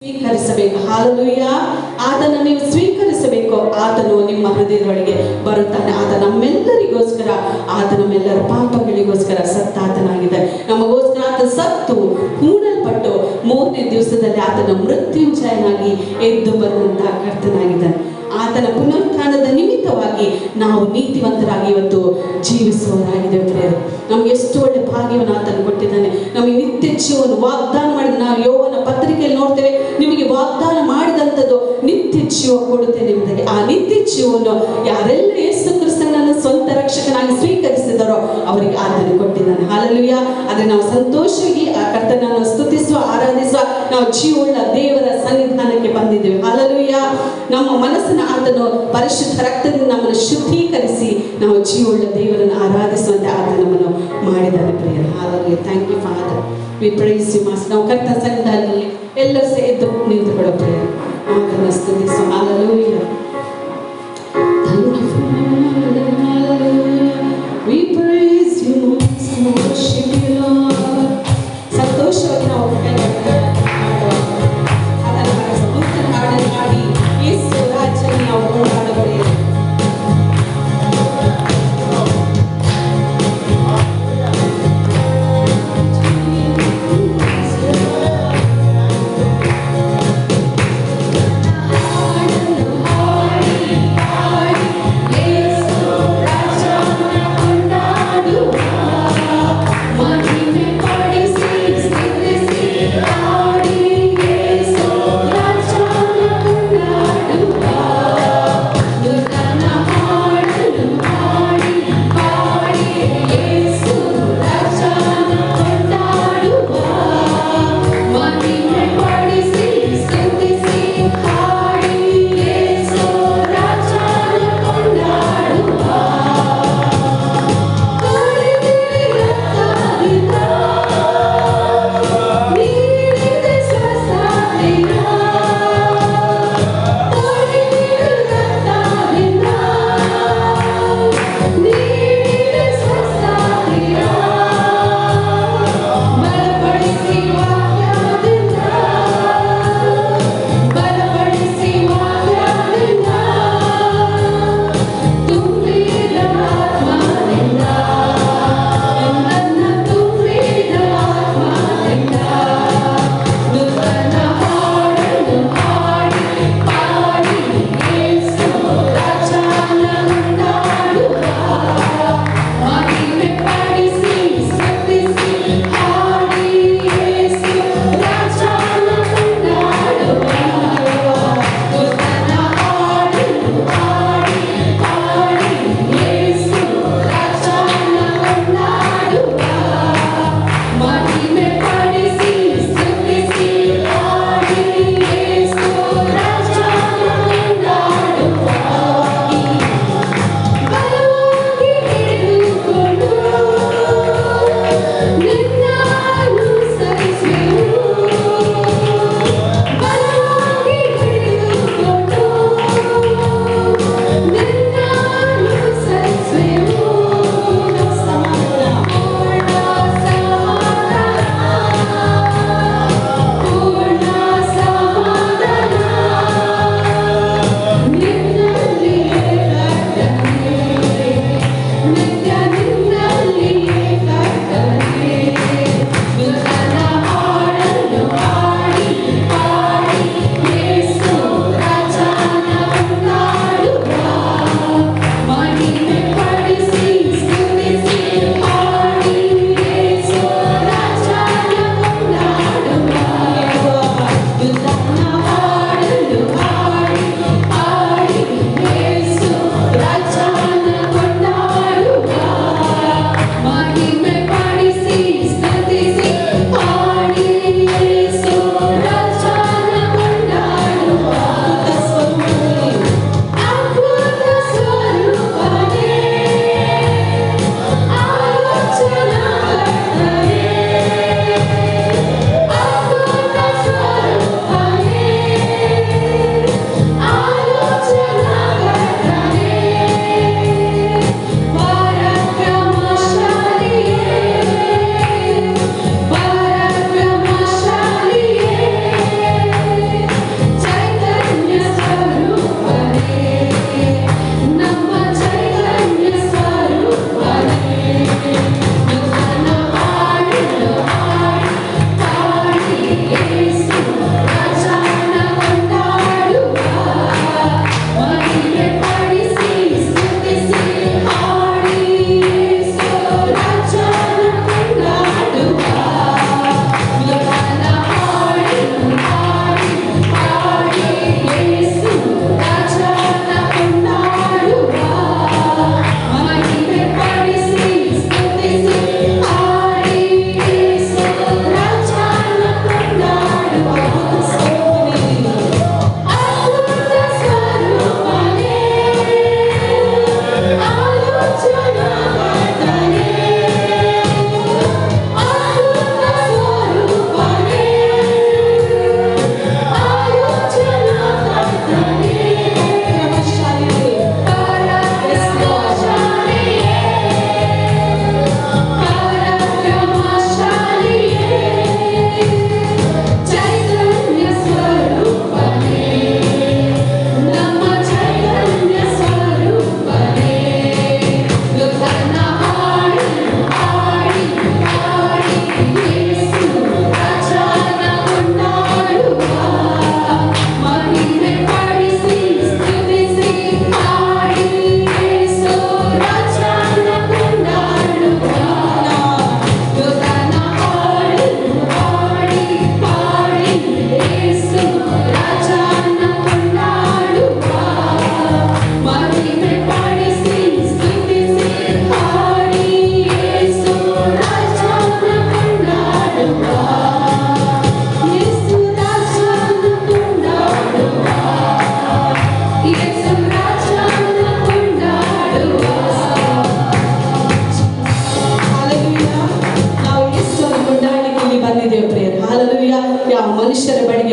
ಸ್ವೀಕರಿಸಬೇಕು. ಹಾಲೆಲೂಯ. ಆತನನ್ನು ನೀವು ಸ್ವೀಕರಿಸಬೇಕು. ಆತನು ನಿಮ್ಮ ಹೃದಯದೊಳಗೆ ಬರುತ್ತಾನೆ. ಆತ ನಮ್ಮೆಲ್ಲರಿಗೋಸ್ಕರ, ಆತ ನಮ್ಮೆಲ್ಲರ ಪಾಪಗಳಿಗೋಸ್ಕರ ಸತ್ತಾತನಾಗಿದೆ. ನಮಗೋಸ್ಕರ ಆತ ಸತ್ತು ಹೂಡಲ್ಪಟ್ಟು ಮೂರನೇ ದಿವಸದಲ್ಲಿ ಆತನ ಮೃತ್ಯುಂಜಯನಾಗಿ ಎದ್ದು ಬಂದಂತಹ ಕರ್ತನಾಗಿದ್ದಾನೆ. ಆತನ ಪುನರುತ್ಥಾನದ ನಿಮಿತ್ತವಾಗಿ ನಾವು ನೀತಿವಂತರಾಗಿ ಇವತ್ತು ಜೀವಿಸುವವರಾಗಿದ್ದೇವೆ. ಪ್ರಿಯರೇ, ನಮ್ಗೆ ಎಷ್ಟು ಒಳ್ಳೆ ಭಾಗ್ಯವನ್ನು ಆತನು ಕೊಟ್ಟಿದ್ದಾನೆ. ನಮಗೆ ನಿತ್ಯ ಜೀವನ ವಾಗ್ದಾನ ಮಾಡಿದ. ನಾವು ಯೋವನ ಪತ್ರಿಕೆಯಲ್ಲಿ ನೋಡ್ತೇವೆ, ನಿಮಗೆ ವಾಗ್ದಾನ ಮಾಡಿದಂಥದ್ದು ನಿತ್ಯ ಜೀವ ಕೊಡುತ್ತೆ ನಿಮಗೆ. ಆ ನಿತ್ಯ ಜೀವವನ್ನು ಯಾರೆಲ್ಲ ಯೇಸು ಕ್ರಿಸ್ತನನ್ನು ಸ್ವಂತ ರಕ್ಷಕನಾಗಿ ಸ್ವೀಕರಿಸಿದರೋ ಅವರಿಗೆ ಆತನು ಕೊಟ್ಟಿದ್ದಾನೆ. ಹಾಲೆಲೂಯ. ಆದರೆ ನಾವು ಸಂತೋಷವಾಗಿ ಆ ಕರ್ತನನ್ನು ಸ್ತುತಿಸುವ, ಆರಾಧಿಸುವ, ನಾವು ಜೀವವುಳ್ಳ ದೇವರ ಸನ್ನಿಧಾನಕ್ಕೆ ಬಂದಿದ್ದೇವೆ. ಹಾಲೆಲೂಯ. ನಮ್ಮ ಮನಸ್ಸನ್ನು ಆತನು ಪರಿಶುದ್ಧ ರಕ್ತದಿಂದ ನಮ್ಮನ್ನು ಶುದ್ಧೀಕರಿಸಿ ನಾವು ಜೀವವುಳ್ಳ ದೇವರನ್ನು ಆರಾಧಿಸುವಂತೆ ಆತ ನಮ್ಮನ್ನು ಮಾಡಿದ್ದಾನೆ. ಪ್ರಿಯರೇ, hallelujah. Thank you father, we praise you master. ನಾವು ಕರ್ತನ ಸನ್ನಿಧಾನದಲ್ಲಿ ಎಲ್ಲರೂ ಎದ್ದು ನಿಂತುಕೊಳ್ಳೋ ಪ್ರಿಯರೇ, ಆತನ ಸ್ತುತಿಸು. Hallelujah. Thank you Father, hallelujah. We praise you, we worship you, Lord. ಸಂತೋಷವಾಗಿ ನಾವು ಹಾಡನ್ನು ಹಾಡಿ ಯೇಸು ರಾಜನ ನಾವು ಕೊಂಡಾಡಬಹುದು. One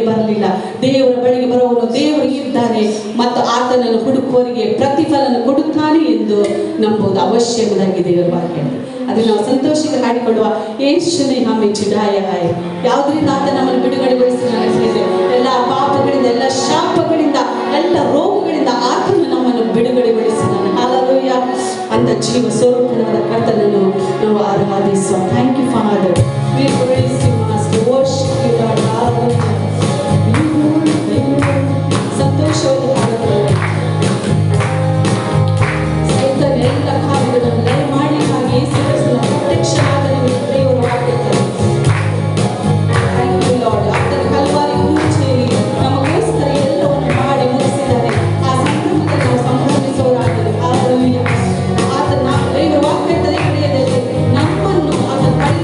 ಬರಲಿಲ್ಲ. ದೇವರ ಬಳಿಗೆ ಬರುವವನು ದೇವರು ಇದ್ದಾನೆ ಮತ್ತು ಆತನನ್ನು ಹುಡುಕುವವರಿಗೆ ಪ್ರತಿಫಲನ ಕೊಡುತ್ತಾನೆ ಎಂದು ನಂಬುವುದು ಅವಶ್ಯಕವಾಗಿದೆ ದೇವರ ವಾಕ್ಯ. ಅದು ನಾವು ಸಂತೋಷಕ್ಕೆ ಹಾಡಿಕೊಳ್ಳುವ ಯೇಸುನೇ ಹಮ್ಮೆ ಚುಡಾಯ ಹಾಯ್. ಯಾವುದರಿಂದ ಆತ ನಮ್ಮನ್ನು ಬಿಡುಗಡೆಗೊಳಿಸಿ ನಡೆಸಿದೆ? ಎಲ್ಲ ಪಾಪಗಳಿಂದ, ಎಲ್ಲ ಶಾಪಗಳಿಂದ, ಎಲ್ಲ ರೋಗಗಳಿಂದ ಆತನು ನಮ್ಮನ್ನು ಬಿಡುಗಡೆಗೊಳಿಸಿದ್ದಾನೆ. ಹಾಲೆಲೂಯ. ಅಂತ ಜೀವ ಸ್ವರೂಪನಾದ ಕರ್ತನನ್ನು ನಾವು ಆರಾಧಿಸುವ. Thank you father. We praise you, Master. Worship you, Lord. Hallelujah. ಸಂತೋಷವಾಗಿ ಹಾಡುತ್ತೇವೆ. ಸೈತನ ಎಲ್ಲ ಕಾರ್ಯಗಳನ್ನು ಲಯ ಮಾಡಿ ಹಾಗೆ ಯೇಸು ಕ್ರಿಸ್ತನ ಪ್ರತ್ಯಕ್ಷನಾದ ನಿಮಗೆ ದೇವರು ವಾಕ್ಯದಲ್ಲಿ. Thank you, Lord. ಆತನ ಕಲ್ವಾರಿ ಕ್ರೂಜೆಯಲ್ಲಿ ನಮಗೋಸ್ಕರ ಎಲ್ಲವನ್ನು ಮಾಡಿ ಮುಗಿಸಿದ್ದಾರೆ. ಆ ಸಂಭ್ರಮದಲ್ಲಿ ನಾವು ಸಂಭ್ರಮಿಸುವವರಾಗಿದ್ದೇವೆ. Hallelujah. ಆತನ ದೇವರ ವಾಕ್ಯದಲ್ಲಿ ನಮ್ಮನ್ನು ಆತನ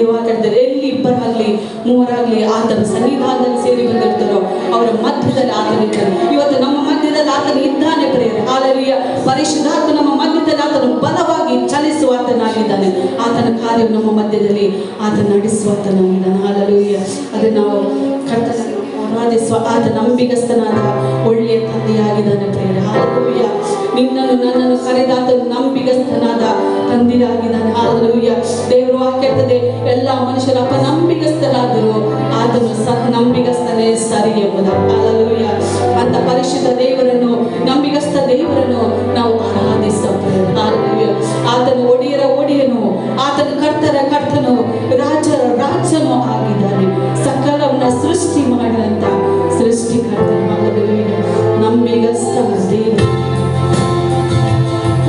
ದೇವಾಲಯದಲ್ಲಿ ಎಲ್ಲಿ ಇಬ್ಬರಾಗ್ಲಿ ಮೂವರಾಗ್ಲಿ ಆತನ ಸನ್ನಿಧಾನದಲ್ಲಿ ಸೇರಿ ಬಂದಿರ್ತಾರೋ ಅವರ ಮಧ್ಯದಲ್ಲಿ ಆತನಿದ್ದಾನೆ. ಇವತ್ತು ನಮ್ಮ ಮಧ್ಯದಲ್ಲಿ ಆತನು ಇದ್ದಾನೆ ಪ್ರಿಯರೇ. ಹಾಲೆಲೂಯಾ. ಪರಿಶುದ್ಧಾತ್ಮ ನಮ್ಮ ಮಧ್ಯದಲ್ಲಿ ಆತನು ಬಲವಾಗಿ ಚಲಿಸುವಾತನಾಗಿದ್ದಾನೆ. ಆತನ ಕಾರ್ಯ ನಮ್ಮ ಮಧ್ಯದಲ್ಲಿ ಆತನ ನಡೆಸುವಾತನಾಗಿದ್ದಾನೆ. ಹಾಲೆಲೂಯಾ. ಅದನ್ನು ನಾವು ಕರ್ತನನ್ನು ಆರಾಧಿಸುವ ಆತ ನಂಬಿಗಸ್ತನಾದ ಒಳ್ಳೆಯ ತಂದೆಯಾಗಿದ್ದಾನೆ ಪ್ರಿಯರೇ. ಹಾಲೆಲೂಯಾ. ನಿನ್ನನ್ನು ನನ್ನನ್ನು ಕರೆದಾತನು ನಂಬಿಗಸ್ತನಾದ ತಂದೆಯಾಗಿದ್ದಾನೆ. ಹಾಲೆಲೂಯಾ. ದೇವರು ವಾಕ್ಯತ್ತದೆ ಎಲ್ಲ ಮನುಷ್ಯರ ಅಪನಂಬಿಗಸ್ತರಾದರೂ ಆತನು ನಂಬಿಗಸ್ತನೇ ಸರಿ ಎಂಬುದಾಗಿ. ಹಾಲೆಲೂಯಾ. ಅಂತ ಪರಿಶುದ್ಧ ದೇವರನ್ನು, ನಂಬಿಗಸ್ತ ದೇವರನ್ನು ನಾವು ಆರಾಧಿಸುತ್ತೇವೆ. ಹಾಲೆಲೂಯಾ. ಆತನು ಒಡೆಯರ ಒಡೆಯನು, ಆತನು ಕರ್ತನ ಕರ್ತನು, ರಾಜರ ರಾಜನು ಆಗಿದ್ದಾನೆ. ಸಕಲವನ್ನ ಸೃಷ್ಟಿ ಮಾಡಿದಂತ ಸೃಷ್ಟಿಕರ್ತನು. ಹಾಲೆಲೂಯಾ. ನಂಬಿಗಸ್ತ ದೇವರು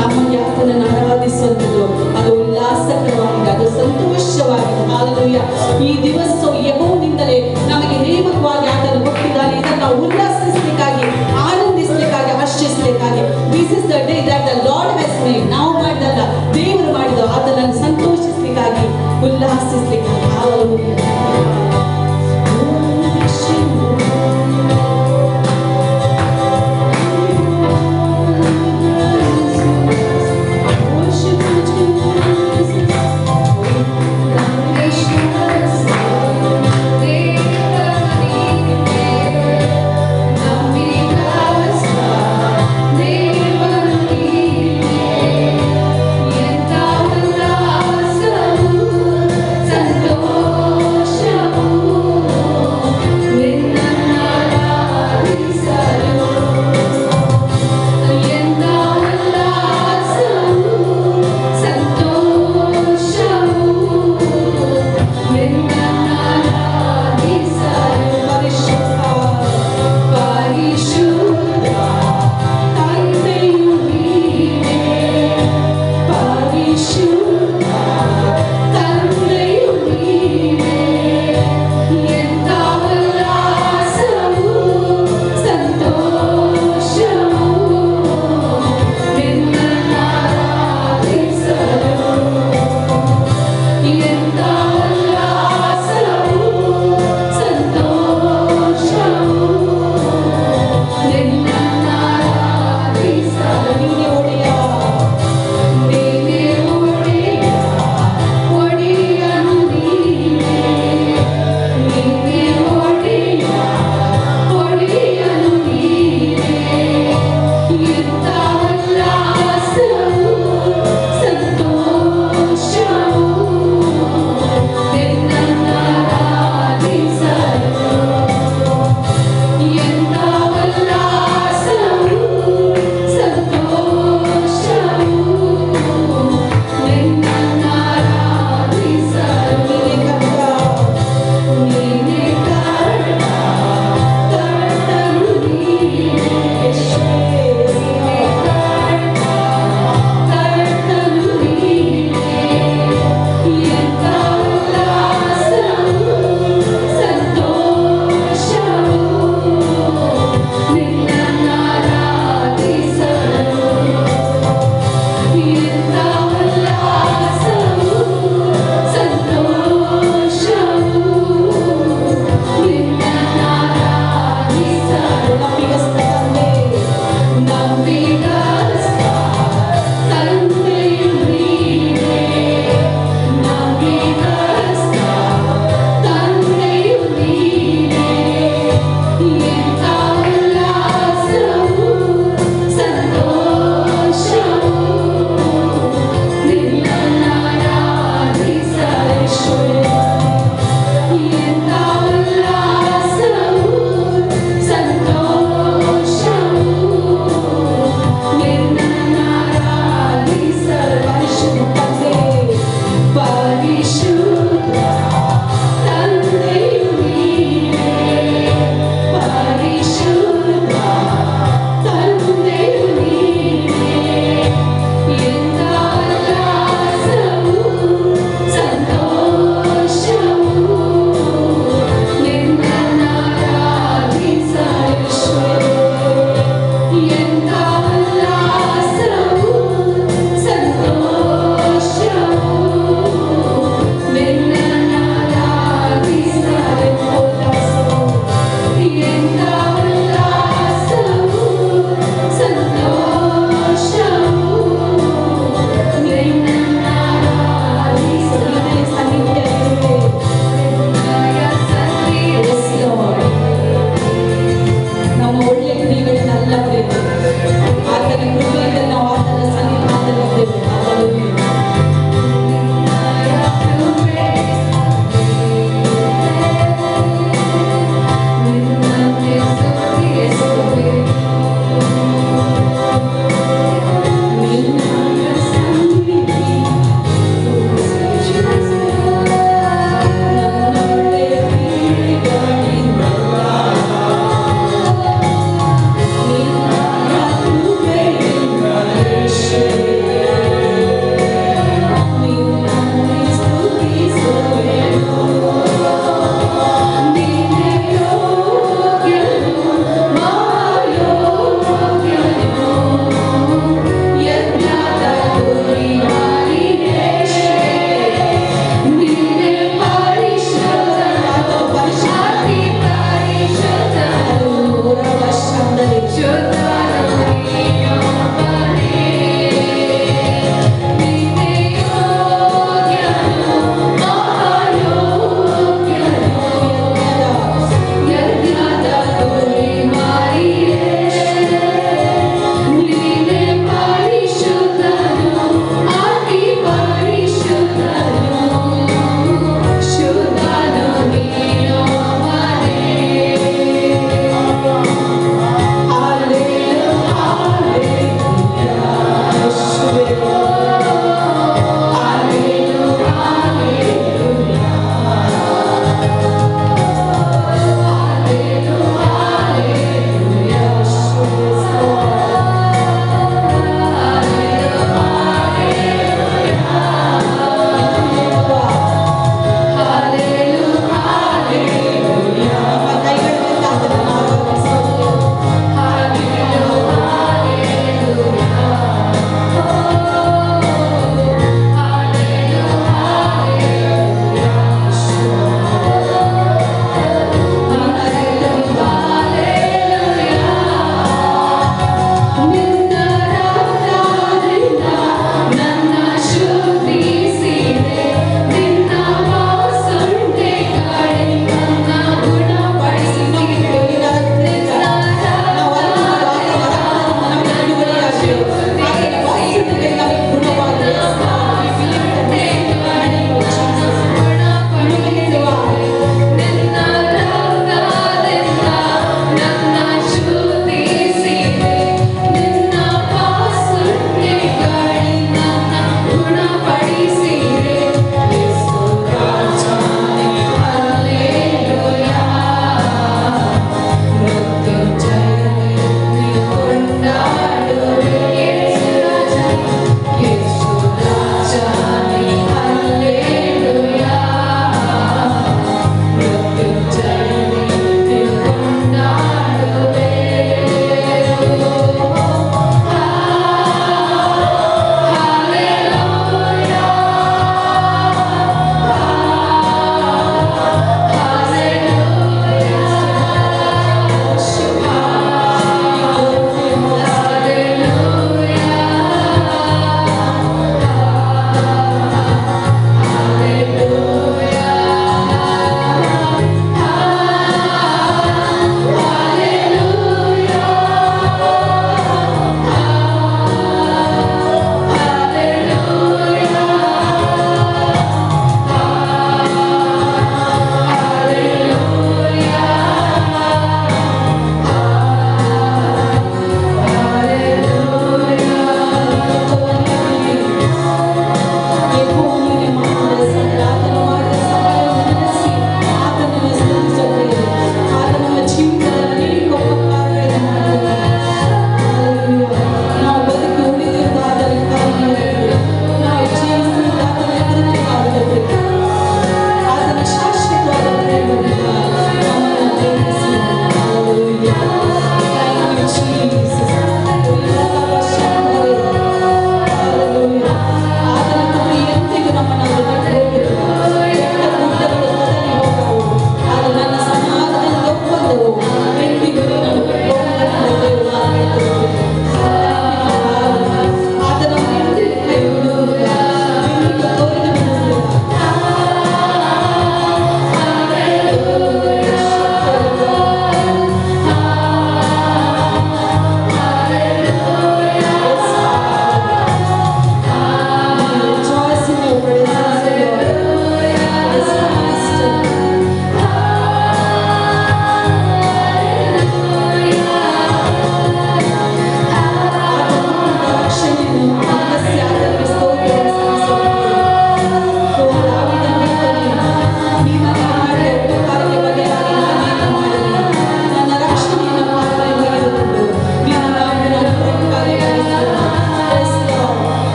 ನಮಗೆ ಆತನನ್ನು ಆರಾಧಿಸುವಂಥದ್ದು ಅದು ಉಲ್ಲಾಸಕರವಾಗಿದೆ, ಅದು ಸಂತೋಷವಾಗಿದೆ. ಹಾಲೆಲೂಯಾ. ಈ ದಿವಸವು ಯೆಹೋವನಿಂದಲೇ ನಮಗೆ ನೇಮಕವಾಗಿ ಆತನು ಕೊಟ್ಟಿದ್ದಾನೆ. ಇದನ್ನು ನಾವು ಉಲ್ಲಾಸಿಸಲಿಕ್ಕಾಗಿ, ಆನಂದಿಸಲಿಕ್ಕಾಗಿ, ಹರ್ಷಿಸಲಿಕ್ಕಾಗಿ. This is the day that the Lord has made. ನಾವು ಮಾಡಿದಲ್ಲ, ದೇವರು ಮಾಡಿದ. ಆತನನ್ನು ಸಂತೋಷಿಸಲಿಕ್ಕಾಗಿ, ಉಲ್ಲಾಸಿಸಲಿಕ್ಕಾಗಿ. ಹಾಲೆಲೂಯಾ. ಸಂತೋಷ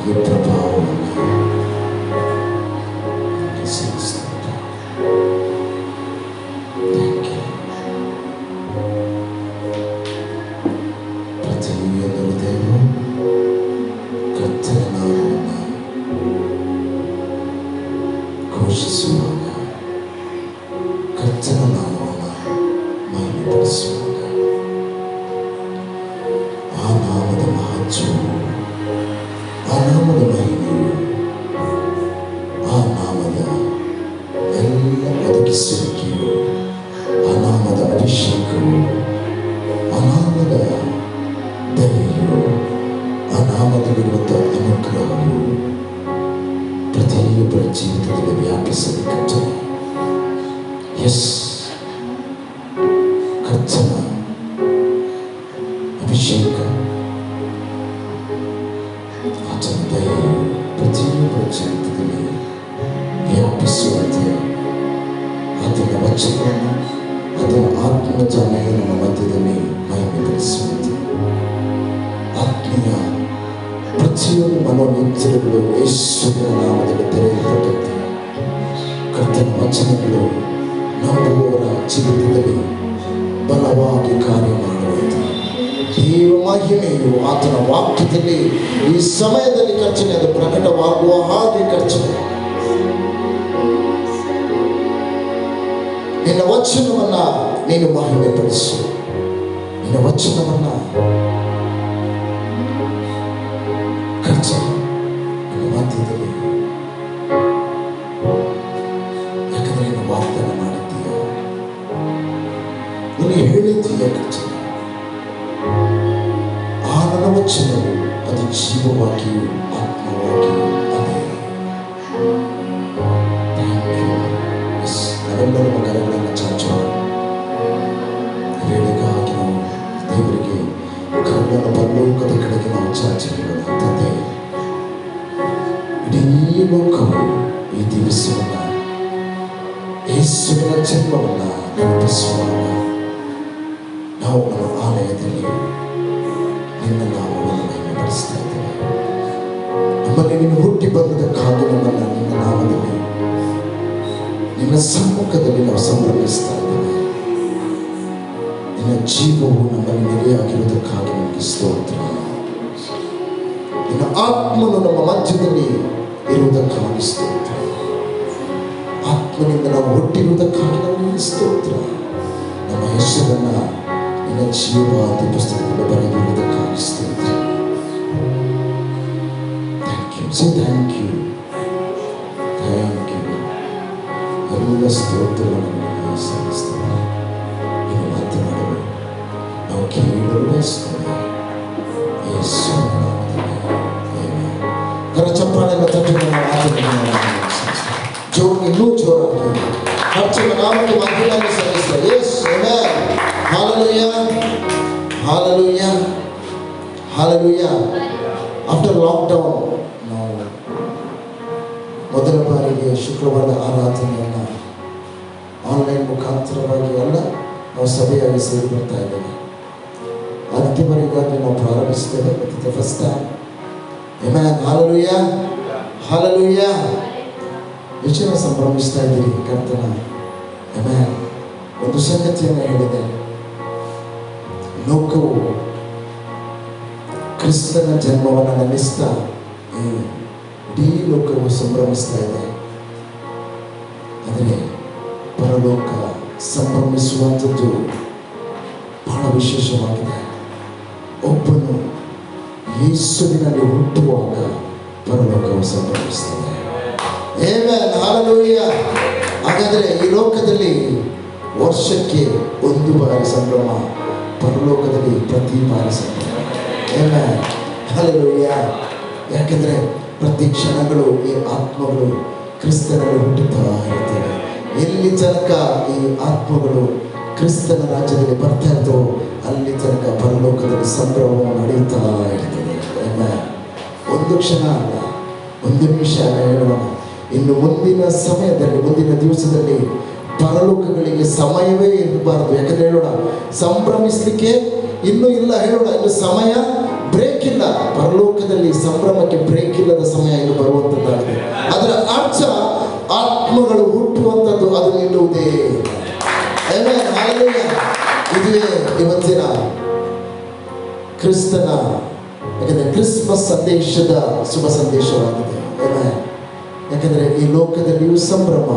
ಈ ಪ್ರಭಾವವನ್ನು ಪ್ರತಿಯೊಂದು ಹೃದಯವು ಕರ್ತನ ನಾಮವನ್ನು ಘೋಷಿಸುವಾಗ, ಕರ್ತನ ನಾಮವನ್ನು ಮಹಿಮೆಪಡಿಸುವಾಗ ಆ ನಾಮದ ಮಹತ್ವವು, ಆ ನಾಮದ ಮಹಿಮೆಯು, ಆ ನಾಮದ ಎಲ್ಲ ಒದಗಿಸುವಿಕೆಯು, ಆ ನಾಮದ ಅಭಿಷೇಕವು, ಆ ನಾಮದ ದಯೆಯು, ಆ ನಾಮದಲ್ಲಿರುವಂಥ ಅನುಗ್ರಹವು ಪ್ರತಿಯೊಬ್ಬರ ಜೀವಿತದಲ್ಲಿ ವ್ಯಾಪಿಸಬೇಕಂತೆ. ಎಸ್, ಕರ್ತನ ಅಭಿಷೇಕ, ಆತನ ದಯೆಯು ಪ್ರತಿಯೊಬ್ಬರ ಜೀವಿತದಲ್ಲಿ ವ್ಯಾಪಿಸುವಂತೆ ಆತನ ವಚನವನ್ನು, ಆತನ ಆತ್ಮಜಾಮೆಯನ್ನು ನಮ್ಮ ಮಧ್ಯದಲ್ಲಿ ಮಹಿಮೆಪಡಿಸುವಂತೆ, ಆತ್ಮೀಯ ಪ್ರತಿಯೊಂದು ಮನೋನಿಂಚಲುಗಳು ಯೇಸುವಿನ ನಾಮದಲ್ಲಿ ತೆರೆಯಲ್ಪಟ್ಟಂತೆ ಕರ್ತನ ವಚನಗಳು ನಂಬುವವರ ಜೀವಿತದಲ್ಲಿ ಬಲವಾಗಿ ಕಾರ್ಯ ಮಾಡುವಂತೆ ದೇವ ಮಹಿಮೆಯು ಆತನ ವಾಕ್ಯದಲ್ಲಿ ಈ ಸಮಯದಲ್ಲಿ ಕರ್ತನೆ ಅದು ಪ್ರಕಟವಾಗುವ ಹಾಗೆ ಕರ್ತನೆ ನಿನ್ನ ವಚನವನ್ನ ನೀನು ಮಹಿಮೆಪಡಿಸು. ನಿನ್ನ ವಚನವನ್ನ ಕರ್ತನೆ ನಿನ್ನ ಮಧ್ಯದಲ್ಲಿ, ಯಾಕಂದ್ರೆ ನೀನು ವಾಗ್ದಾನ ಮಾಡಿದ್ದೀಯ, ನೀನು ಹೇಳಿದ್ದೀಯ ಕರ್ತನೆ. ಆ ನನ್ನ ವಚನವು ಅದು ಜೀವವಾಗಿಯೂ ಆತ್ಮವಾಗಿಯೂ ಅದೇ. ನಾವೆಲ್ಲರೂ ಮಗಗಳನ್ನು ಚಾಚೋಣ. ವೇಳೆಗಾಗಿ ನಾವು ದೇವರಿಗೆ ಕರುಣನ ಪರಲೋಕದ ಕಡೆಗೆ ನಾವು ಚಾಚಿ ಹೇಳೋಣ. ತಂದೆ, ಇಡೀ ಲೋಕವು ಈ ದಿವಸವನ್ನ ಯೇಸುವಿನ ಜನ್ಮವನ್ನ ನೆನಪಿಸುವಾಗ ನಾವು ನಮ್ಮ ಆಲಯದಲ್ಲಿ ನಿನ್ನ ನಾಮವನ್ನು ಮಹಿಮೆಪಡಿಸ್ತಾ ಇದ್ದೇವೆ. ನಮ್ಮಲ್ಲಿ ನೀನು ಹುಟ್ಟಿ ಬಂದದಕ್ಕಾಗಿ ನಮ್ಮನ್ನು ನಿನ್ನ ನಾಮದಲ್ಲಿ, ನಿನ್ನ ಸಮ್ಮುಖದಲ್ಲಿ ನಾವು ಸಂಭ್ರಮಿಸ್ತಾ ಇದ್ದೇವೆ. ನಿನ್ನ ಜೀವವು ನಮ್ಮಲ್ಲಿ ನೆಲೆಯಾಗಿರುವುದಕ್ಕಾಗಿ ನಿಮಗೆ ಸ್ತೋತ್ರ. ನಿನ್ನ ಆತ್ಮನು ನಮ್ಮ ಮಧ್ಯದಲ್ಲಿ ಇರುವುದಕ್ಕಾಗಿ ಸ್ತೋತ್ರ. ಆತ್ಮನಿಂದ ನಾವು ಹುಟ್ಟಿರುವುದಕ್ಕಾಗಿ ನಮಗೆ ಸ್ತೋತ್ರ. ನಮ್ಮ ಹೆಸರನ್ನ ನಿನ್ನ ಜೀವಾದಿ ಪುಸ್ತಕದಲ್ಲಿ ಬರೆದಿರುವುದಕ್ಕಾಗಿ ಸ್ತೋತ್ರ. Thank you, say thank you, thank you. ಎಲ್ಲ ಸ್ತೋತ್ರಗಳನ್ನು ಸಲ್ಲಿಸ್ತೇವೆ. ಇದು ಮಾತನಾಡಲು ನಾವು ಕೇಳಲು ಬಯಸ್ತೇವೆ. ಯೇಸುವಿನ ನಾಮದಲ್ಲಿ ಆಮೆನ್. ಕರ ಚಪ್ಪಾಳೆಲ್ಲ ತಟ್ಟಿ ನಮ್ಮ ಮಾತನ್ನು ಜೋರು, ಇನ್ನೂ ಜೋರಾಗಿ ಕರ್ತನ ನಾಮಕ್ಕೆ ಮಹಿಮೆಯನ್ನು ಸಲ್ಲಿಸ್ತೇವೆ. ಯೇಸು, amen. Hallelujah, hallelujah, hallelujah. After lockdown, ನಾವು ಮೊದಲ ಬಾರಿಗೆ ಶುಕ್ರವಾರದ ಆರಾಧನೆಯನ್ನು ಆನ್ಲೈನ್ ಮುಖಾಂತರವಾಗಿ ಅಲ್ಲ, ನಾವು ಸಭೆಯಾಗಿ ಸೇರಿ ಬರ್ತಾ ಇದ್ದೇವೆ. ಅದಕ್ಕೆ ಬರೀಗಾಗಿ ನಾವು ಪ್ರಾರಂಭಿಸ್ತೇವೆ. First time. Amen. hallelujah, hallelujah. ಎಷ್ಟು ಜನ ಸಂಭ್ರಮಿಸ್ತಾ ಇದ್ದೀರಿ ಕರ್ತನ? ಆಮೆನ್. ಒಂದು ಸಂಗತಿಯನ್ನು ಹೇಳಿದೆ, ಲೋಕವು ಕ್ರಿಸ್ತನ ಜನ್ಮವನ್ನು ನೆನೆಸ್ತಾ ಇಡೀ ಲೋಕವು ಸಂಭ್ರಮಿಸ್ತಾ ಇದೆ. ಆದರೆ ಪರಲೋಕ ಸಂಭ್ರಮಿಸುವಂಥದ್ದು ಬಹಳ ವಿಶೇಷವಾಗಿದೆ. ಒಬ್ಬನು ಯೇಸುವಿನಲ್ಲಿ ಹುಟ್ಟುವಾಗ ಪರಲೋಕವು ಸಂಭ್ರಮಿಸ್ತದೆ. ಆಮೆನ್. ಹಲ್ಲೆಲೂಯಾ. ಹಾಗಾದರೆ ಈ ಲೋಕದಲ್ಲಿ ವರ್ಷಕ್ಕೆ ಒಂದು ಬಾರಿ ಸಂಭ್ರಮ, ಪರಲೋಕದಲ್ಲಿ ಪ್ರತಿ ಬಾರಿ ಸಂಭ್ರಮ. ಆಮೆನ್. ಹಲ್ಲೆಲೂಯಾ. ಯಾಕೆಂದರೆ ಪ್ರತಿ ಕ್ಷಣಗಳು ಈ ಆತ್ಮಗಳು ಕ್ರಿಸ್ತನಲ್ಲಿ ಹುಟ್ಟುತ್ತಾ ಇರ್ತವೆ. ಎಲ್ಲಿ ತನಕ ಈ ಆತ್ಮಗಳು ಕ್ರಿಸ್ತನ ರಾಜ್ಯದಲ್ಲಿ ಬರ್ತಾ ಇರ್ತವೋ ಅಲ್ಲಿ ತನಕ ಪರಲೋಕದಲ್ಲಿ ಸಂಭ್ರಮವು ನಡೆಯುತ್ತಾ ಇರ್ತದೆ. ಆಮೆನ್. ಒಂದು ಕ್ಷಣ ಅಲ್ಲ, ಒಂದು ನಿಮಿಷ ಹೇಳೋಣ. ಇನ್ನು ಮುಂದಿನ ಸಮಯದಲ್ಲಿ, ಮುಂದಿನ ದಿವಸದಲ್ಲಿ ಪರಲೋಕಗಳಿಗೆ ಸಮಯವೇ ಇರಬಾರದು. ಯಾಕಂದ್ರೆ ಹೇಳೋಣ, ಸಂಭ್ರಮಿಸಲಿಕ್ಕೆ ಇನ್ನೂ ಇಲ್ಲ. ಹೇಳೋಣ, ಇನ್ನು ಸಮಯ ಬ್ರೇಕ್ ಇಲ್ಲ. ಪರಲೋಕದಲ್ಲಿ ಸಂಭ್ರಮಕ್ಕೆ ಬ್ರೇಕ್ ಇಲ್ಲದ ಸಮಯ ಇದು ಬರುವಂಥದ್ದಾಗಿದೆ. ಅದರ ಅರ್ಥ ಆತ್ಮಗಳು ಹುಟ್ಟುವಂಥದ್ದು, ಅದು ನಿಲ್ಲುವುದೇ. ಇದುವೇ ಇವತ್ತಿನ ಕ್ರಿಸ್ತನ, ಯಾಕಂದರೆ ಕ್ರಿಸ್ಮಸ್ ಸಂದೇಶದ ಶುಭ ಸಂದೇಶವಾಗಿದೆ. ಯಾಕಂದರೆ ಈ ಲೋಕದಲ್ಲಿಯೂ ಸಂಭ್ರಮ,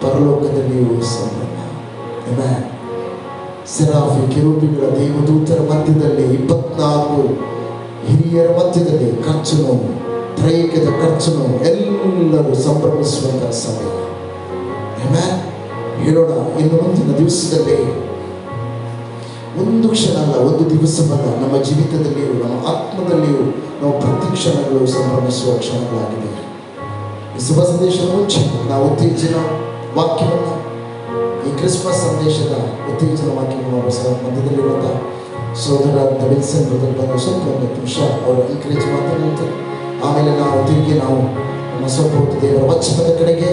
ಪರಲೋಕದಲ್ಲಿಯೂ ಸಂಭ್ರಮ. ಸೆರಾಫಿ ಕಿರೂಬಿಗಳ ದೇವದೂತರ ಮಧ್ಯದಲ್ಲಿ 24 ಹಿರಿಯರ ಮಧ್ಯದಲ್ಲಿ ಖರ್ಚುನು, ತ್ರೈಕ್ಯದ ಖರ್ಚುನು ಎಲ್ಲರೂ ಸಂಭ್ರಮಿಸುವಂತಹ ಸಮಯ. ಹೇಳೋಣ, ಇನ್ನು ಮುಂದಿನ ದಿವಸದಲ್ಲಿ ಒಂದು ಕ್ಷಣ ಅಲ್ಲ, ಒಂದು ದಿವಸವಲ್ಲ, ನಮ್ಮ ಜೀವಿತದಲ್ಲಿಯೂ ನಮ್ಮ ಆತ್ಮದಲ್ಲಿಯೂ ನಾವು ಪ್ರತಿ ಕ್ಷಣಗಳು ಸಂಭ್ರಮಿಸುವ ಕ್ಷಣಗಳಾಗಿದೆ. ಈ ಶುಭ ಸಂದೇಶದ ಮುಂಚೆ ನಾವು ಉತ್ತೇಜನ ವಾಕ್ಯವನ್ನು, ಈ ಕ್ರಿಸ್ಮಸ್ ಸಂದೇಶದ ಉತ್ತೇಜನ ವಾಕ್ಯವನ್ನು ಮಧ್ಯದಲ್ಲಿರುವಂಥ ಸೋದರ ವಿಲ್ಸನ್ ಬ್ರದರ್ ಬಂದು ಸ್ವಲ್ಪ ಒಂದು ನಿಮಿಷ ಅವರು ಎನ್ಕರೇಜ್ ಮಾತನಾಡ್ತಾರೆ. ಆಮೇಲೆ ನಾವು ತಿರುಗಿ ನಮ್ಮ ಸ್ವಲ್ಪ ಹೊತ್ತು ದೇವರ ವಚನದ ಕಡೆಗೆ,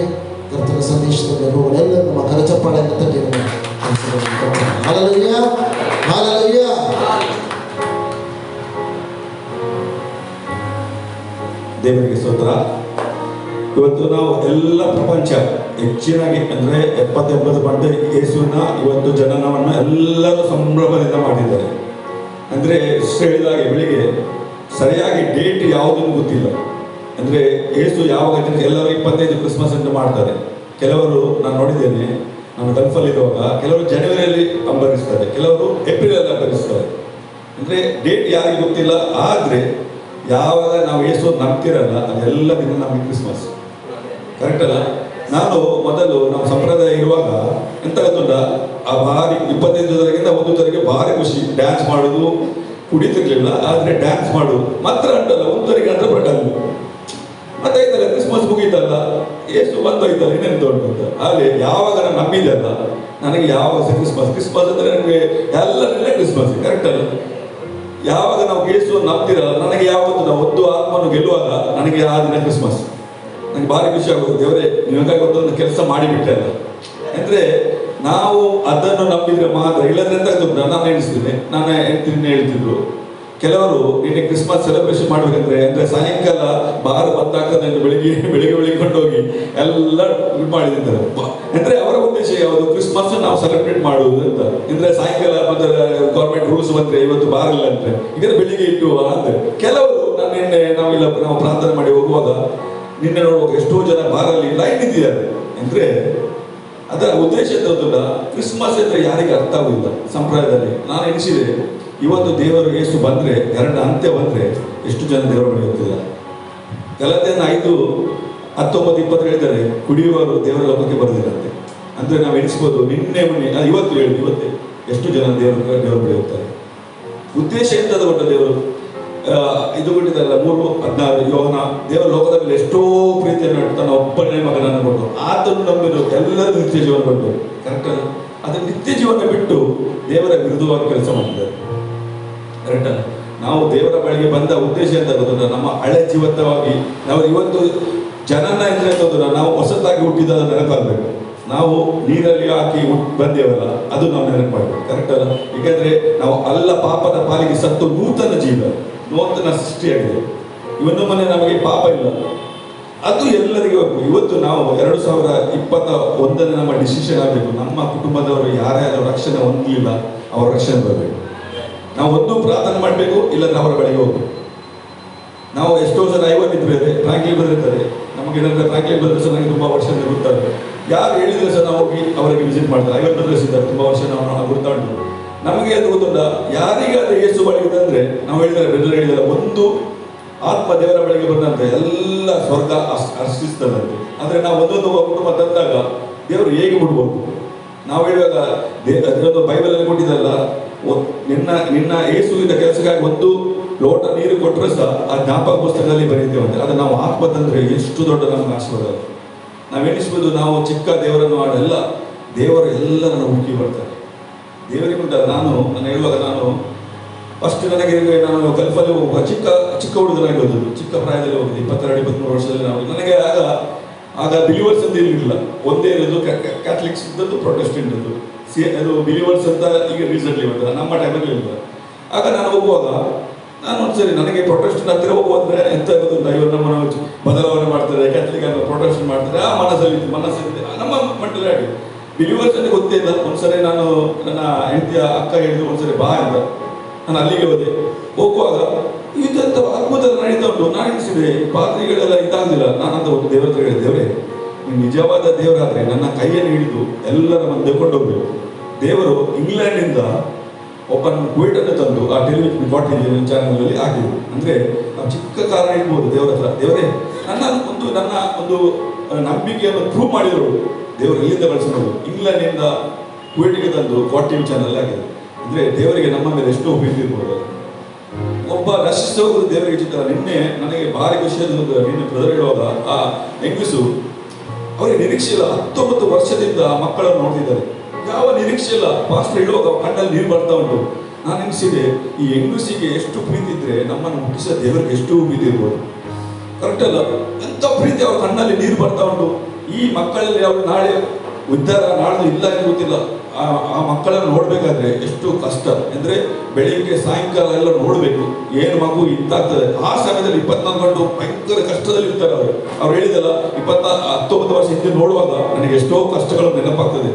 ಕರ್ತನ ಸಂದೇಶದಲ್ಲಿ ಹೋಗಲೆಲ್ಲ ನಮ್ಮ ಕರಚಪ್ಪಾಳೆಯನ್ನು ತಟ್ಟಿ ಹಲ್ಲೆಲೂಯಾ, ಹಲ್ಲೆಲೂಯಾ. ದೇವರಿಗೆ ಸ್ತೋತ್ರ. ಇವತ್ತು ನಾವು ಎಲ್ಲ ಪ್ರಪಂಚ ಹೆಚ್ಚಿನಾಗಿ ಅಂದರೆ 70-80% ಯೇಸುವಿನ ಇವತ್ತು ಜನನವನ್ನು ಎಲ್ಲರೂ ಸಂಭ್ರಮದಿಂದ ಮಾಡಿದ್ದಾರೆ. ಅಂದರೆ ಹೇಳಿದಾಗೆ ಬೆಳಿಗ್ಗೆ ಸರಿಯಾಗಿ ಡೇಟ್ ಯಾವುದನ್ನು ಗೊತ್ತಿಲ್ಲ. ಅಂದರೆ ಯೇಸು ಯಾವಾಗ ಎಲ್ಲರೂ 25 ಕ್ರಿಸ್ಮಸ್ ಅಂತ ಮಾಡ್ತಾರೆ. ಕೆಲವರು ನಾನು ನೋಡಿದ್ದೇನೆ, ನಾನು ಗಲ್ಫಲ್ಲಿರುವಾಗ ಕೆಲವರು ಜನವರಿಯಲ್ಲಿ ಅಂಬರಿಸ್ತಾರೆ, ಕೆಲವರು ಏಪ್ರಿಲಲ್ಲಿ ಅಂಬರಿಸ್ತಾರೆ. ಅಂದರೆ ಡೇಟ್ ಯಾರಿಗೂ ಗೊತ್ತಿಲ್ಲ. ಆದರೆ ಯಾವಾಗ ನಾವು ಯೇಸು ನಂಬ್ತಿರಲ್ಲ ಅದೆಲ್ಲ ದಿನ ನಮಗೆ ಕ್ರಿಸ್ಮಸ್, ಕರೆಕ್ಟ್ ಅಲ್ಲ? ನಾನು ಮೊದಲು ನಮ್ಮ ಸಂಪ್ರದಾಯ ಇರುವಾಗ ಎಂತ ಗೊತ್ತುಂಟ, ಆ ಭಾರಿ 25 ಜನರಿಗಿಂತ 1 ಜನರಿಗೆ ಭಾರಿ ಖುಷಿ. ಡ್ಯಾನ್ಸ್ ಮಾಡೋದು ಕುಡಿತಿರ್ಲಿಲ್ಲ, ಆದರೆ ಡ್ಯಾನ್ಸ್ ಮಾಡೋದು ಮಾತ್ರ ಉಂಟಲ್ಲ, 1 ಜನರಿಗೆ ಅಂದ್ರೆ ಬಟಲ್ಲ. ಮತ್ತೆ ಆಯ್ತಲ್ಲ, ಕ್ರಿಸ್ಮಸ್ ಮುಗೀತಲ್ಲ, ಎಷ್ಟು ಬಂದೋಯ್ತಲ್ಲ, ಇನ್ನೇನು ದೊಡ್ಡ ಅಂತ. ಆದರೆ ಯಾವಾಗ ನಾನು ನಂಬಿದೆ ಅಲ್ಲ, ನನಗೆ ಯಾವಾಗ ಕ್ರಿಸ್ಮಸ್ ಅಂದರೆ ನನಗೆ ಎಲ್ಲರಲ್ಲೇ ಕ್ರಿಸ್ಮಸ್, ಕರೆಕ್ಟ್ ಅಲ್ಲ? ಯಾವಾಗ ನಾವು ಯೇಸು ನಂಬ್ತಿರಲ್ಲ, ನನಗೆ ಯಾವತ್ತು ನಾವು ಒಂದು ಆತ್ಮನ್ನು ಗೆಲ್ಲುವಾಗ ನನಗೆ ಆ ದಿನ ಕ್ರಿಸ್ಮಸ್. ನನಗೆ ಭಾರಿ ಖುಷಿ ಆಗೋದು, ದೇವರೇ ನಿಮಗಾಗಿ ಒಂದು ಕೆಲಸ ಮಾಡಿಬಿಟ್ಟೆ ಅಲ್ಲ. ಅಂದರೆ ನಾವು ಅದನ್ನು ನಂಬಿದ್ರೆ ಮಾತ್ರ, ಇಲ್ಲದ್ರೆ ಅಂತ ನಾನು ಎಣಿಸ್ತೀನಿ. ನಾನು ಹೇಳ್ತಿದ್ರು ಕೆಲವರು ನಿನ್ನೆ ಕ್ರಿಸ್ಮಸ್ ಸೆಲೆಬ್ರೇಷನ್ ಮಾಡ್ಬೇಕಂದ್ರೆ ಅಂದರೆ ಸಾಯಂಕಾಲ ಬಾರ್ ಬಂದಾಗ್ತದೆ ಬೆಳಿಗ್ಗೆ ಕೊಂಡೋಗಿ ಎಲ್ಲ ಇದು ಮಾಡಿದ್ದಾರೆ. ಅಂದರೆ ಅವರ ಉದ್ದೇಶ ಯಾವುದು? ಕ್ರಿಸ್ಮಸ್ ನಾವು ಸೆಲೆಬ್ರೇಟ್ ಮಾಡುವುದು ಅಂತ. ಅಂದರೆ ಸಾಯಂಕಾಲ ಬಂದ ಗೌರ್ಮೆಂಟ್ ರೂಲ್ಸ್ ಬಂದರೆ ಇವತ್ತು ಬಾರ್ ಇಲ್ಲ ಅಂದ್ರೆ ಈಗ ಬೆಳಿಗ್ಗೆ ಇಟ್ಟುವ ಅಂದ್ರೆ ಕೆಲವರು ನಾನು ನಿನ್ನೆ ನಾವು ಪ್ರಾರ್ಥನೆ ಮಾಡಿ ಹೋಗುವಾಗ ನಿನ್ನೆ ನೋಡುವಾಗ ಎಷ್ಟೋ ಜನ ಬಾರಲ್ಲಿ ಲೈನ್ ನಿಂತಿದ್ದಾರೆ. ಅಂದರೆ ಅದರ ಉದ್ದೇಶ ಎಂತ ಕ್ರಿಸ್ಮಸ್ ಅಂದರೆ ಯಾರಿಗೆ ಅರ್ಥ ಆಗುವುದಿಲ್ಲ ಸಂಪ್ರದಾಯದಲ್ಲಿ. ನಾನು ಎಣಿಸಿದೆ, ಇವತ್ತು ದೇವರು ಯೇಸು ಬಂದರೆ, ಎರಡು ಅಂತ್ಯ ಬಂದರೆ ಎಷ್ಟು ಜನ ದೇವರು ಬಳಿ ಹೋಗ್ತಿಲ್ಲ. ಗಲಾತ್ಯನ 5:19-20 ಹೇಳ್ತಾರೆ, ಕುಡಿಯುವವರು ದೇವರ ಲೋಕಕ್ಕೆ ಬರೋದಿಲ್ಲಂತೆ. ಅಂದರೆ ನಾವು ಎಣಿಸ್ಬೋದು ನಿನ್ನೆ ಇವತ್ತೇ ಎಷ್ಟು ಜನ ದೇವರು ಬಳಿ ಹೋಗ್ತಾರೆ. ಉದ್ದೇಶ ಎಂತದ ಕೊಟ್ಟ ದೇವರು ಇದು ಕೊಟ್ಟಿದ್ದಲ್ಲ, 3:16 ಯೋಹನ, ದೇವರ ಲೋಕದ ಮೇಲೆ ಎಷ್ಟೋ ಪ್ರೀತಿಯನ್ನು ತನ್ನ ಒಬ್ಬನೇ ಮಗನನ್ನು ಕೊಟ್ಟು ಆತನು ನಂಬಿದ್ರು ಎಲ್ಲರೂ ನಿತ್ಯ ಜೀವನ ಕೊಟ್ಟು, ಕರೆಕ್ಟ್ ಅಲ್ಲ? ಅದರ ನಿತ್ಯ ಜೀವನ ಬಿಟ್ಟು ದೇವರ ವಿರುದ್ಧವಾಗಿ ಕೆಲಸ ಮಾಡಿದ್ದಾರೆ, ಕರೆಕ್ಟ್ ಅಲ್ಲ? ನಾವು ದೇವರ ಬಳಿಗೆ ಬಂದ ಉದ್ದೇಶ ಅಂತ ಗೊತ್ತಿಲ್ಲ, ನಮ್ಮ ಹಳೆ ಜೀವಂತವಾಗಿ ನಾವು ಇವತ್ತು ಜನನ ಇದ್ರೆ ಅಂತಂದ್ರೆ ನಾವು ಹೊಸದಾಗಿ ಹುಟ್ಟಿದ ನೆನಪಾಗಬೇಕು. ನಾವು ನೀರಲ್ಲಿ ಹಾಕಿ ಬಂದೇವಲ್ಲ, ಅದು ನಾವು ನೆನಪು ಮಾಡಬೇಕು, ಕರೆಕ್ಟ್ ಅಲ್ಲ? ಏಕೆಂದ್ರೆ ನಾವು ಅಲ್ಲ ಪಾಪದ ಪಾಲಿಗೆ ಸತ್ತು ನೂತನ ಸೃಷ್ಟಿಯಾಗಿದೆ. ಇವನು ಮನೆ ನಮಗೆ ಪಾಪ ಇಲ್ಲ, ಅದು ಎಲ್ಲರಿಗೂ ಬೇಕು. ಇವತ್ತು ನಾವು 2021 ನಮ್ಮ ಡಿಸಿಷನ್ ಆಗಬೇಕು. ನಮ್ಮ ಕುಟುಂಬದವರು ಯಾರ್ಯಾರು ರಕ್ಷಣೆ ಹೊಂದಲಿಲ್ಲ ಅವರ ರಕ್ಷಣೆ ಬರಬೇಕು. ನಾವು ಒಂದು ಪ್ರಾರ್ಥನೆ ಮಾಡಬೇಕು, ಇಲ್ಲಾಂದ್ರೆ ಅವರ ಬಳಿಗೆ ಹೋಗ್ಬೇಕು. ನಾವು ಎಷ್ಟೋ ಜನ ಇದ್ದಾರೆ, ಫ್ರಾಂಕ್ಲಿನ್ ಬಂದಿರ್ತಾರೆ. ನಮಗೆ ಫ್ರಾಂಕ್ಲಿನ್ ಬ್ರದರ್ಸ್ ನನಗೆ ತುಂಬ ವರ್ಷದಿಂದ ಗೊತ್ತಾರೆ. ಯಾರು ಹೇಳಿದ್ರೆ ಸಹ ನಾವು ಹೋಗಿ ಅವರಿಗೆ ವಿಸಿಟ್ ಮಾಡ್ತಾರೆ. 50 ಬ್ರದರ್ಸ್ ಇದ್ದಾರೆ, ತುಂಬ ವರ್ಷ ನಾವು ಗೊತ್ತಾಡ್ತು. ನಮಗೆ ಅದು ಗೊತ್ತಲ್ಲ, ಯಾರಿಗಾದ್ರೆ ಯೇಸು ಬಳಿಗೆ ತಂದ್ರೆ ನಾವು ಹೇಳಿದರೆ ಒಂದು ಆತ್ಮ ದೇವರ ಬಳಿಗೆ ಬಂದಂತೆ ಎಲ್ಲ ಸ್ವರ್ಗ ಹರ್ಷಿಸ್ತದಂತೆ. ಅಂದರೆ ನಾವು ಒಂದೊಂದು ಕುಟುಂಬ ತಂದಾಗ ದೇವರು ಹೇಗೆ ಬಿಡ್ಬೋದು? ನಾವು ಹೇಳುವಾಗ ಅದೊಂದು ಬೈಬಲಲ್ಲಿ ಕೊಟ್ಟಿದ್ದಲ್ಲ, ನಿನ್ನ ಯೇಸುವಿನ ಕೆಲಸಕ್ಕಾಗಿ ಒಂದು ಲೋಟ ನೀರು ಕೊಟ್ಟರೆ ಸಹ ಆ ಜ್ಞಾಪಕ ಪುಸ್ತಕದಲ್ಲಿ ಬರೀತೇವಂತೆ. ಅದು ನಾವು ಆತ್ಮ ತಂದರೆ ಎಷ್ಟು ದೊಡ್ಡ ನಮ್ಗೆ ಆಶೀರ್ವಾದ. ನಾವೆನಿಸ್ಬೋದು ನಾವು ಚಿಕ್ಕ ದೇವರನ್ನು ಆಡಲ್ಲ, ದೇವರು ಎಲ್ಲರನ್ನು ಹುಡುಕಿ ಬರ್ತಾರೆ. ದೇವರಿಗೆ ಉಂಟಲ್ಲ, ನಾನು ಹೇಳುವಾಗ ನಾನು ಫಸ್ಟ್ ನಾನು ಗಲ್ಫಲ್ಲಿ ಹೋಗುವ ಚಿಕ್ಕ ಹುಡುಗನಾಗಿ ಹೋದದ್ದು, ಚಿಕ್ಕ ಪ್ರಾಯದಲ್ಲಿ ಹೋಗಿದ್ದು, 22-23 ವರ್ಷದಲ್ಲಿ ನಾವು. ನನಗೆ ಆಗ ಬಿಲಿವರ್ಸ್ ಅಂತ ಇರಲಿಲ್ಲ, ಒಂದೇ ಇರೋದು ಕ್ಯಾಥಲಿಕ್ಸ್ ಇದ್ದದ್ದು, ಪ್ರೊಟೆಸ್ಟೆಂಟ್ ಇದ್ದು. ಅದು ಬಿಲಿವರ್ಸ್ ಅಂತ ಈಗ ರೀಸೆಂಟ್ಲಿ ಬಂದ, ನಮ್ಮ ಟೈಮಲ್ಲಿ ಇಲ್ಲ. ಆಗ ನಾನು ಹೋಗುವಾಗ ನಾನು ಒಂದ್ಸರಿ ನನಗೆ ಪ್ರೊಟೆಸ್ಟೆಂಟ್ ಹತ್ತಿರ ಹೋಗೋದ್ರೆ ಎಂತ ಗೊತ್ತಿಲ್ಲ, ಇವರು ನಮ್ಮನ್ನು ಬದಲಾವಣೆ ಮಾಡ್ತಾರೆ, ಕ್ಯಾಥಲಿಕ್ ಅನ್ನು ಪ್ರೊಟೆಸ್ಟೆಂಟ್ ಮಾಡ್ತಾರೆ, ಆ ಮನಸ್ಸಲ್ಲಿ ನಮ್ಮ ಮಂಡಲ ಆಗಿ ಬಿಲಿವರ್ಸ್ ಅಂತ ಗೊತ್ತೇ ಇಲ್ಲ. ಒಂದ್ಸರಿ ನಾನು ನನ್ನ ಹೆಂಡತಿಯ ಅಕ್ಕ ಹೇಳಿದ್ರು ಒಂದ್ಸರಿ ಬಾ ಅಂತ, ನಾನು ಅಲ್ಲಿಗೆ ಹೋದೆ. ಹೋಗುವಾಗ ಇದಂತ ಅದ್ಭುತ ನಡೀತಾ ಉಂಟು. ನಾನು ಎಣಿಸಿದೆ ಪಾತ್ರಿಗಳೆಲ್ಲ ಇದಾಗಲಿಲ್ಲ. ನಾನಂತ ಒಂದು ದೇವರ ಹತ್ರ ಹೇಳಿದೆ, ದೇವರೇ ನೀವು ನಿಜವಾದ ದೇವರಾದ್ರೆ ನನ್ನ ಕೈಯನ್ನು ಹಿಡಿದು ಎಲ್ಲರ ಮಧ್ಯೆ ಕೊಂಡೋಗ್ಬೇಕು. ದೇವರು ಇಂಗ್ಲೆಂಡಿಂದ ಒಬ್ಬನ ಕುವೇಟನ್ನು ತಂದು ಆ ಟೆಲಿವಿಷನ್ ಚಾನಲ್ನಲ್ಲಿ ಹಾಕಿದ್ರು. ಅಂದರೆ ನಾವು ಚಿಕ್ಕ ಕಾರಣ ಇರ್ಬೋದು ದೇವರ ಹತ್ರ, ದೇವರೇ ನನ್ನ ಒಂದು ನಂಬಿಕೆಯನ್ನು ಪ್ರೂವ್ ಮಾಡಿದರು. ದೇವರು ಎಲ್ಲಿಂದ ಕಳಿಸೋದು, ಇಂಗ್ಲೆಂಡಿಂದ ಕುವೇಟಿಗೆ ತಂದು ಟಿವಿ ಚಾನಲ್ ಆಗಿದೆ. ಅಂದರೆ ದೇವರಿಗೆ ನಮ್ಮ ಮೇಲೆ ಎಷ್ಟೋ ಪ್ರೀತಿ ಇರ್ಬೋದು. ಒಬ್ಬ ರಶಿಸೋದು ದೇವರಿಗೆ ಚಿತ್ರ. ನಿನ್ನೆ ನನಗೆ ಭಾರಿ ಖುಷಿಯಾದ ನಿನ್ನೆ ಬ್ರದರ್ ಹೇಳುವಾಗ ಆ ಹೆಂಗಸು ಅವರಿಗೆ ನಿರೀಕ್ಷೆ ಇಲ್ಲ, 19 ವರ್ಷದಿಂದ ಮಕ್ಕಳನ್ನು ನೋಡ್ತಿದ್ದಾರೆ, ಯಾವ ನಿರೀಕ್ಷೆ ಇಲ್ಲ. ಪಾಸ್ಟರ್ ಹೇಳುವಾಗ ಕಣ್ಣಲ್ಲಿ ನೀರು ಬರ್ತಾ ಉಂಟು. ನಾನು ಎನಿಸಿದೆ ಈ ಹೆಂಗಸಿಗೆ ಎಷ್ಟು ಪ್ರೀತಿ ಇದ್ರೆ ನಮ್ಮನ್ನು ಮುಟ್ಟಿಸಿದ ದೇವರಿಗೆ ಎಷ್ಟು ಪ್ರೀತಿ ಇರ್ಬೋದು. ಕರೆಕ್ಟ್ ಅಲ್ಲ? ಎಂಥ ಪ್ರೀತಿ ಅವ್ರ ಕಣ್ಣಲ್ಲಿ ನೀರು ಬರ್ತಾ ಉಂಟು. ಈ ಮಕ್ಕಳಲ್ಲಿ ಅವರು ನಾಳೆ ಉದ್ಧಾರ ನಾಳೆ ಇಲ್ಲ ಎಂದು ಗೊತ್ತಿಲ್ಲ. ಆ ಮಕ್ಕಳನ್ನು ನೋಡ್ಬೇಕಾದ್ರೆ ಎಷ್ಟು ಕಷ್ಟ ಅಂದ್ರೆ ಬೆಳಿಗ್ಗೆ ಸಾಯಂಕಾಲ ಎಲ್ಲ ನೋಡ್ಬೇಕು, ಏನು ಮಗು ಇಂತಾಗ್ತದೆ. ಆ ಸಮಯದಲ್ಲಿ 24 ಗಂಟೆ ಭಯಂಕರ ಕಷ್ಟದಲ್ಲಿ ಇರ್ತಾರೆ ಅವ್ರು ಹೇಳಿದಲ್ಲ, 19 ವರ್ಷ ಹಿಂದೆ ನೋಡುವಾಗ ನನಗೆ ಎಷ್ಟೋ ಕಷ್ಟಗಳು ನೆನಪಾಗ್ತದೆ.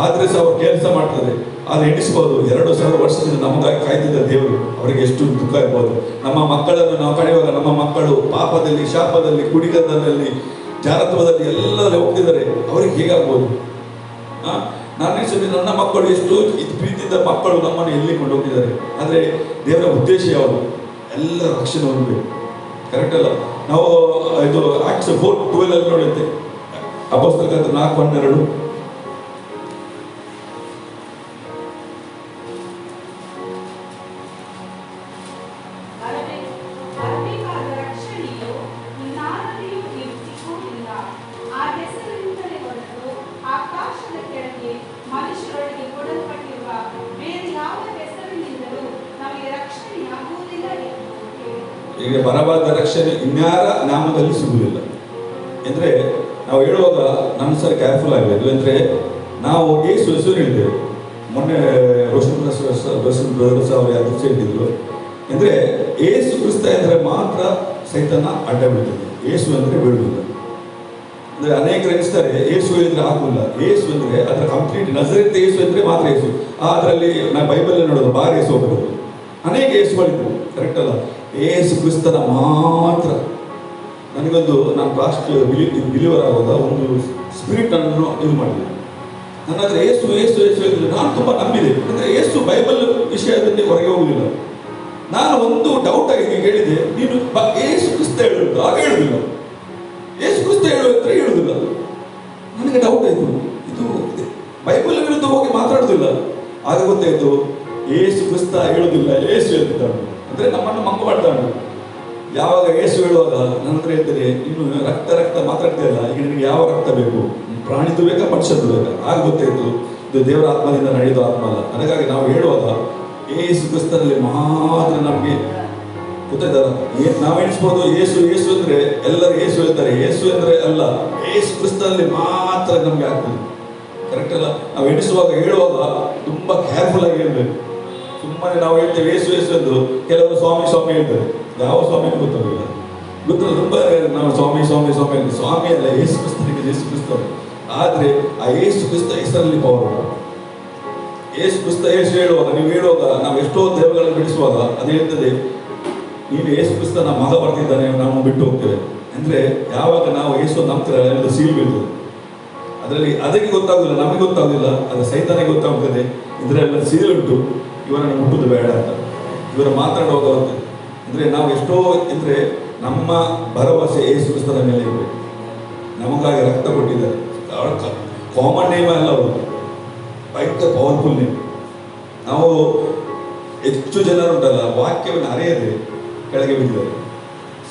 ಆದ್ರೆ ಸಹ ಅವ್ರು ಕೆಲಸ ಮಾಡ್ತಾರೆ. ಆದ್ರೆ ಎಣಿಸ್ಬೋದು 2000 ವರ್ಷದಿಂದ ನಮಗಾಗಿ ಕಾಯ್ತಿದ್ದ ದೇವರು ಅವರಿಗೆ ಎಷ್ಟು ದುಃಖ ಇರ್ಬೋದು. ನಮ್ಮ ಮಕ್ಕಳನ್ನು ನಾವು ಕಳೆಯುವಾಗ ನಮ್ಮ ಮಕ್ಕಳು ಪಾಪದಲ್ಲಿ, ಶಾಪದಲ್ಲಿ, ಕುಡಿಗದಲ್ಲಿ, ಜಾರತ್ವದಲ್ಲಿ ಎಲ್ಲರೂ ಹೋಗ್ತಿದ್ದಾರೆ. ಅವ್ರಿಗೆ ಹೇಗಾಗ್ಬೋದು? ನಾನು ಎಣಿಸಿದ್ರೆ ನನ್ನ ಮಕ್ಕಳು ಎಷ್ಟು ಪ್ರೀತಿಯಿಂದ ಮಕ್ಕಳು ನಮ್ಮನ್ನು ಎಲ್ಲಿ ಕೊಂಡೋಗಿದ್ದಾರೆ. ಆದರೆ ದೇವರ ಉದ್ದೇಶ ಯಾವುದು? ಎಲ್ಲ ರಕ್ಷಣೆ ಹೊಂದಬೇಕು. ಕರೆಕ್ಟ್ ಅಲ್ಲ? ನಾವು ಇದು ಆಕ್ಟ್ಸ್ 4:12 ನೋಡುತ್ತೆ, ಅಪೊಸ್ತಲ 4:12. ಈಗ ಬರಬಾರದ ರಕ್ಷಣೆ ಇನ್ಯಾರ ನಾಮದಲ್ಲಿ ಸಿಗುವುದಿಲ್ಲ. ಅಂದರೆ ನಾವು ಹೇಳುವಾಗ ನಮ್ಮ ಸರ್ ಕೇರ್ಫುಲ್ ಆಗಬೇಕು. ಅಂದರೆ ನಾವು ಏಸು ಹೆಸರು ಹೇಳಿದ್ದೇವೆ. ಮೊನ್ನೆ ರೋಷನ್ ಬ್ರದರ್ಸ್ ಅವರು ಯಾರು ಹೇಳಿದ್ರು ಅಂದರೆ ಏಸು ಕ್ರಿಸ್ತ ಎಂದರೆ ಮಾತ್ರ ಸೈತಾನ ಅಡ್ಡ ಬೀಳ್ತದೆ, ಏಸು ಅಂದರೆ ಬೀಳುವುದಿಲ್ಲ. ಅಂದರೆ ಅನೇಕರು ಎನಿಸ್ತಾರೆ ಏಸು ಹೇಳಿದ್ರೆ ಆಗುಲ್ಲ. ಏಸು ಅಂದರೆ ಅದರ ಕಂಪ್ಲೀಟ್ ನಜರೇತ್ ಏಸು ಅಂದರೆ ಮಾತ್ರ ಏಸು. ಅದರಲ್ಲಿ ನಾವು ಬೈಬಲ್ ನೋಡೋದು ಬಾರಿ ಏಸು ಹೋಗ್ಬೋದು, ಅನೇಕ ಏಸುಗಳಿದ್ರು. ಕರೆಕ್ಟ್ ಅಲ್ಲ? ಏಸು ಕ್ರಿಸ್ತನ ಮಾತ್ರ. ನನಗೊಂದು ನಾನು ಲಾಸ್ಟ್ ಬಿಲಿವರ್ ಆಗುವಾಗ ಒಂದು ಸ್ಪಿರಿಟ್ ಅನ್ನು ಇದು ಮಾಡಿದೆ. ನನ್ನ ಹತ್ರ ಏಸು ಏಸು ಏಸು ಹೇಳಿದ್ರು. ನಾನು ತುಂಬ ನಂಬಿದೆ. ಅಂದರೆ ಏಸು ಬೈಬಲ್ ವಿಷಯದಲ್ಲಿ ಹೊರಗೆ ಹೋಗುದಿಲ್ಲ. ನಾನು ಒಂದು ಡೌಟ್ ಆಗಿ ಹೇಳಿದೆ, ನೀನು ಏಸು ಕ್ರಿಸ್ತ ಹೇಳುವುದು ಆಗ ಹೇಳುದಿಲ್ಲ, ಏಸು ಕ್ರಿಸ್ತ ಹೇಳುವಂತ ಹೇಳುದಿಲ್ಲ. ನನಗೆ ಡೌಟ್ ಆಯಿತು, ಇದು ಬೈಬಲ್ ವಿರುದ್ಧ ಹೋಗಿ ಮಾತಾಡುದಿಲ್ಲ. ಆಗ ಗೊತ್ತಾಯ್ತು ಏಸು ಕ್ರಿಸ್ತ ಹೇಳುದಿಲ್ಲ, ಏಸು ಹೇಳ್ತಿದ್ದಾನೆ. ಅಂದರೆ ನಮ್ಮನ್ನು ಮಂಗ ಮಾಡ್ತಾನೆ. ಯಾವಾಗ ಏಸು ಹೇಳುವಾಗ ನನ್ನ ಹತ್ರ ಹೇಳ್ತಾರೆ, ನೀನು ರಕ್ತ ಮಾತಾಡ್ತೀಯಲ್ಲ, ಈಗ ನಿನಗೆ ಯಾವ ರಕ್ತ ಬೇಕು? ಪ್ರಾಣಿದು ಬೇಕಾ ಮನುಷ್ಯದ್ದು ಬೇಕಾ? ಆಗ ಗೊತ್ತಾಯ್ತು ಇದು ದೇವರ ಆತ್ಮದಿಂದ ನಡೆಯುವ ಆತ್ಮ ಅಲ್ಲ. ಅದಕ್ಕಾಗಿ ನಾವು ಹೇಳುವಾಗ ಏಸು ಕ್ರಿಸ್ತನಲ್ಲಿ ಮಾತ್ರ ನಮಗೆ ಗೊತ್ತಾಯ್ತಲ್ಲ. ನಾವು ಎಣಿಸ್ಬೋದು ಏಸು ಏಸು ಅಂದರೆ ಎಲ್ಲರೂ ಏಸು ಹೇಳ್ತಾರೆ, ಏಸು ಅಂದರೆ ಅಲ್ಲ, ಏಸು ಕ್ರಿಸ್ತನಲ್ಲಿ ಮಾತ್ರ ನಮಗೆ ಆಗ್ತದೆ. ಕರೆಕ್ಟ್ ಅಲ್ಲ? ನಾವು ಎಣಿಸುವಾಗ ಹೇಳುವಾಗ ತುಂಬ ಕೇರ್ಫುಲ್ ಆಗಿ ಹೇಳ್ಬೇಕು. ಸುಮ್ಮನೆ ನಾವು ಹೇಳ್ತೇವೆ ಏಸು ಏಸು ಎಂದು, ಕೆಲವರು ಸ್ವಾಮಿ ಸ್ವಾಮಿ ಹೇಳ್ತಾರೆ. ಯಾವ ಸ್ವಾಮಿ ಗೊತ್ತಾಗಿಲ್ಲ, ತುಂಬ ನಾವು ಸ್ವಾಮಿ ಸ್ವಾಮಿ ಸ್ವಾಮಿ ಅಂತ. ಸ್ವಾಮಿ ಅಲ್ಲ, ಏಸು ಕ್ರಿಸ್ತನಿಗೆ ಏಸು ಕ್ರಿಸ್ತ. ಆದರೆ ಆ ಏಸು ಕ್ರಿಸ್ತ ಹೆಸರಲ್ಲಿ ಪವರ್ ಉಂಟು. ಏಸು ಕ್ರಿಸ್ತ ಏಸು ಹೇಳುವಾಗ, ನೀವು ಹೇಳುವಾಗ ನಾವು ಎಷ್ಟೋ ದೇವಗಳನ್ನು ಬಿಡಿಸುವಾಗ ಅದು ಹೇಳ್ತದೆ, ನೀನು ಏಸು ಕ್ರಿಸ್ತನ ಮಗ ಬರ್ತಿದ್ದಾನೆ, ನಾವು ಬಿಟ್ಟು ಹೋಗ್ತೇವೆ. ಅಂದರೆ ಯಾವಾಗ ನಾವು ಏಸು ನಂತರ ಎಲ್ಲ ಸೀಲ್ ಬೀಳ್ತದೆ. ಅದರಲ್ಲಿ ಅದಕ್ಕೆ ಗೊತ್ತಾಗುದಿಲ್ಲ, ನಮಗೆ ಗೊತ್ತಾಗುದಿಲ್ಲ, ಅದು ಸೈತಾನಿಗೆ ಗೊತ್ತಾಗ್ತದೆ. ಇದರೆಲ್ಲ ಸೀಲ್ ಉಂಟು, ಇವರನ್ನು ಮುಟ್ಟುದು ಬೇಡ ಅಂತ. ಇವರ ಮಾತಾಡುವಾಗ ಅಂದರೆ ನಾವು ಎಷ್ಟೋ ಅಂದರೆ ನಮ್ಮ ಭರವಸೆ ಏಸು ಕ್ರಿಸ್ತನ ಮೇಲೆ ಇರಬೇಕು. ನಮಗಾಗಿ ರಕ್ತ ಕೊಟ್ಟಿದ್ದಾರೆ. ಕಾಮನ್ ನೇಮ್ ಅಲ್ಲ, ಅವರು ಭಯಂಕರ ಪವರ್ಫುಲ್ ನೇಮ್. ನಾವು ಹೆಚ್ಚು ಜನರು ಉಂಟಲ್ಲ, ವಾಕ್ಯವನ್ನು ಅರಿಯದೆ ಕೆಳಗೆ ಬಿದ್ದಿದ್ದಾರೆ.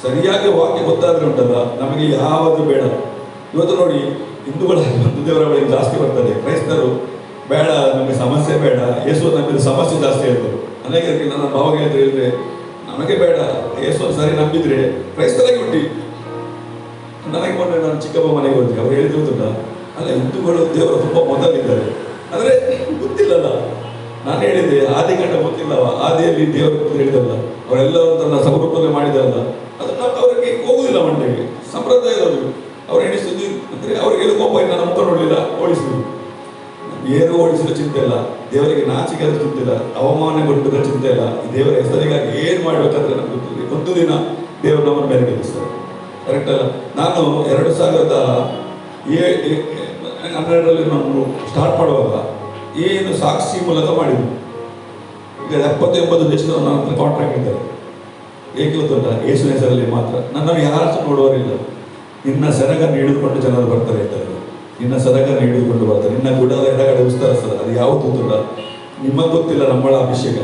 ಸರಿಯಾಗಿ ವಾಕ್ಯ ಗೊತ್ತಾದ್ರೆ ಉಂಟಲ್ಲ, ನಮಗೆ ಯಾವುದು ಬೇಡ. ಇವತ್ತು ನೋಡಿ, ಹಿಂದೂಗಳ ಒಂದು ದೇವರ ಬಳಿ ಜಾಸ್ತಿ ಬರ್ತದೆ, ಕ್ರೈಸ್ತರು ಬೇಡ, ನಮಗೆ ಸಮಸ್ಯೆ ಬೇಡ, ಯೇಸು ನಮಗೆ ಸಮಸ್ಯೆ ಜಾಸ್ತಿ ಹೇಳ್ತಾರೆ. ಅನೇಕರಿಗೆ ನನ್ನ ಭಾವ ಹೇಳಿದ್ರೆ ನಮಗೆ ಬೇಡ, ಯೇಸು ಸರಿ ನಂಬಿದ್ರೆ ಕ್ರೈಸ್ತರಾಗಿ ಹುಟ್ಟಿ. ನನಗೆ ಮೊನ್ನೆ ನಾನು ಚಿಕ್ಕಪ್ಪ ಮನೆಗೆ ಹೋದ್ವಿ, ಅವ್ರು ಹೇಳಿದ್ರು ಅಲ್ಲ, ಹಿಂದೂಗಳು ದೇವರು ತುಂಬ ಮೊದಲಿದ್ದಾರೆ. ಆದರೆ ಗೊತ್ತಿಲ್ಲಲ್ಲ, ನಾನು ಹೇಳಿದೆ ಆದಿಕಾಂಡ ಗೊತ್ತಿಲ್ಲವ, ಆದಿಯಲ್ಲಿ ದೇವರು ಅಂತ ಹೇಳಿದಲ್ಲ, ಅವರೆಲ್ಲರೂ ತನ್ನ ಸಮರೂಪದಲ್ಲಿ ಮಾಡಿದಲ್ಲ, ಅದನ್ನ ಅವರಿಗೆ ಹೋಗುದಿಲ್ಲ ಮಂಡೆಗೆ. ಸಂಪ್ರದಾಯದವರು ಅವ್ರು ಎಣಿಸುದು ಅಂದ್ರೆ ಅವ್ರಿಗೆ ಕೋಪ ಇಲ್ಲ, ನಮ್ಮ ಮುಖ ನೋಡಲಿಲ್ಲ ಓಡಿಸುದು. ಏನು ಓಡಿಸಿದ ಚಿಂತೆ ಇಲ್ಲ, ದೇವರಿಗೆ ನಾಚಿಕೆ ಆದ ಚಿಂತೆ ಇಲ್ಲ, ಅವಮಾನಗೊಂಡದ ಚಿಂತೆ ಇಲ್ಲ. ದೇವರ ಹೆಸರಿಗಾಗಿ ಏನು ಮಾಡ್ಬೇಕಂದ್ರೆ ನಮ್ಗೆ ಗೊತ್ತಿಲ್ಲ. ಒಂದು ದಿನ ದೇವರು ನಮ್ಮನ್ನು ಮೇಲೆ ಗೆಲ್ಲಿಸ್ತಾರೆ. ಕರೆಕ್ಟ್ ಅಲ್ಲ? ನಾನು 2012ರಲ್ಲಿ ನಾನು ಸ್ಟಾರ್ಟ್ ಮಾಡುವಾಗ ಏನು ಸಾಕ್ಷಿ ಮೂಲಕ ಮಾಡಿದ್ದು. ಈಗ 70-80 ದೇಶದವರು ನನ್ನ ಹತ್ರ ಕಾಂಟ್ರಾಕ್ಟ್ ಇದ್ದಾರೆ. ಏಕೆ ಗೊತ್ತುಂಟ? ಯೇಸುವಿನ ಹೆಸರಲ್ಲಿ ಮಾತ್ರ. ನನ್ನನ್ನು ಯಾರು ನೋಡುವರಿಲ್ಲ. ನಿನ್ನ ಸೆರಗನ್ನು ಹಿಡಿದುಕೊಂಡು ಜನರು ಬರ್ತಾರೆ ಇದ್ದಾರೆ. ನಿನ್ನ ಸೆರಗನ್ನು ಹಿಡಿದುಕೊಂಡು ಬರ್ತಾರೆ, ನಿನ್ನ ಗುಡದ ಎಡಗಡೆ ವಿಸ್ತರಿಸ್ತಾರೆ. ಅದು ಯಾವುದು ಗೊತ್ತಿಲ್ಲ, ನಿಮಗೆ ಗೊತ್ತಿಲ್ಲ. ನಮ್ಮಳ ಅಭಿಷೇಕ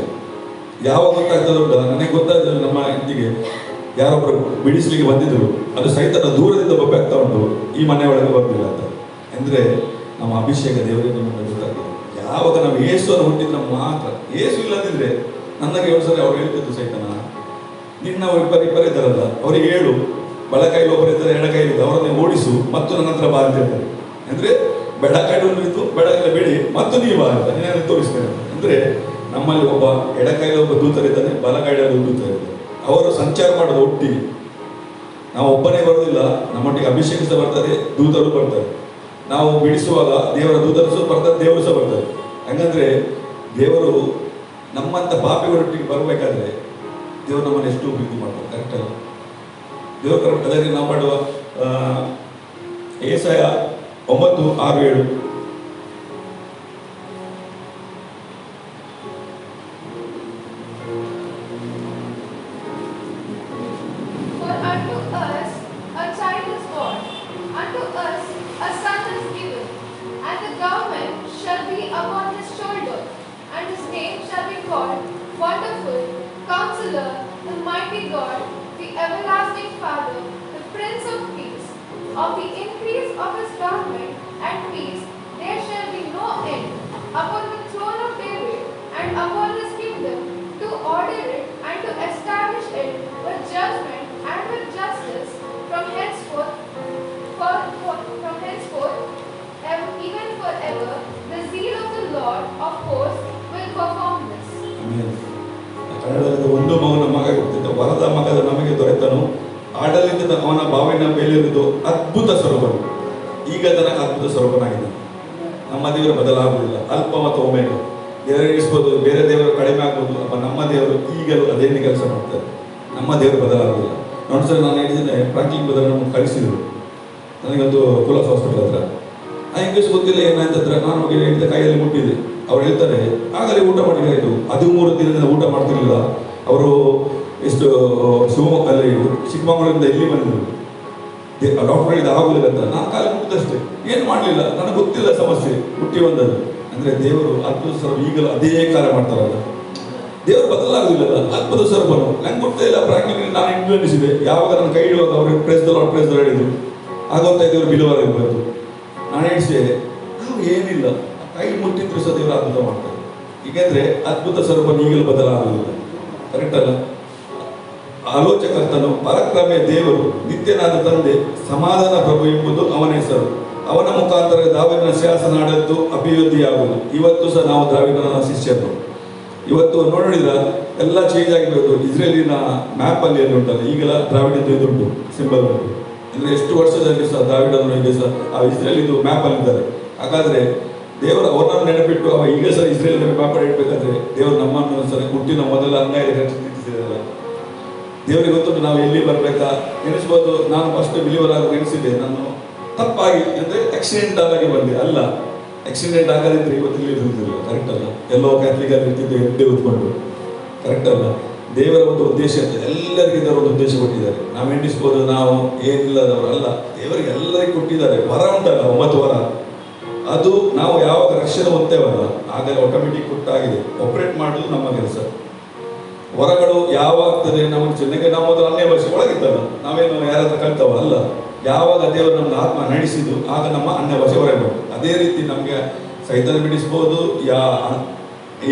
ಯಾವಾಗ ಗೊತ್ತಾಗ್ತದೆ ಉಂಟ? ನನಗೆ ಗೊತ್ತಾಗ್ತದೆ. ನಮ್ಮ ಇಂಟಿಗೆ ಯಾರೊಬ್ಬರು ಬಿಡಿಸ್ಲಿಕ್ಕೆ ಬಂದಿದ್ರು, ಅದು ಸಹಿತ ದೂರದಿಂದ ಬಗ್ತಾ ಉಂಟು, ಈ ಮನೆ ಒಳಗೆ ಬರ್ತಿಲ್ಲ ಅಂತ. ಅಂದರೆ ನಮ್ಮ ಅಭಿಷೇಕ ದೇವರಿಗೆ ನಮಗೆ ಗೊತ್ತಾಗ್ತದೆ. ಯಾವಾಗ ನಾವು ಯೇಸುವನ್ನು ಹುಟ್ಟಿದ್ರೆ ಮಾತ್ರ. ಯೇಸು ಇಲ್ಲದಿದ್ರೆ ನನಗೆ ಒಂದ್ಸರಿ ಅವ್ರು ಹೇಳ್ತಿದ್ರು, ಸೈತನ ನಿನ್ನ ಇಬ್ಬರು ಇದ್ದಾರಲ್ಲ, ಅವ್ರಿಗೆ ಹೇಳು, ಬಲಕೈಲಿ ಒಬ್ಬರಿದ್ದಾರೆ, ಎಡಕೈಲಿ ಅವರನ್ನೇ ಓಡಿಸು ಮತ್ತು ನನ್ನ ಹತ್ರ ಬಾ ಅಂತ ಹೇಳ್ತಾರೆ. ಅಂದರೆ ಬೆಳಕೈಲಿ ಇದ್ದು ಬೆಳಕೈಲಿ ಬಿಡಿ ಮತ್ತು ನೀವು ಬಾ ಅಂತ ನೀನು ತೋರಿಸ್ತೇನೆ. ಅಂದರೆ ನಮ್ಮಲ್ಲಿ ಒಬ್ಬ ಎಡಕೈಲಿ ಒಬ್ಬ ದೂತರಿದ್ದಾನೆ, ಬಲಕೈಲಿ ಒಬ್ಬ ದೂತರಿದ್ದಾರೆ. ಅವರು ಸಂಚಾರ ಮಾಡೋದು ಒಟ್ಟಿಗೆ. ನಾವು ಒಬ್ಬನೇ ಬರೋದಿಲ್ಲ, ನಮ್ಮೊಟ್ಟಿಗೆ ಅಭಿಷೇಕಿಸ ಬರ್ತಾರೆ, ದೂತರು ಬರ್ತಾರೆ. ನಾವು ಬಿಡಿಸುವಾಗ ದೇವರ ದೂತರು ಸಹ ಬರ್ತಾರೆ, ದೇವರು ಸಹ ಬರ್ತಾರೆ. ಹಂಗಂದ್ರೆ ದೇವರು ನಮ್ಮಂಥ ಪಾಪಿಗಳೊಟ್ಟಿಗೆ ಬರಬೇಕಾದ್ರೆ ದೇವರು ನಮ್ಮನ್ನು ಎಷ್ಟು ಪ್ರೀತಿ ಮಾಡ್ತಾರೆ. ಕರೆಕ್ಟ್ ಅಲ್ಲ? ದೇವರು ಅದಕ್ಕೆ ನಾವು ಮಾಡುವ ಏಸಾಯ 9:6-7. Of the increase of his government and peace there shall be no end upon the throne of David and upon his kingdom, to order it and to establish it with judgment and with justice from henceforth, even forever. The zeal of the Lord of hosts will perform this. ಕನ್ನಡದಲ್ಲಿ ಒಂದು ಮಗನ ಮಗ ಗೊತ್ತಿದ್ದ, ವರದ ಮಗದ ನಮಗೆ ದೊರೆತನು, ಆಡಳಿತದ ಅವನ ಬಾವಿನ ಮೇಲಿರುವುದು ಅದ್ಭುತ ಸ್ವರೂಪನು. ಈಗ ತನಕ ಅದ್ಭುತ ಸ್ವರೂಪನಾಗಿದೆ. ನಮ್ಮ ದೇವರು ಬದಲಾಗುವುದಿಲ್ಲ. ಅಲ್ಪ ಮತ್ತು ಒಮ್ಮೆಗ ಎದುರಿಸ್ಬೋದು, ಬೇರೆ ದೇವರು ಕಡಿಮೆ ಆಗ್ಬೋದು, ಅಪ್ಪ ನಮ್ಮ ದೇವರು ಈಗಲೂ ಅದೇನೇ ಕೆಲಸ ಮಾಡ್ತಾರೆ. ನಮ್ಮ ದೇವರು ಬದಲಾಗುವುದಿಲ್ಲ. ಒಂದ್ಸರಿ ನಾನು ಹೇಳಿದ್ದೇನೆ, ಫ್ರಾಂಕ್ಲಿನ್ ಬ್ರದರ್ ನಮ್ಗೆ ಕಳಿಸಿದ್ರು ನನಗೊಂದು ಕುಲಾಸ್ ಹಾಸ್ಪಿಟಲ್ ಹತ್ರ. ಆ ಇಂಗ್ಲೀಷ್ ಗೊತ್ತಿಲ್ಲ ಏನಾಯ್ತಂದ್ರೆ ನಾನು ಹೋಗಿ ಹೇಳಿದ ಕೈಯಲ್ಲಿ ಮುಟ್ಟಿದೆ. ಅವ್ರು ಹೇಳ್ತಾರೆ, ಆಗಲೇ ಊಟ ಮಾಡಿದ್ದಾಯಿತು, 13 ದಿನದಿಂದ ಊಟ ಮಾಡ್ತಿರ್ಲಿಲ್ಲ. ಅವರು ಎಷ್ಟು ಶಿವಮೊಗ್ಗದಲ್ಲಿ ಚಿಕ್ಕಮಗಳೂರಿಂದ ಇಲ್ಲಿ ಬಂದರು. ಡಾಕ್ಟರ್ ಹೇಳಿದ ಆಗುದಿಲ್ಲ ಅಂತ. ನಾನು ಕಾಲ ಮುಟ್ಟಿದಷ್ಟೇ, ಏನು ಮಾಡಲಿಲ್ಲ, ನನಗೆ ಗೊತ್ತಿಲ್ಲ ಸಮಸ್ಯೆ ಹುಟ್ಟಿ ಬಂದದ್ದು. ಅಂದರೆ ದೇವರು ಅದ್ಭುತ ಸ್ವರೂಪ ಈಗಲೂ ಅದೇ ಕಾರ್ಯ ಮಾಡ್ತಾರಲ್ಲ. ದೇವರು ಬದಲಾಗುವುದಿಲ್ಲ, ಅದ್ಭುತ ಸ್ವರೂಪನು. ನಂಗೆ ಗೊತ್ತೇ ಇಲ್ಲ. ಪ್ರಾಕ್ಟಿಕಲಿ ನಾನು ಇಂಗ್ಲೆಂಡಿಸಿದೆ. ಯಾವಾಗ ನನ್ನ ಕೈ ಇಡುವಾಗ ಅವ್ರಿಗೆ ಪ್ರೆಸ್ ದ ಹೇಳಿದ್ರು, ಆಗೋಗ್ತಾ ಇದ್ದವರು ಬಿಡುವಾಗ ಇರಬೇಕು. ನಾನು ಹೇಳಿಸಿದೆ, ನಾವು ಏನಿಲ್ಲ, ಕೈ ಮುಟ್ಟಿದ್ರು ಸಹ ದೇವರು ಅದ್ಭುತ ಮಾಡ್ತಾರೆ. ಹೀಗೆಂದ್ರೆ ಅದ್ಭುತ ಸ್ವರೂಪ ಈಗಲೂ ಬದಲಾಗುವುದಿಲ್ಲ. ಕರೆಕ್ಟ್ ಅಲ್ಲ? ಆಲೋಚಕರ್ತನು, ಪರಾಕ್ರಮೆ ದೇವರು, ನಿತ್ಯನಾದ ತಂದೆ, ಸಮಾಧಾನ ಪ್ರಭು ಎಂಬುದು ಅವನ ಹೆಸರು. ಅವನ ಮುಖಾಂತರ ದಾವೀದನ ಶಾಸನ ಆಡಳಿತು ಅಭಿವೃದ್ಧಿಯಾಗುವುದು. ಇವತ್ತು ಸಹ ನಾವು ದಾವೀದನ ಶಿಷ್ಯರು. ಇವತ್ತು ನೋಡಿದ ಎಲ್ಲ ಚೇಂಜ್ ಆಗಿರೋದು. ಇಸ್ರೇಲಿನ ಮ್ಯಾಪಲ್ಲಿ ಏನು ಉಂಟಲ್ಲ, ಈಗೆಲ್ಲ ದ್ರಾವಿಡದ್ದು ಇದುಂಟು, ಸಿಂಬಲ್ ಉಂಟು. ಅಂದರೆ ಎಷ್ಟು ವರ್ಷದಲ್ಲಿ ಸಹ ದಾವೀದನು ಈಗ ಸಹ ಆ ಇಸ್ರೇಲಿದು ಮ್ಯಾಪಲ್ಲಿದ್ದಾರೆ. ಹಾಗಾದರೆ ದೇವರು ಅವರನ್ನು ನೆನಪಿಟ್ಟು ಅವ ಈಗ ಸಹ ಇಸ್ರೇಲಿನ ಮ್ಯಾಪ್ ಇಡಬೇಕಾದ್ರೆ ದೇವರು ನಮ್ಮನ್ನು ಸಹ ಹುಟ್ಟಿನ ಮೊದಲ ಅಂಗೈಯಲ್ಲಿ ರಚಿಸಿದಲ್ಲ. ದೇವರಿಗೆ ಗೊತ್ತುಂಟು ನಾವು ಎಲ್ಲಿ ಬರಬೇಕಾ ಎನಿಸ್ಬೋದು. ನಾನು ಫಸ್ಟ್ ಬಿಲಿವರ್ ಆಗಿ ಎನಿಸಿದೆ, ನಾನು ತಪ್ಪಾಗಿ ಅಂದರೆ ಆಕ್ಸಿಡೆಂಟಲ್ ಆಗಿ ಬಂದೆ. ಅಲ್ಲ, ಆಕ್ಸಿಡೆಂಟ್ ಆಗದಿದ್ರೆ ಇವತ್ತು ಇಲ್ಲಿ ಇರುವುದಿಲ್ಲ. ಕರೆಕ್ಟ್ ಅಲ್ಲ? ಎಲ್ಲೋ ಕ್ಯಾಥಲಿಕಲ್ಲಿ ಇರ್ತಿದ್ದು ಎದ್ದೆ ಉತ್ಕೊಂಡು. ಕರೆಕ್ಟ್ ಅಲ್ಲ? ದೇವರ ಒಂದು ಉದ್ದೇಶ ಅಂತ ಎಲ್ಲರಿಗೂ ಇದರ ಒಂದು ಉದ್ದೇಶ ಕೊಟ್ಟಿದ್ದಾರೆ. ನಾವು ಎಣಿಸ್ಬೋದು ನಾವು ಏನಿಲ್ಲದವರು ಅಲ್ಲ. ದೇವರಿಗೆ ಎಲ್ಲರಿಗೂ ಕೊಟ್ಟಿದ್ದಾರೆ. ವರ ಉಂಟಲ್ಲ, 9 ವರ. ಅದು ನಾವು ಯಾವಾಗ ರಕ್ಷಣೆ ಹೊಂತೇವಲ್ಲ ಆಗ ಆಟೋಮೆಟಿಕ್ ಕೊಟ್ಟಾಗಿದೆ. ಆಪರೇಟ್ ಮಾಡೋದು ನಮ್ಮ ಕೆಲಸ. ವರಗಳು ಯಾವಾಗ ಆಗ್ತದೆ ನಮಗೆ ಚೆನ್ನಾಗಿ. ನಾವು ಮೊದಲು ಅನ್ಯ ಭಾಷೆ ಒಳಗಿದ್ದಲ್ಲ, ನಾವೇನು ಯಾರಾದ್ರೂ ಕಲ್ತವ ಅಲ್ಲ. ಯಾವಾಗ ದೇವರು ನಮ್ಗೆ ಆತ್ಮ ನಡೆಸಿದ್ದು ಆಗ ನಮ್ಮ ಅನ್ಯ ಭಾಷೆ ಹೊರಗೆ. ಅದೇ ರೀತಿ ನಮಗೆ ಸೈತಾನ ಬಿಡಿಸ್ಬೋದು,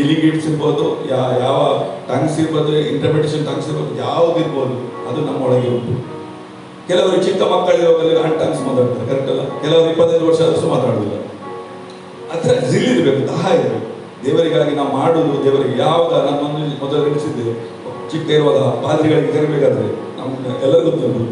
ಇಲಿಗೇಟ್ಸ್ ಇರ್ಬೋದು, ಯಾವ ಟಂಗ್ಸ್ ಇರ್ಬೋದು, ಇಂಟರ್ಪ್ರಿಟೇಷನ್ ಟಂಗ್ಸ್ ಇರ್ಬೋದು, ಯಾವುದಿರ್ಬೋದು, ಅದು ನಮ್ಮ ಒಳಗೆ ಉಂಟು. ಕೆಲವರು ಚಿಕ್ಕ ಮಕ್ಕಳಿರುವಾಗಲೇ ಟಂಗ್ಸ್ ಮಾತಾಡ್ತಾರೆ. ಕರೆಕ್ಟ್ ಅಲ್ಲ? ಕೆಲವರು 25 ವರ್ಷ ಆದಷ್ಟು ಮಾತಾಡೋದಿಲ್ಲ. ಅದರ ಜಿಲ್ ಇರಬೇಕು, ದಾಹ ಇರಬೇಕು. ದೇವರಿಗಾಗಿ ನಾವು ಮಾಡುವುದು ದೇವರಿಗೆ ಯಾವಾಗ ನಮ್ಮನ್ನು ಮೊದಲು ಎಣಿಸಿದ್ದೇವೆ. ಚಿಕ್ಕ ಇರುವಾಗ ಪಾದ್ರಿಗಳಿಗೆ ಕರಿಬೇಕಾದ್ರೆ ನಮ್ಮ ಎಲ್ಲರಿಗೂ ಗೊತ್ತುಂಟು,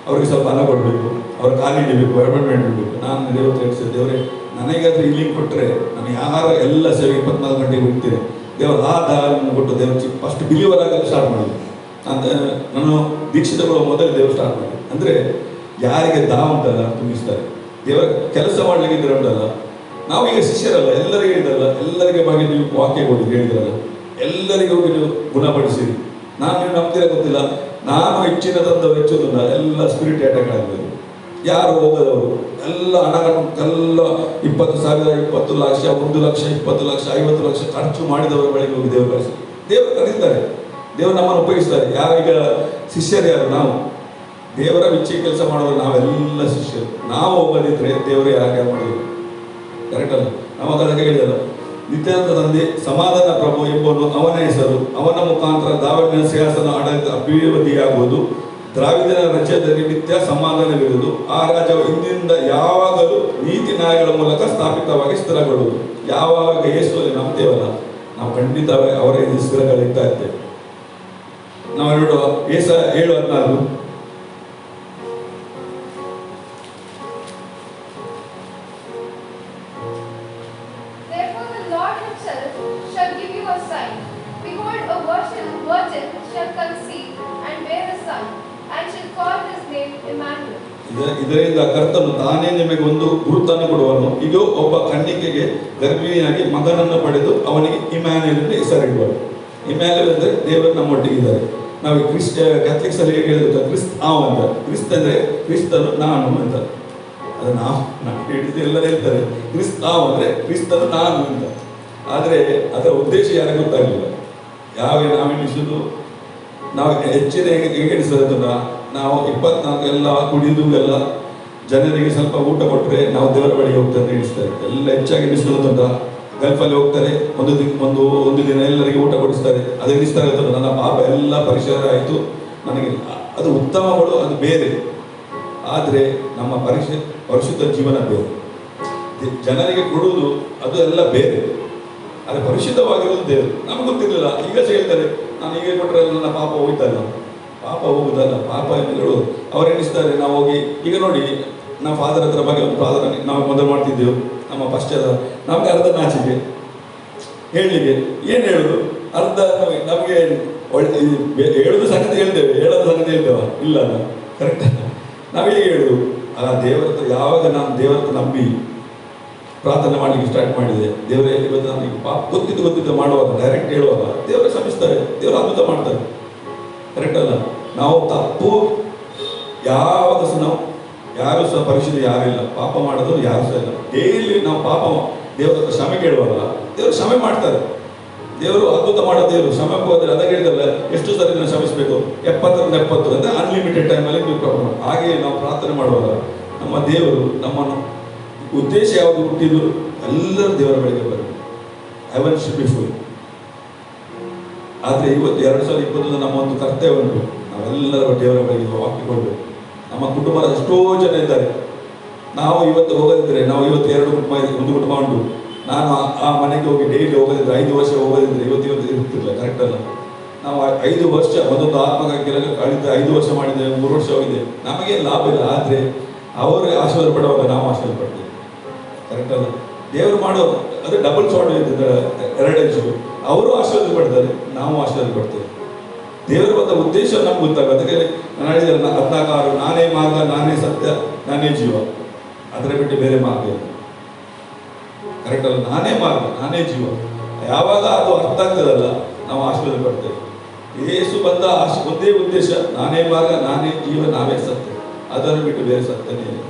ಅವರಿಗೆ ಸ್ವಲ್ಪ ಹಣ ಕೊಡಬೇಕು, ಅವ್ರ ಕಾಲು ಹಿಡಿಬೇಕು, ಅಪಾಯಿಂಟ್ಮೆಂಟ್ ಇಡಬೇಕು. ನಾನು ದೇವತೆ ಎಣಿಸಿದೆ, ದೇವರೇ ನನಗಾದ್ರೆ ಇಲ್ಲಿಂಗ್ ಕೊಟ್ಟರೆ ನಾನು ಯಾರ ಎಲ್ಲ ಸೇವೆ 24 ಗಂಟೆಗೆ ಹೋಗ್ತೇನೆ. ದೇವರು ಆ ದಾರನ್ನು ಕೊಟ್ಟು ದೇವರು ಫಸ್ಟ್ ಬಿಲಿವರ್ ಆಗಲು ಸ್ಟಾರ್ಟ್ ಮಾಡಿದೆ. ನಾನು ದೀಕ್ಷೆ ತಗೊಳ್ಳೋ ಮೊದಲು ದೇವರು ಸ್ಟಾರ್ಟ್ ಮಾಡಿದೆ. ಅಂದರೆ ಯಾರಿಗೆ ಉಂಟಲ್ಲ ತುಂಬಿಸ್ತಾರೆ. ದೇವರ ಕೆಲಸ ಮಾಡಲಿಕ್ಕೆ ಇದ್ರೆ ಉಂಟಲ್ಲ, ನಾವೀಗ ಶಿಷ್ಯರಲ್ಲ, ಎಲ್ಲರಿಗೆ ಹೇಳಿದಲ್ಲ, ಎಲ್ಲರಿಗೆ ಬಗ್ಗೆ ನೀವು ವಾಕ್ಯ ಕೊಡಿ ಹೇಳಿದ್ರಲ್ಲ, ಎಲ್ಲರಿಗೆ ಹೋಗಿ ನೀವು ಗುಣಪಡಿಸಿರಿ. ನೀವು ನಂಬ್ತೀರ ಗೊತ್ತಿಲ್ಲ, ನಾನು ಹೆಚ್ಚಿನ ತಂದವರು ಹೆಚ್ಚೋದಿಲ್ಲ, ಎಲ್ಲ ಸ್ಪಿರಿಟ್ ಅಟ್ಯಾಕ್ ಆಗಬೇಕು. ಯಾರು ಹೋಗದವರು ಎಲ್ಲ ಹಣಗಳೆಲ್ಲ 20,000, 20 ಲಕ್ಷ, 1 ಲಕ್ಷ, 20 ಲಕ್ಷ, 50 ಲಕ್ಷ ಖರ್ಚು ಮಾಡಿದವರ ಬಳಿಗೆ ಹೋಗಿ ದೇವರು ಕಳಿಸಿ ದೇವರು ಕರೀತಾರೆ. ದೇವರು ನಮ್ಮನ್ನು ಉಪಯೋಗಿಸ್ತಾರೆ. ಯಾರೀಗ ಶಿಷ್ಯರು ಯಾರು? ನಾವು ದೇವರ ಇಚ್ಛೆ ಕೆಲಸ ಮಾಡೋರು, ನಾವೆಲ್ಲ ಶಿಷ್ಯರು. ನಾವು ಹೋಗದಿದ್ರೆ ದೇವರು ಯಾಕೆ ಮಾಡೋದು? ಕರೆಕ್ಟ್ ಅಲ್ಲ? ನಾವು ಅದಕ್ಕೆ ಹೇಳಿದಲ್ಲ, ನಿತ್ಯಾನಂದ ತಂದೆ ಸಮಾಧಾನ ಪ್ರಭು ಎಂಬುದು ಅವನ ಹೆಸರು. ಅವನ ಮುಖಾಂತರ ದಾವಣ್ಯ ಸಿಂಹಾಸನ ಆಡಳಿತ ಅಭಿವೃದ್ಧಿಯಾಗುವುದು. ದ್ರಾವಿಡನ ರಚನೆಯಲ್ಲಿ ನಿತ್ಯ ಸಮಾಧಾನವಿರುವುದು. ಆ ರಾಜ್ಯವು ಇಂದಿನಿಂದ ಯಾವಾಗಲೂ ನೀತಿ ನ್ಯಾಯಗಳ ಮೂಲಕ ಸ್ಥಾಪಿತವಾಗಿ ಸ್ಥಿರಗೊಳ್ಳುವುದು. ಯಾವಾಗ ಯೇಸುವಲ್ಲಿ ನಂಬ್ತೇವಲ್ಲ, ನಾವು ಖಂಡಿತವಾಗಿ ಅವರ ಇದು ಸ್ಥಿರಗಳಿರ್ತಾ ಇರ್ತೇವೆ. ನಾವು ನೋಡುವ ಏಸ 7:14. Therefore the Lord himself shall give you a sign. Behold, a virgin shall conceive and bear a son, and shall call his name Emmanuel. ಇದರಿಂದ ಕರ್ತನು ತಾನೇ ನಿಮಗೆ ಒಂದು ಗುರುತನ್ನು ಕೊಡುವನು. ಇದು ಒಬ್ಬ ಕನ್ನಿಕೆಗೆ ಗರ್ಭಿಣಿಯಾಗಿ ಮಗನನ್ನು ಪಡೆದು ಅವನಿಗೆ ಇಮ್ಯಾನ್ಯುಯಲ್ ಎಂದು ಹೆಸರಿಡುವರು. ಇಮ್ಯಾನ್ಯುಯಲ್ ಅಂದರೆ ದೇವರು ನಮ್ಮೊಟ್ಟಿಗಿದ್ದಾರೆ. ನಾವು ಕ್ಯಾಥಲಿಕ್ಸ್ ಅಲ್ಲಿ ಹೇಗೆ ಹೇಳಿದ್ರೆ ಕ್ರಿಸ್ತ ಅಂತ. ಕ್ರಿಸ್ತ ಅಂದರೆ ಕ್ರಿಸ್ತನು ನಾನು ಅಂತ. ಅದು ನಾವು ಹೇಳಿದ್ದು ಎಲ್ಲರೂ ಹೇಳ್ತಾರೆ. ಕ್ರಿಸ್ತ ಅಂದರೆ ಕ್ರಿಸ್ತನು ನಾನು ಅಂತ. ಆದರೆ ಅದರ ಉದ್ದೇಶ ಯಾರಿಗೂ ಗೊತ್ತಾಗಲಿಲ್ಲ. ನಾವೆಣಿಸೋದು ನಾವು ಹೆಚ್ಚಿನ ಹೇಗೆ ಎಣಿಸೋದನ್ನ ನಾವು 24 ಎಲ್ಲ ಕುಡಿದು ಎಲ್ಲ ಜನರಿಗೆ ಸ್ವಲ್ಪ ಊಟ ಕೊಟ್ಟರೆ ನಾವು ದೇವರ ಬಳಿಗೆ ಹೋಗ್ತಾರೆ ಎಣಿಸ್ತಾರೆ. ಎಲ್ಲ ಹೆಚ್ಚಾಗಿ ಎಣಿಸೋದಂತ ಗಲ್ಫಲ್ಲಿ ಹೋಗ್ತಾರೆ, ಒಂದು ದಿನ ಎಲ್ಲರಿಗೆ ಊಟ ಕೊಡಿಸ್ತಾರೆ. ಅದು ಎಣಿಸ್ತಾರೆ ಅಂತ ನನ್ನ ಪಾಪ ಎಲ್ಲ ಪರಿಸರ ಆಯಿತು ನನಗೆ. ಅದು ಉತ್ತಮಗಳು, ಅದು ಬೇರೆ. ಆದರೆ ನಮ್ಮ ಪರಿಶುದ್ಧ ಜೀವನ ಬೇರೆ. ಜನರಿಗೆ ಕೊಡುವುದು ಅದು ಎಲ್ಲ ಬೇರೆ. ಆದರೆ ಪರಿಶುದ್ಧವಾಗಿರೋದು ದೇವರು. ನಮ್ಗೆ ಗೊತ್ತಿರಲಿಲ್ಲ. ಈಗ ಹೇಳ್ತಾರೆ, ನಾನು ಹೀಗೆ ಕೊಟ್ಟರೆ ನನ್ನ ಪಾಪ ಹೋಗ್ತಲ್ಲ. ಪಾಪ ಹೋಗುದಲ್ಲ, ಪಾಪ ಎಂದು ಅವ್ರು ಎಣಿಸ್ತಾರೆ. ನಾವು ಹೋಗಿ ಈಗ ನೋಡಿ, ನಾವು ಫಾದರ್ ಹತ್ರ ಬಗ್ಗೆ ಒಂದು ಫಾದರ್ ನಾವು ಮೊದಲು ಮಾಡ್ತಿದ್ದೆವು. ನಮ್ಮ ಪಶ್ಚಾದ ನಮಗೆ ಅರ್ಧ ನಾಚಿಕೆ ಹೇಳಲಿಕ್ಕೆ. ಏನು ಹೇಳೋದು? ಅರ್ಧ ನಮಗೆ ಹೇಳೋದು ಸಂಗತಿ ಹೇಳ್ತೇವೆ, ಹೇಳೋದು ಸಂಗತಿ ಹೇಳ್ತೇವ? ಇಲ್ಲ, ಕರೆಕ್ಟ್. ನಾವು ಹೇಗೆ ಹೇಳೋದು? ಆ ದೇವರ ಹತ್ರ ಯಾವಾಗ ನಾನು ದೇವರ ಹತ್ರ ನಂಬಿ ಪ್ರಾರ್ಥನೆ ಮಾಡಲಿಕ್ಕೆ ಸ್ಟಾರ್ಟ್ ಮಾಡಿದೆ, ದೇವರೇ ಇವತ್ತು ನನಗೆ ಪಾಪ ಗೊತ್ತಿದ್ದು ಮಾಡುವಾಗ ಡೈರೆಕ್ಟ್ ಹೇಳುವಾಗ ದೇವರೇ ಶ್ರಮಿಸ್ತಾರೆ, ದೇವರು ಅದ್ಭುತ ಮಾಡ್ತಾರೆ. ಕರೆಕ್ಟ್ ಅಲ್ಲ? ನಾವು ತಪ್ಪು ಯಾವಾಗ ಸಹ ನಾವು ಯಾರು ಸಹ ಪರಿಶುದ್ಧ ಯಾರಿಲ್ಲ, ಪಾಪ ಮಾಡೋದು ಯಾರು ಸಹ ಇಲ್ಲ. ಡೈಲಿ ನಾವು ಪಾಪ ದೇವರ ಹತ್ರ ಕ್ಷಮೆ ಕೇಳುವಾಗ ದೇವರು ಕ್ಷಮೆ ಮಾಡ್ತಾರೆ. ದೇವರು ಅದ್ಭುತ ಮಾಡೋ ದೇವರು. ಕ್ಷಮೆ ಹೋದರೆ ಅದಕ್ಕೆ ಹೇಳಿದಲ್ಲ, ಎಷ್ಟು ಸರಿ ನಾವು ಕ್ಷಮಿಸಬೇಕು? 70 ಅಂದರೆ ಅನ್ಲಿಮಿಟೆಡ್ ಟೈಮಲ್ಲಿ ನೀವು ಹಾಗೆಯೇ ನಾವು ಪ್ರಾರ್ಥನೆ ಮಾಡುವಾಗ ನಮ್ಮ ದೇವರು ನಮ್ಮನ್ನು ಉದ್ದೇಶ ಯಾವುದು ಹುಟ್ಟಿದ್ದು ಎಲ್ಲರೂ ದೇವರ ಬಳಿಗೆ ಬರಬೇಕು. Heaven should be full. ಆದರೆ ಇವತ್ತು 2021 ನಮ್ಮ ಒಂದು ಕರ್ತವ್ಯ ಉಂಟು. ನಾವೆಲ್ಲರೂ ದೇವರ ಬಳಿಗೆ ಹಾಕಿಕೊಳ್ಬೇಕು. ನಮ್ಮ ಕುಟುಂಬದ ಎಷ್ಟೋ ಜನ ಇದ್ದಾರೆ. ನಾವು ಇವತ್ತು ಹೋಗದಿದ್ರೆ, ನಾವು ಇವತ್ತು 2 ಕುಟುಂಬ ಇದೆ, ಒಂದು ಕುಟುಂಬ ಉಂಟು. ನಾನು ಆ ಮನೆಗೆ ಹೋಗಿ ಡೈಲಿ ಹೋಗೋದಿದ್ರೆ, 5 ವರ್ಷ ಹೋಗೋದಿದ್ರೆ ಇವತ್ತು ಇರ್ತಿಲ್ಲ. ಕರೆಕ್ಟ್ ಅಲ್ಲ? ನಾವು 5 ವರ್ಷ ಒಂದೊಂದು ಆತ್ಮಗಳಿಗೆ ಕಳೆದ 5 ವರ್ಷ ಮಾಡಿದ್ದೇವೆ, 3 ವರ್ಷ ಹೋಗಿದೆ, ನಮಗೇನು ಲಾಭ ಇಲ್ಲ. ಆದರೆ ಅವರು ಆಶೀರ್ವಾದ ಪಡುವಾಗ ನಾವು ಆಶೀರ್ವಾದ ಪಡ್ತೇವೆ. ಕರೆಕ್ಟ್ ಅಲ್ಲ? ದೇವರು ಮಾಡೋ ಅದು ಡಬಲ್ ಶಾಟ್ ಇರ್ತದೆ, 2 ಇಂಚು. ಅವರು ಆಶೀರ್ವಾದ ಪಡ್ತಾರೆ, ನಾವು ಆಶೀರ್ವಾದ ಪಡ್ತೇವೆ. ದೇವರ ಬಂದ ಉದ್ದೇಶ ನಮ್ಗೆ ಗೊತ್ತಾಗ. ಅದಕ್ಕೆ ನಾನು ಹೇಳಿದ್ರೆ 14 ನಾನೇ ಮಾರ್ಗ, ನಾನೇ ಸತ್ಯ, ನಾನೇ ಜೀವ. ಅದರ ಬಿಟ್ಟು ಬೇರೆ ಮಾರ್ಗ ಇಲ್ಲ. ಕರೆಕ್ಟ್ ಅಲ್ಲ? ನಾನೇ ಮಾರ್ಗ, ನಾನೇ ಜೀವ. ಯಾವಾಗ ಅದು ಅರ್ಥ ಆಗ್ತದಲ್ಲ, ನಾವು ಆಶೀರ್ವಾದ ಪಡ್ತೇವೆ. ಯೇಸು ಬಂದ ಒಂದೇ ಉದ್ದೇಶ, ನಾನೇ ಮಾರ್ಗ, ನಾನೇ ಜೀವ, ನಾವೇ ಸತ್ಯ. ಅದನ್ನು ಬಿಟ್ಟು ಬೇರೆ ಸತ್ಯನೇ ಇಲ್ಲ.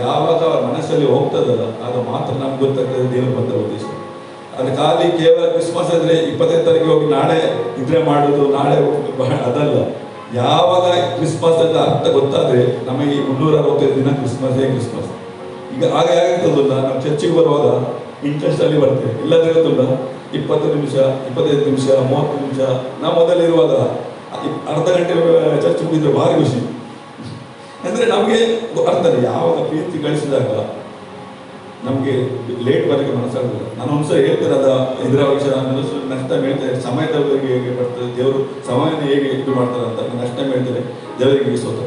ಯಾವಾಗ ಮನಸ್ಸಲ್ಲಿ ಹೋಗ್ತದಲ್ಲ, ಆಗ ಮಾತ್ರ ನಮ್ಗೆ ಗೊತ್ತಾಗ್ತದೆ ದೇವರು ಬಂದ ಉದ್ದೇಶ. ಅದು ಖಾಲಿ ಕೇವಲ ಕ್ರಿಸ್ಮಸ್ ಅಂದರೆ 25 ತಾರೀಕಿಗೆ ಹೋಗಿ ನಾಳೆ ನಿದ್ರೆ ಮಾಡೋದು, ನಾಳೆ ಅದಲ್ಲ. ಯಾವಾಗ ಕ್ರಿಸ್ಮಸ್ ಅಂತ ಅರ್ಥ ಗೊತ್ತಾದರೆ ನಮಗೆ 365 ದಿನ ಕ್ರಿಸ್ಮಸ್ಸೇ ಕ್ರಿಸ್ಮಸ್. ಈಗ ಆಗ ಯಾಕಾಗ್ತದಲ್ಲ, ನಾವು ಚರ್ಚಿಗೆ ಬರುವಾಗ ಇಂಟ್ರೆಸ್ಟಲ್ಲಿ ಬರ್ತೇವೆ. ಇಲ್ಲದ್ರೆ ಗೊತ್ತಿಲ್ಲ 20 ನಿಮಿಷ, 25 ನಿಮಿಷ, 30 ನಿಮಿಷ. ನಾವು ಮೊದಲಿರುವಾಗ ಅರ್ಧ ಗಂಟೆ ಚರ್ಚೆ ಮುಗಿದ್ರೆ ಭಾರಿ ಖುಷಿ. ಅಂದರೆ ನಮಗೆ ಅರ್ಥ ಯಾವಾಗ ಪ್ರೀತಿ ಗಳಿಸಿದಾಗ ನಮಗೆ ಲೇಟ್ ಬರೋಕ್ಕೆ ಮನಸ್ಸಾಗೋದಿಲ್ಲ. ನಾನು ಒಂದ್ಸಲ ಹೇಳ್ತೇನೆ ಅದ ಇದರ ವಿಷಯ, ನಾನು ನೆಕ್ಸ್ಟ್ ಟೈಮ್ ಹೇಳ್ತೇನೆ ಸಮಯದ ಬಗ್ಗೆ ಹೇಗೆ ಬರ್ತದೆ, ದೇವರು ಸಮಯನ ಹೇಗೆ ಇದು ಮಾಡ್ತಾರೆ ಅಂತ ನೆಕ್ಸ್ಟ್ ಟೈಮ್ ಹೇಳ್ತೇನೆ. ದೇವರಿಗೆ ಸ್ತೋತ್ರ.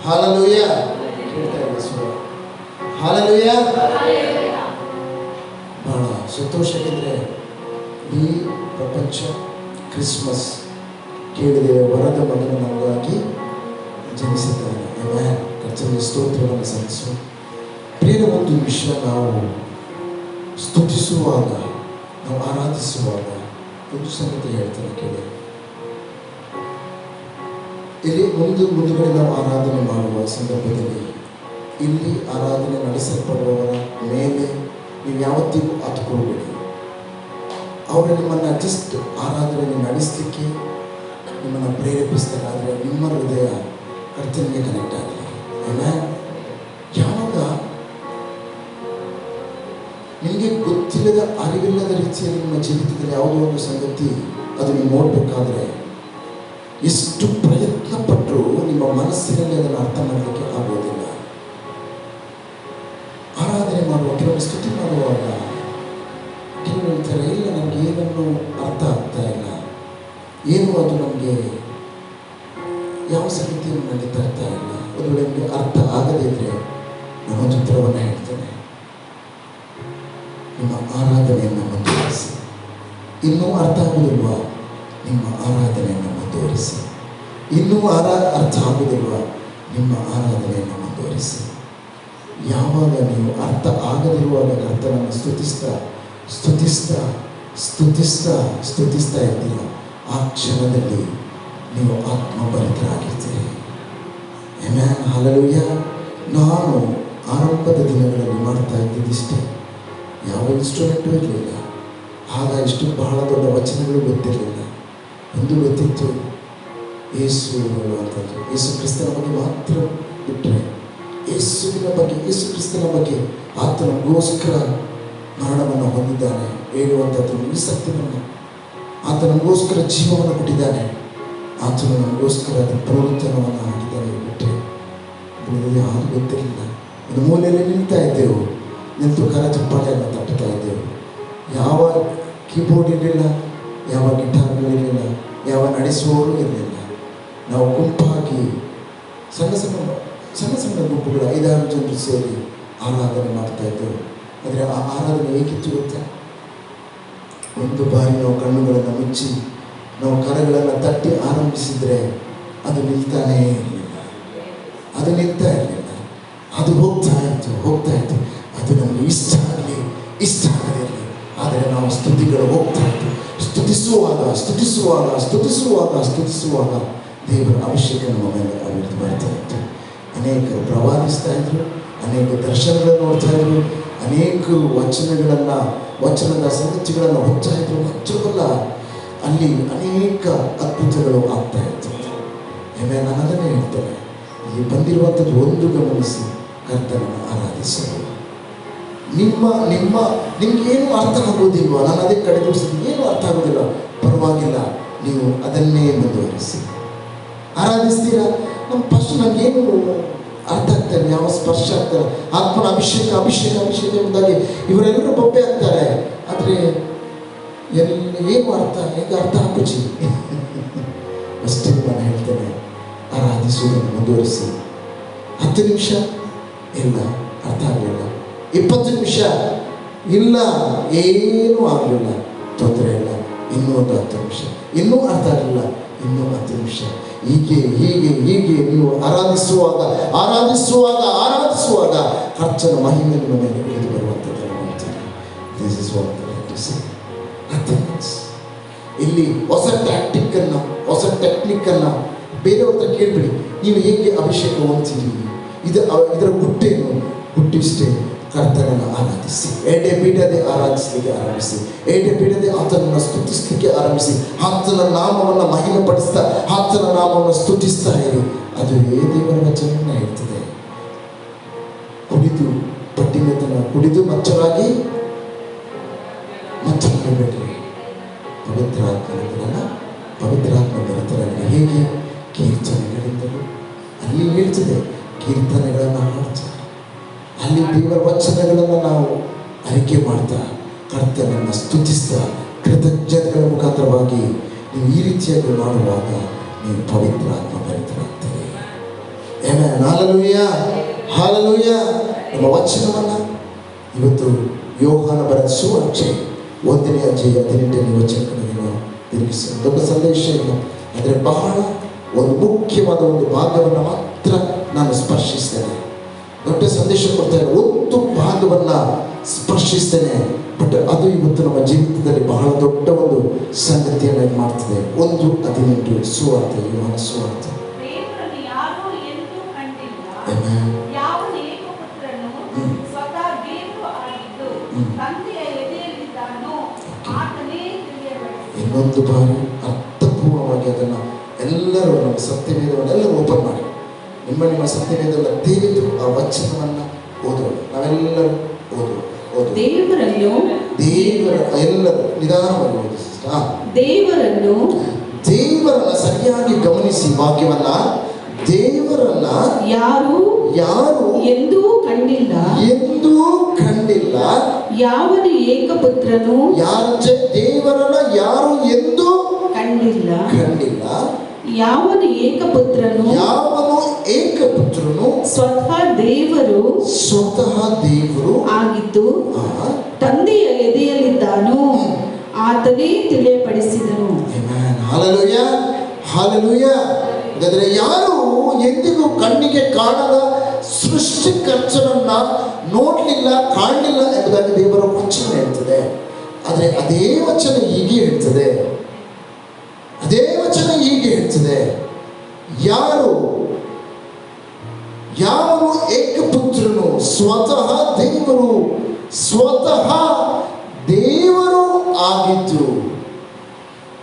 Hallelujah, hallelujah. ಬಹಳ ಸಂತೋಷಕ್ಕಿದ್ರೆ ಈ ಪ್ರಪಂಚ ಕ್ರಿಸ್ಮಸ್ ಕೇಳಿದೆ, ವರದ ಮಗನ ನಮಗಾಗಿ ಜನಿಸಿದ್ದಾನೆ. ಆಮೆನ್. ಕರ್ತನಿಗೆ ಸ್ತೋತ್ರವನ್ನು ಸಲ್ಲಿಸುವ ಪ್ರಿಯರ ಒಂದು ನಿಮಿಷ ನಾವು ಸ್ತುತಿಸುವಾಗ, ನಾವು ಆರಾಧಿಸುವಾಗ ಒಂದು ಸಂಗತಿ ಹೇಳ್ತಾರೆ ಕೇಳಿ. ಇಲ್ಲಿ ಮುಂದುಗಡೆ ನಾವು ಆರಾಧನೆ ಮಾಡುವ ಸಂದರ್ಭದಲ್ಲಿ ಇಲ್ಲಿ ಆರಾಧನೆ ನಡೆಸಲ್ಪಡುವವರ ಮೇಲೆ ನೀವು ಯಾವತ್ತಿಗೂ ಹತ್ಕೊಳ್ಬೇಡಿ. ಅವರು ನಿಮ್ಮನ್ನು ಜಸ್ಟ್ ಆರಾಧನೆ ನಡೆಸಲಿಕ್ಕೆ ನಿಮ್ಮನ್ನು ಪ್ರೇರೇಪಿಸ್ತಾರೆ, ಆದರೆ ನಿಮ್ಮ ಹೃದಯ ಕರ್ತನಿಗೆ ಕನೆಕ್ಟ್ ಆಗಲಿ. ಆಮೆನ್. ಯಾವಾಗ ನಿಮಗೆ ಗೊತ್ತಿಲ್ಲದ ಅರಿವಿಲ್ಲದ ರೀತಿಯಲ್ಲಿ ನಿಮ್ಮ ಜೀವಿತದಲ್ಲಿ ಯಾವುದೋ ಒಂದು ಸಂಗತಿ ಅದು ನೀವು ನೋಡಬೇಕಾದ್ರೆ ಎಷ್ಟು ಪ್ರಯತ್ನ ಪಟ್ಟರೂ ನಿಮ್ಮ ಮನಸ್ಸಿನಲ್ಲಿ ಅದನ್ನು ಅರ್ಥ ಮಾಡಲಿಕ್ಕೆ ಆಗೋದಿಲ್ಲ. ಆರಾಧನೆ ಮಾಡುವ ಕೆಲವು ಸ್ತುತಿ ಮಾಡುವಾಗ ಕೆಲವು ಹೇಳ್ತಾರೆ, ಇಲ್ಲ ನಮಗೆ ಏನನ್ನು ಅರ್ಥ ಆಗ್ತಾ ಇಲ್ಲ, ಏನು ಅದು ನಮಗೆ ಯಾವ ಸಂಗತಿಯನ್ನು ನನಗೆ ತರ್ತಾ ಇಲ್ಲ. ಒಂದು ವೇಳೆ ನಿಮಗೆ ಅರ್ಥ ಆಗದೇ ಇದ್ರೆ ನಾನೊಂದು ಉತ್ತರವನ್ನು ಹೇಳ್ತೇನೆ, ನಿಮ್ಮ ಆರಾಧನೆಯನ್ನು ಮುಂದುವರಿಸಿ. ಇನ್ನೂ ಅರ್ಥ ಆಗುವುದಿಲ್ವಾ? ನಿಮ್ಮ ಆರಾಧನೆಯನ್ನು ಮುಂದುವರಿಸಿ. ಇನ್ನೂ ಅರ್ಥ ಆಗುವುದಿಲ್ವಾ? ನಿಮ್ಮ ಆರಾಧನೆಯನ್ನು ಮುಂದುವರಿಸಿ. ಯಾವಾಗ ನೀವು ಅರ್ಥ ಆಗದಿರುವಾಗ ಕರ್ತನನ್ನು ಸ್ತುತಿಸ್ತಾ ಸ್ತುತಿಸ್ತಾ ಸ್ತುತಿಸ್ತಾ ಸ್ತುತಿಸ್ತಾ ಇರ್ತೀರ, ಆ ಕ್ಷಣದಲ್ಲಿ ನೀವು ಆತ್ಮಭರಿತರಾಗಿರ್ತೀರಿ. ಆಮೆನ್. ಹಲ್ಲೆಲೂಯಾ. ನಾನು ಆರಂಭದ ದಿನಗಳಲ್ಲಿ ಮಾಡ್ತಾ ಇದ್ದಿದ್ದಿಷ್ಟೇ, ಯಾವ ಇನ್ಸ್ಟ್ರೂಮೆಂಟು ಇರಲಿಲ್ಲ. ಆಗ ಇಷ್ಟು ಬಹಳ ದೊಡ್ಡ ವಚನಗಳು ಗೊತ್ತಿರಲಿಲ್ಲ. ಒಂದು ಗೊತ್ತಿತ್ತು, ಯೇಸು ಅಂತಂದರೆ ಯೇಸು ಕ್ರಿಸ್ತನ ಬಗ್ಗೆ ಮಾತ್ರ ಬಿಟ್ಟರೆ, ಯೇಸುವಿನ ಬಗ್ಗೆ, ಯೇಸು ಕ್ರಿಸ್ತನ ಬಗ್ಗೆ ಆತನಿಗೋಸ್ಕರ ಮರಣವನ್ನು ಹೊಂದಿದ್ದಾನೆ ಹೇಳುವಂಥದ್ದು ಈ ಸತ್ಯವನ್ನು, ಆತನಿಗೋಸ್ಕರ ಜೀವವನ್ನು ಕೊಟ್ಟಿದ್ದಾನೆ, ಆತನು ನಮಗೋಸ್ಕರ ಪುನರುತ್ಥಾನವನ್ನು ಮಾಡಿದ್ದಾನೆ ಬಿಟ್ಟರೆ ಉಳಿದ ಯಾರು ಗೊತ್ತಿರಲಿಲ್ಲ. ಒಂದು ಮೂಲೆಯಲ್ಲಿ ನಿಲ್ತಾ ಇದ್ದೆವು, ನಿಂತು ಕರ ಚಪ್ಪಾಳೆಯನ್ನು ತಟ್ಟುತ್ತಾ ಇದ್ದೆವು. ಯಾವ ಕೀಬೋರ್ಡ್ ಇರಲಿಲ್ಲ, ಯಾವ ಗಿಟಾರ್ಗಳಿರಲಿಲ್ಲ, ಯಾವ ನಡೆಸುವವರು ಇರಲಿಲ್ಲ. ನಾವು ಗುಂಪಾಗಿ ಸಣ್ಣ ಸಣ್ಣ ಗುಂಪುಗಳು 5-6 ಜನರು ಸೇರಿ ಆರಾಧನೆ ಮಾಡ್ತಾ ಇದ್ದೆವು. ಆದರೆ ಆ ಆರಾಧನೆ ಹೇಗಿತ್ತು ಗೊತ್ತಾ? ಒಂದು ಬಾರಿ ನಾವು ಕಣ್ಣುಗಳನ್ನು ಮುಚ್ಚಿ ನಾವು ಕರಗಳನ್ನು ತಟ್ಟಿ ಆರಂಭಿಸಿದರೆ ಅದು ನಿಲ್ತಾನೇ ಇರಲಿಲ್ಲ, ಅದು ನಿಲ್ತಾ ಇರಲಿಲ್ಲ, ಅದು ಹೋಗ್ತಾ ಇತ್ತು. ಅದು ನಮಗೆ ಇಷ್ಟ ಆಗಲಿ ಇಷ್ಟ ಆಗದಿರಲಿ, ಆದರೆ ನಾವು ಸ್ತುತಿಗಳು ಹೋಗ್ತಾ ಇತ್ತು. ಸ್ತುತಿಸುವಾಗ ದೇವರ ಅಭಿಷೇಕ ನಮ್ಮ ಮೇಲೆ ಅಭಿವೃದ್ಧಿ ಮಾಡ್ತಾ ಇತ್ತು. ಅನೇಕರು ಪ್ರವಾದಿಸ್ತಾ ಇದ್ರು, ಅನೇಕ ದರ್ಶನಗಳನ್ನು ನೋಡ್ತಾ ಇದ್ರು, ಅನೇಕ ವಚನದ ಸಂಗತಿಗಳನ್ನು ಹೊತ್ತಾ ಇದ್ರು. ಮಾತ್ರವಲ್ಲ, ಅಲ್ಲಿ ಅನೇಕ ಅದ್ಭುತಗಳು ಆಗ್ತಾ ಇತ್ತು. ಆಮೇಲೆ ನಾನು ಅದನ್ನೇ ಹೇಳ್ತೇನೆ, ಇಲ್ಲಿ ಬಂದಿರುವಂಥದ್ದು ಒಂದು ಗಮನಿಸಿ, ಕರ್ತನನ್ನು ಆರಾಧಿಸಲು. ನಿಮಗೇನು ಅರ್ಥ ಆಗೋದಿಲ್ವ? ನಾನು ಅದೇ ಕಡೆಗಣಿಸ್ತೀನಿ, ಏನು ಅರ್ಥ ಆಗೋದಿಲ್ಲ, ಪರವಾಗಿಲ್ಲ, ನೀವು ಅದನ್ನೇ ಮುಂದುವರಿಸಿ ಆರಾಧಿಸ್ತೀರಾ. ಫಸ್ಟ್ ನನಗೇನು ಅರ್ಥ ಆಗ್ತಾರೆ, ಯಾವ ಸ್ಪರ್ಶ ಆಗ್ತಾರೆ, ಆತ್ಮನ ಅಭಿಷೇಕ ಎಂಬುದಾಗಿ ಇವರೆಲ್ಲರೂ ಬೊಬ್ಬೆ ಆಗ್ತಾರೆ. ಆದರೆ ಏನು ಅರ್ಥ, ಹೇಗೆ ಅರ್ಥ ಹಾಕುಚಿ ಅಷ್ಟೇ ನಾನು ಹೇಳ್ತೇನೆ, ಆರಾಧಿಸುವುದನ್ನು ಮುಂದುವರಿಸಿ. 10 ನಿಮಿಷ ಇಲ್ಲ, ಅರ್ಥ ಆಗಲಿಲ್ಲ. 20 ನಿಮಿಷ ಇಲ್ಲ, ಏನೂ ಆಗಲಿಲ್ಲ, ತೊಂದರೆ ಇಲ್ಲ. ಇನ್ನೂ ಒಂದು 10 ನಿಮಿಷ, ಇನ್ನೂ ಅರ್ಥ ಆಗಲಿಲ್ಲ, ಇನ್ನೂ 10 ನಿಮಿಷ. ಹೀಗೆ ನೀವು ಆರಾಧಿಸುವಾಗ ಕರ್ತನ ಮಹಿಮೆ ನಿಮ್ಮ ಮೇಲೆ ಇಳಿದು ಬರುವಂಥದ್ದನ್ನು ನೋಡ್ತೀರಿ. This is what I have to say. ಇಲ್ಲಿ ಹೊಸ ಟೆಕ್ನಿಕ್ಕನ್ನು ಬೇರೆಯವ್ರ ಹತ್ರ ಕೇಳ್ಬಿಡಿ, ನೀವು ಹೇಗೆ ಅಭಿಷೇಕ ಹೊಂದ್ತೀರಿ, ಇದರ ಹುಟ್ಟಿಷ್ಟೇ. ಕರ್ತನನ್ನು ಆರಾಧಿಸಿ, ಎಡೆ ಬಿಡದೆ ಆರಾಧಿಸಲಿಕ್ಕೆ ಆರಂಭಿಸಿ, ಎಡೆ ಬಿಡದೆ ಆತನನ್ನು ಸ್ತುತಿಸಲಿಕ್ಕೆ ಆರಂಭಿಸಿ. ಆತನ ನಾಮವನ್ನು ಮಹಿಮೆ ಪಡಿಸ್ತಾ, ಆತನ ನಾಮವನ್ನು ಸ್ತುತಿಸ್ತಾ ಇರಿ. ಅದು ದೇವರ ವಚನವನ್ನು ಹೇಳ್ತದೆ. ಕುಡಿದು ಮಚ್ಚರಾಗಿ ಬಿಡ್ರಿ. ಪವಿತ್ರ ಆತ್ಮ ಭರಿತರಾಗಿ. ಹೇಗೆ? ಕೀರ್ತನೆಗಳಿಂದಲೂ ಅಲ್ಲಿ ಹೇಳ್ತದೆ, ಕೀರ್ತನೆಗಳನ್ನು ಹಾಡ್ತಾ ಅಲ್ಲಿ ದೇವರ ವಚನಗಳನ್ನು ನಾವು ಅರಿಕೆ ಮಾಡ್ತಾ ಕರ್ತನನ್ನು ಸ್ತುತಿಸ್ತಾ ಕೃತಜ್ಞತೆಗಳ ಮುಖಾಂತರವಾಗಿ ನೀವು ಈ ರೀತಿಯಾಗಿ ಮಾಡುವಾಗ ನೀವು ಪವಿತ್ರ ಆತ್ಮ ಭರಿತರಾಗ್ತೀರಿ. ಆಮೆನ್. Hallelujah, hallelujah. ನಮ್ಮ ವಚನವನ್ನು ಇವತ್ತು ಯೋಹಾನ ಬರೆದ ಸುವಾರ್ತೆ 1ನೇ ಅಧ್ಯಾಯ 18ನೇ ವಚನಗಳನ್ನು ನಾವು ತಿರುಗಿಸಿ ದೊಡ್ಡ ಸಂದೇಶ ಇಲ್ಲ, ಆದರೆ ಬಹಳ ಒಂದು ಮುಖ್ಯವಾದ ಒಂದು ಭಾಗವನ್ನು ಮಾತ್ರ ನಾನು ಸ್ಪರ್ಶಿಸ್ತೇನೆ. ದೊಡ್ಡ ಸಂದೇಶ ಕೊಡ್ತೇನೆ, ಒಂದು ಭಾಗವನ್ನು ಸ್ಪರ್ಶಿಸ್ತೇನೆ. ಬಟ್ ಅದು ಇವತ್ತು ನಮ್ಮ ಜೀವಿತದಲ್ಲಿ ಬಹಳ ದೊಡ್ಡ ಒಂದು ಸಂಗತಿಯನ್ನು ಮಾಡ್ತದೆ. 1:18 ಸುವಾರ್ತೆ, ಯೋಹಾನ ಸುವಾರ್ತೆ. ಇನ್ನೊಂದು ಬಾರಿ ಅರ್ಥಪೂರ್ಣವಾಗಿ ಅದನ್ನು ಎಲ್ಲರೂ ನಮ್ಮ ಸತ್ಯವೇದವನ್ನೆಲ್ಲರೂ ಓಪನ್ ಮಾಡಿ ನಿಮ್ಮ ಸತ್ಯವೇದವನ್ನು ತೆಗೆದು ಆ ವಚನವನ್ನು ಓದೋಣ. ನಾವೆಲ್ಲರೂ ಓದೋಣ. ದೇವರ ಎಲ್ಲರೂ ನಿಧಾನವಾಗಿ ಓದಿಸ್ತಾ ದೇವರನ್ನ ಸರಿಯಾಗಿ ಗಮನಿಸಿ ವಾಕ್ಯವನ್ನ. ದೇವರನ್ನ ಯಾರು ಎಂದೂ ಕಂಡಿಲ್ಲ, ಯಾವನು ಏಕಪುತ್ರನು, ದೇವರನ್ನ ಯಾರು ಎಂದೂ ಕಂಡಿಲ್ಲ, ಯಾವನು ಏಕಪುತ್ರನು, ಸ್ವತಃ ದೇವರು ಆಗಿದ್ದು ತಂದೆಯ ಎದೆಯಲ್ಲಿದ್ದಾನೋ ಆತನೇ ತಿಳಿಯಪಡಿಸಿದನು. Hallelujah, hallelujah. ಹಾಗಾದರೆ ಯಾರು ಎಂದಿಗೂ ಕಣ್ಣಿಗೆ ಕಾಣದ ಸೃಷ್ಟಿಕರ್ತನನ್ನ ನೋಡಲಿಲ್ಲ, ಕಾಣಲಿಲ್ಲ ಎಂಬುದಾಗಿ ದೇವರ ವಚನ ಹೇಳ್ತದೆ. ಆದರೆ ಅದೇ ವಚನ ಹೀಗೆ ಹೇಳ್ತದೆ, ಯಾವನು ಏಕಪುತ್ರನು, ಸ್ವತಃ ದೇವರು ಆಗಿದ್ದು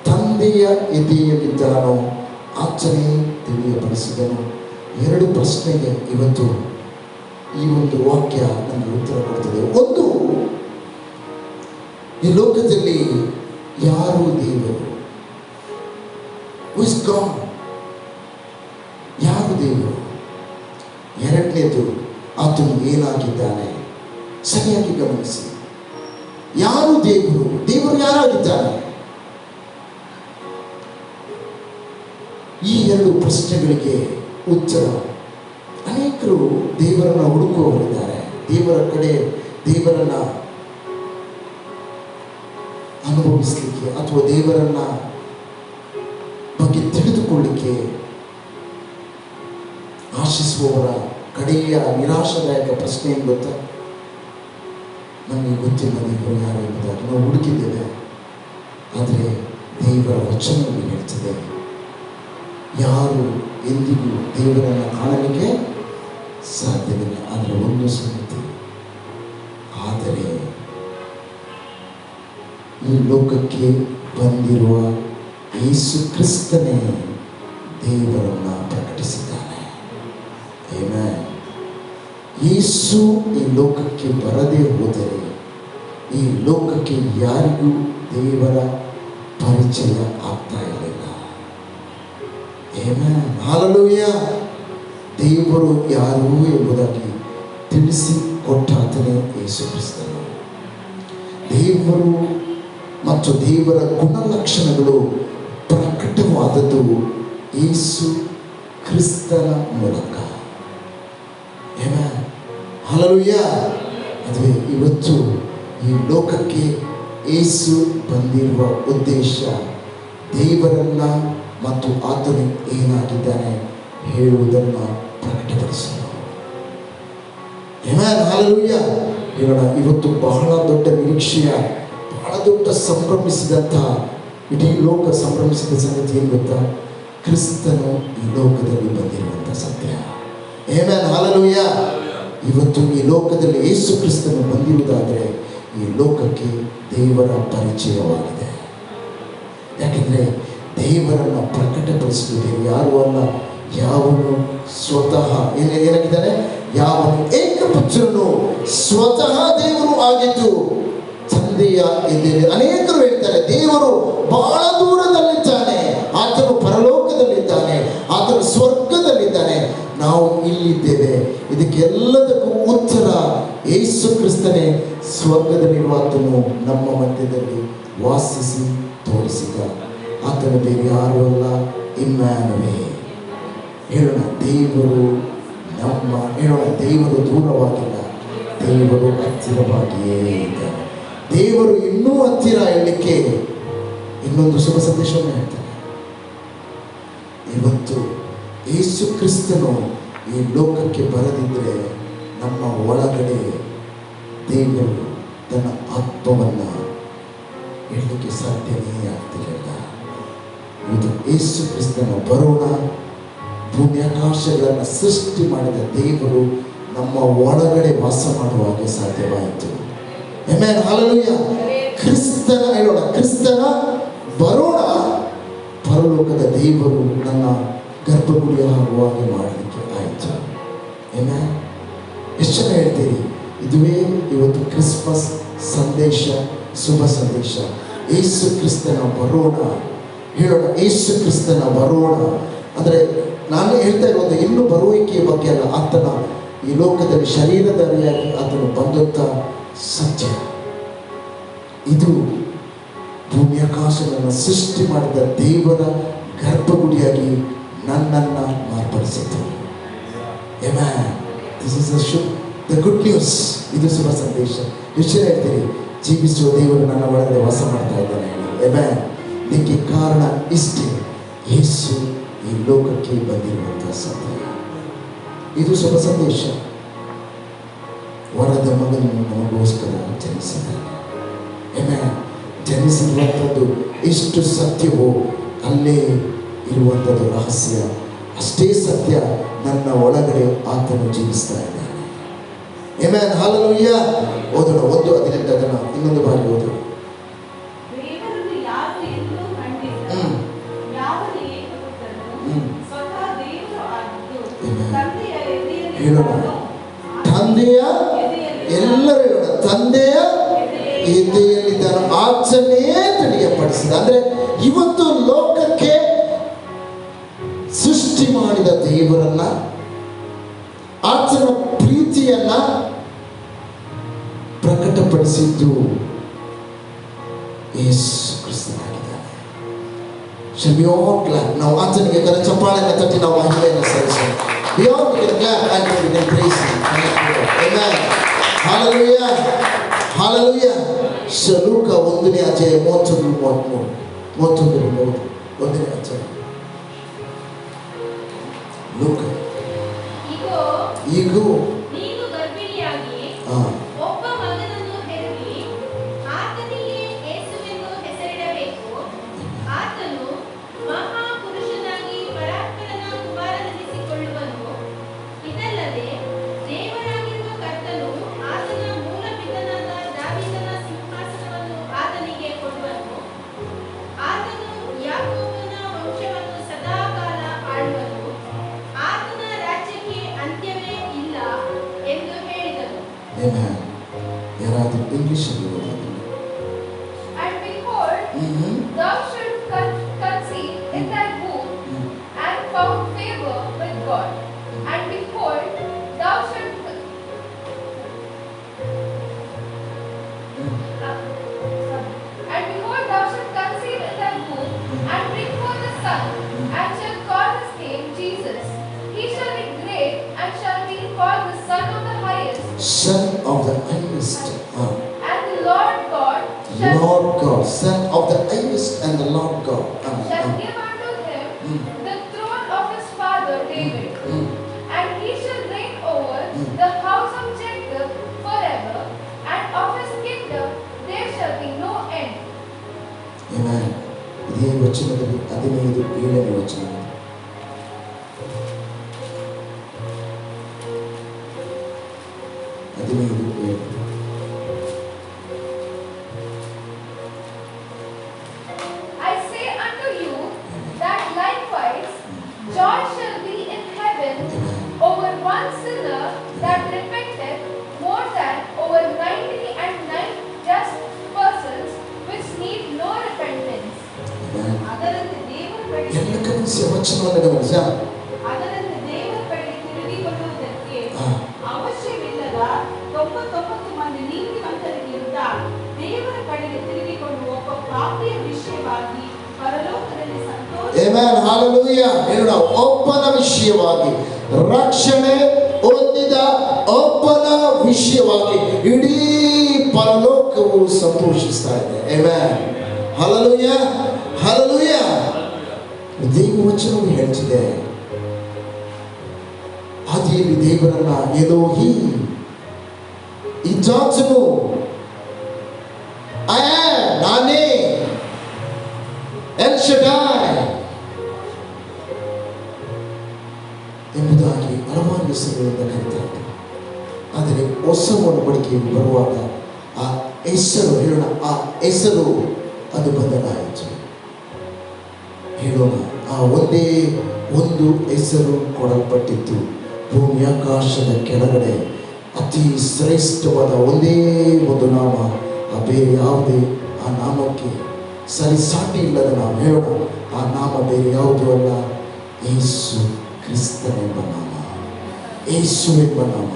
ತಂದೆಯ ಎದೆಯಲ್ಲಿದ್ದಾನೋ ಆತನೇ ತಿಳಿಯಪಡಿಸಿದನು. 2 ಪ್ರಶ್ನೆಗೆ ಇವತ್ತು ಈ ಒಂದು ವಾಕ್ಯ ನಮಗೆ ಉತ್ತರ ಕೊಡ್ತದೆ. ಒಂದು, ಈ ಲೋಕದಲ್ಲಿ ಯಾರು ದೇವರು? ಯಾರು ದೇವರು? 2ನೇದು, ಆತನು ಏನಾಗಿದ್ದಾನೆ? ಸರಿಯಾಗಿ ಗಮನಿಸಿ. ಯಾರು ದೇವರು? ದೇವರು ಯಾರಾಗಿದ್ದಾನೆ? ಈ 2 ಪ್ರಶ್ನೆಗಳಿಗೆ ಉತ್ತರ ಅನೇಕರು ದೇವರನ್ನು ಹುಡುಕುವವರಿದ್ದಾರೆ. ದೇವರನ್ನ ಅನುಭವಿಸಲಿಕ್ಕೆ ಅಥವಾ ದೇವರನ್ನ ಬಗ್ಗೆ ತಿಳಿದುಕೊಳ್ಳಿಕ್ಕೆ ಆಶಿಸುವವರ ಕಡೆಯ ನಿರಾಶಾದಾಯಕ ಪ್ರಶ್ನೆ ಏನು ಗೊತ್ತಾ? ನಮಗೆ ಗೊತ್ತಿಲ್ಲ ದೇವರು ಯಾರು ಎಂಬುದಾಗಿ ನಾವು ಹುಡುಕಿದ್ದೇವೆ. ಆದರೆ ದೇವರ ವಚನವನ್ನು ಹೇಳ್ತದೆ, ಯಾರು ಎಂದಿಗೂ ದೇವರನ್ನು ಕಾಣಲಿಕ್ಕೆ ಸಾಧ್ಯವಿಲ್ಲ. ಆದರೆ ಒಂದು ಸಂಗತಿ, ಆದರೆ ಈ ಲೋಕಕ್ಕೆ ಬಂದಿರುವ ಯೇಸು ಕ್ರಿಸ್ತನೇ ದೇವರನ್ನು ಪ್ರಕಟಿಸಿದ್ದಾನೆ. ಆಮೆನ್. ಯೇಸು ಈ ಲೋಕಕ್ಕೆ ಬರದೇ ಹೋದರೆ ಈ ಲೋಕಕ್ಕೆ ಯಾರಿಗೂ ದೇವರ ಪರಿಚಯ ಆಗ್ತಾ ಇರಲಿಲ್ಲ. ಆಮೆನ್. ಹಲ್ಲೆಲೂಯಾ. ದೇವರು ಯಾರು ಎಂಬುದಾಗಿ ತಿಳಿಸಿ ಕೊಟ್ಟಾತನೇ ಯೇಸು ಕ್ರಿಸ್ತನು. ದೇವರು ಮತ್ತು ದೇವರ ಗುಣಲಕ್ಷಣಗಳು ಪ್ರಕಟವಾದದ್ದು ಯೇಸು ಕ್ರಿಸ್ತನ ಮೂಲಕ. ಆಮೆನ್. ಹಲ್ಲೆಲೂಯಾ. ಅದುವೇ ಇವತ್ತು ಈ ಲೋಕಕ್ಕೆ ಯೇಸು ಬಂದಿರುವ ಉದ್ದೇಶ ದೇವರನ್ನ ಮತ್ತು ಆತನು ಏನಾಗಿದ್ದಾನೆ ಹೇಳುವುದನ್ನು ಪ್ರಕಟಪಡಿಸಲು. ಆಮೆನ್. ಹಲ್ಲೆಲೂಯಾ. ಹೇಳೋಣ, ಇವತ್ತು ಬಹಳ ದೊಡ್ಡ ನಿರೀಕ್ಷೆಯ, ಬಹಳ ದೊಡ್ಡ ಸಂಭ್ರಮಿಸಿದಂಥ, ಇಡೀ ಲೋಕ ಸಂಭ್ರಮಿಸಿದ ಸಂಗತಿ ಏನು ಗೊತ್ತಾ? ಕ್ರಿಸ್ತನು ಈ ಲೋಕದಲ್ಲಿ ಬಂದಿರುವಂಥ ಸತ್ಯ. ಆಮೆನ್. ಹಲ್ಲೆಲೂಯಾ. ಇವತ್ತು ಈ ಲೋಕದಲ್ಲಿ ಯೇಸು ಕ್ರಿಸ್ತನು ಬಂದಿರುವುದಾದರೆ ಈ ಲೋಕಕ್ಕೆ ದೇವರ ಪರಿಚಯವಾಗಿದೆ. ಯಾಕೆಂದರೆ ದೇವರನ್ನು ಪ್ರಕಟಪಡಿಸುವುದು ಯಾರು ಅಲ್ಲ, ಯಾವನು ಸ್ವತಃ ಏನಾಗಿದ್ದಾನೆ? ಯಾವನು ಏಕಪುತ್ರನು ಸ್ವತಃ ದೇವರು ಆಗಿದ್ದು ತಂದೆಯ ಎದುರು. ಅನೇಕರು ಹೇಳ್ತಾರೆ ದೇವರು ಬಹಳ ದೂರದಲ್ಲಿದ್ದಾನೆ, ಆತನು ಪರಲೋಕದಲ್ಲಿದ್ದಾನೆ, ಆತ ಆತನು ನಮ್ಮ ಮಧ್ಯದಲ್ಲಿ ವಾಸಿಸಿ ತೋರಿಸಿದ. ಆತನು ಬೇರೆ ಯಾರೂ ಅಲ್ಲ, ಇಮ್ಯಾನುವೇಲ್. ಹೇಳೋಣ, ದೇವರು ನಮ್ಮ, ಹೇಳೋಣ, ದೇವರು ದೂರವಾಗಿಲ್ಲ, ದೇವರು ಹತ್ತಿರವಾಗಿಯೇ ಇದ್ದಾನೆ. ದೇವರು ಇನ್ನೂ ಹತ್ತಿರ ಹೇಳಲಿಕ್ಕೆ ಇನ್ನೊಂದು ಶುಭ ಸಂದೇಶವನ್ನು ಹೇಳ್ತಾರೆ. ಇವತ್ತು ಯೇಸು ಕ್ರಿಸ್ತನು ಈ ಲೋಕಕ್ಕೆ ಬರದಿದ್ದರೆ ನಮ್ಮ ಒಳಗಡೆ ದೇವರು ತನ್ನ ಆತ್ಮವನ್ನು ಹೇಳಲಿಕ್ಕೆ ಸಾಧ್ಯವೇ ಆಗ್ತಿರಲಿಲ್ಲ. ಇದು ಯೇಸು ಕ್ರಿಸ್ತನ ಬರೋಣ, ಭೂಮಿ ಆಕಾಶಗಳನ್ನು ಸೃಷ್ಟಿ ಮಾಡಿದ ದೇವರು ನಮ್ಮ ಒಳಗಡೆ ವಾಸ ಮಾಡುವ ಹಾಗೆ ಸಾಧ್ಯವಾಯಿತು. Amen, hallelujah. ಕ್ರಿಸ್ತನ, ಹೇಳೋಣ, ಕ್ರಿಸ್ತನ ಬರೋಣ, ಪರಲೋಕದ ದೇವರು ನನ್ನ ಗರ್ಭಗುಡಿ ಆಗುವ ಹಾಗೆ ಮಾಡಲಿಕ್ಕೆ ಆಯಿತು. ಆಮೆನ್. ಎಷ್ಟು ಜನ ಹೇಳ್ತೀರಿ ಇದುವೇ ಇವತ್ತು ಕ್ರಿಸ್ಮಸ್ ಸಂದೇಶ, ಶುಭ ಸಂದೇಶ. ಯೇಸು ಕ್ರಿಸ್ತನ ಬರೋಣ, ಹೇಳೋಣ, ಯೇಸು ಕ್ರಿಸ್ತನ ಬರೋಣ. ಅಂದರೆ ನಾನು ಹೇಳ್ತಾ ಇರೋದು ಇನ್ನೂ ಬರುವಿಕೆಯ ಬಗ್ಗೆ ಅಲ್ಲ, ಆತನ ಈ ಲೋಕದಲ್ಲಿ ಶರೀರಧಾರಿಯಾಗಿ ಆತನು ಬಂದಂಥ ಸತ್ಯ. ಇದು ಭೂಮಿ ಆಕಾಶಗಳನ್ನು ಸೃಷ್ಟಿ ಮಾಡಿದ ದೇವರ ಗರ್ಭಗುಡಿಯಾಗಿ ನನ್ನನ್ನು ಮಾರ್ಪಡಿಸಿತು. Amen. This is the good news. ಇದು ಶುಭ ಸಂದೇಶ. ಎಷ್ಟು ಹೇಳ್ತೀರಿ ಜೀವಿಸುವ ದೇವರು ನನ್ನ ಒಳಗಡೆ ವಾಸ ಮಾಡ್ತಾ ಇದ್ದಾನೆ ಹೇಳಿ. ಆಮೆನ್. ಇದಕ್ಕೆ ಕಾರಣ ಇಷ್ಟೇ, ಯೇಸು ಈ ಲೋಕಕ್ಕೆ ಬಂದಿರುವಂತಹ ಸತ್ಯ. ಇದು ಶುಭ ಸಂದೇಶ. ವರದ ಮಗನನ್ನು ನಮಗೋಸ್ಕರ ಜನಿಸಿದ್ದಾನೆ. ಆಮೆನ್. ಜನಿಸಿರುವಂಥದ್ದು ಎಷ್ಟು ಸತ್ಯವೋ ಅಲ್ಲೇ ಇರುವಂಥದ್ದು ರಹಸ್ಯ. ಅಷ್ಟೇ ಸತ್ಯ ನನ್ನ ಒಳಗಡೆ ಆತನು ಜೀವಿಸ್ತಾ ಇದ್ದಾನೆ. Amen, hallelujah. ಓದೋಣ 1:18 ಅದನ್ನು ಇನ್ನೊಂದು ಬಾರಿ ಓದೋಣ. ಹೇಳೋಣ, ತಂದೆಯ, ಎಲ್ಲರೂ ಹೇಳೋಣ, ತಂದೆಯ ಎದೆಯಲ್ಲಿದ್ದನು ಆಚರಣೆ ತಿಳಿಯಪಡಿಸಿದ. ಅಂದ್ರೆ ಇವತ್ತು ಲೋಕಕ್ಕೆ ಸೃಷ್ಟಿ ಮಾಡಿದ ದೇವರನ್ನ, ಆತನ ಪ್ರೀತಿಯನ್ನ ಪ್ರಕಟಪಡಿಸಿದ್ದು ಯೇಸು ಕ್ರಿಸ್ತನಾಗಿದ್ದಾನೆ. Shall we all clap? ನಾವು ಆತನಿಗೆ ಕರ ಚಪ್ಪಾಳೆಯನ್ನು ತಟ್ಟಿ ನಾವು ಮಹಿಮೆಯನ್ನು ಸಲ್ಲಿಸೋಣ. We all can clap and we can praise him. Amen. Hallelujah. Hallelujah. ಲೂಕ 1ನೇ ಅಧ್ಯಾಯ 31-33. 1ನೇ ಅಧ್ಯಾಯ ಲೂಕ. ಈಗ ನೀನು ಗರ್ಭಿಣಿಯಾಗಿ ಒಬ್ಬ ಮಗನನ್ನು ಹೆರುವಿ, ಆತನಿಗೆ ಯೇಸುವೆಂದು ಹೆಸರಿಡಬೇಕು. ಆತನು ಮಹಾಪುರುಷನಾಗಿ ಪರಾತ್ಪರನ ಕುಮಾರನೆನಿಸಿಕೊಳ್ಳುವನು. ಇದಲ್ಲದೆ ದೇವರಾಗಿರುವ ಕರ್ತನು ಆತನ ಮೂಲ ಪಿತನಾದ ದಾವೀದನ ಸಿಂಹಾಸನವನ್ನು ಆತನಿಗೆ ಕೊಡುವನು. ಆತನು ಯಾಕೋಬನ ವಂಶವನ್ನು ಸದಾಕಾಲ ಆಳುವನು. ಆತನ ರಾಜ್ಯಕ್ಕೆ ಅಂತ್ಯವೇ ಇಲ್ಲ ಎಂದು ಹೇಳಿದನು. ಯಾರಾದರೂ ಇಂಗ್ಲಿಷಲ್ಲಿ ಓದೋದು? And behold, thou shalt conceive in thy womb and found favor with God. And behold, thou shalt conceive in thy womb and bring forth a son, and shall call his name Jesus. He shall be great and shall be called the Son of the Highest. Son of the Highest. And the Lord God Lord God, Son of the Highest and the Lord God. shall give unto him the throne of his father David. And he shall reign over the house of Jacob forever, and of his kingdom there shall be no end. Amen. ಇದೇ ವಚನದಲ್ಲಿ 15-7ನೇ ವಚನ. I say unto you that likewise joy shall be in heaven over one sinner that repenteth, more than over 99 just persons which need no repentance. ಅದರಂತೆ ದೇವರ ಬಳಿಗೆ ತಿರುಗಿಕೊಳ್ಳುವುದಕ್ಕೆ ಅವಶ್ಯವಿಲ್ಲದ 99 ಮಂದಿ ನೀತಿವಂತರಿಗಿಂತ amen hallelujah. ಹೇಳೋಣ, ಒಬ್ಬನ ವಿಷಯವಾಗಿ, ರಕ್ಷಣೆ ಹೊಂದಿದ ಒಬ್ಬನ ವಿಷಯವಾಗಿ ಇಡೀ ಪರಲೋಕವು ಸಂತೋಷಿಸ್ತಾ ಇದೆ. Amen hallelujah hallelujah. ದೇವ ವಚನವು ಹೇಳ್ತಿದೆ, ಆದಿಯಲ್ಲಿ ದೇವರನ್ನ ಎಲೋಹಿ, ಇಜಾಚನು, ನಾನೇ, ಎಲ್ ಶಡಾಯ್ ಎಂಬುದಾಗಿ ಹಲವಾರು ಹೆಸರುಗಳಿಂದ ಕರೀತಾರೆ. ಆದರೆ ಹೊಸ ಒಡಂಬಡಿಕೆಯು ಬರುವಾಗ ಆ ಹೆಸರು, ಹೇಳೋಣ, ಆ ಹೆಸರು ಅದು ಬದಲಾಯಿತು. ಹೇಳೋಣ, ಆ ಒಂದೇ ಒಂದು ಹೆಸರು ಕೊಡಲ್ಪಟ್ಟಿತ್ತು. ಭೂಮಿ ಆಕಾಶದ ಕೆಳಗಡೆ ಅತಿ ಶ್ರೇಷ್ಠವಾದ ಒಂದೇ ಒಂದು ನಾಮ, ಆ ಬೇರೆ ಯಾವುದೇ ಆ ನಾಮಕ್ಕೆ ಸರಿಸಾಟಿ ಇಲ್ಲದ ನಾಮ. ಹೇಳೋಣ, ಆ ನಾಮ ಬೇರೆ ಯಾವುದೂ ಅಲ್ಲ, ಯೇಸು ಕ್ರಿಸ್ತನೆಂಬ ನಾಮ, ಯೇಸುವೆಂಬ ನಾಮ,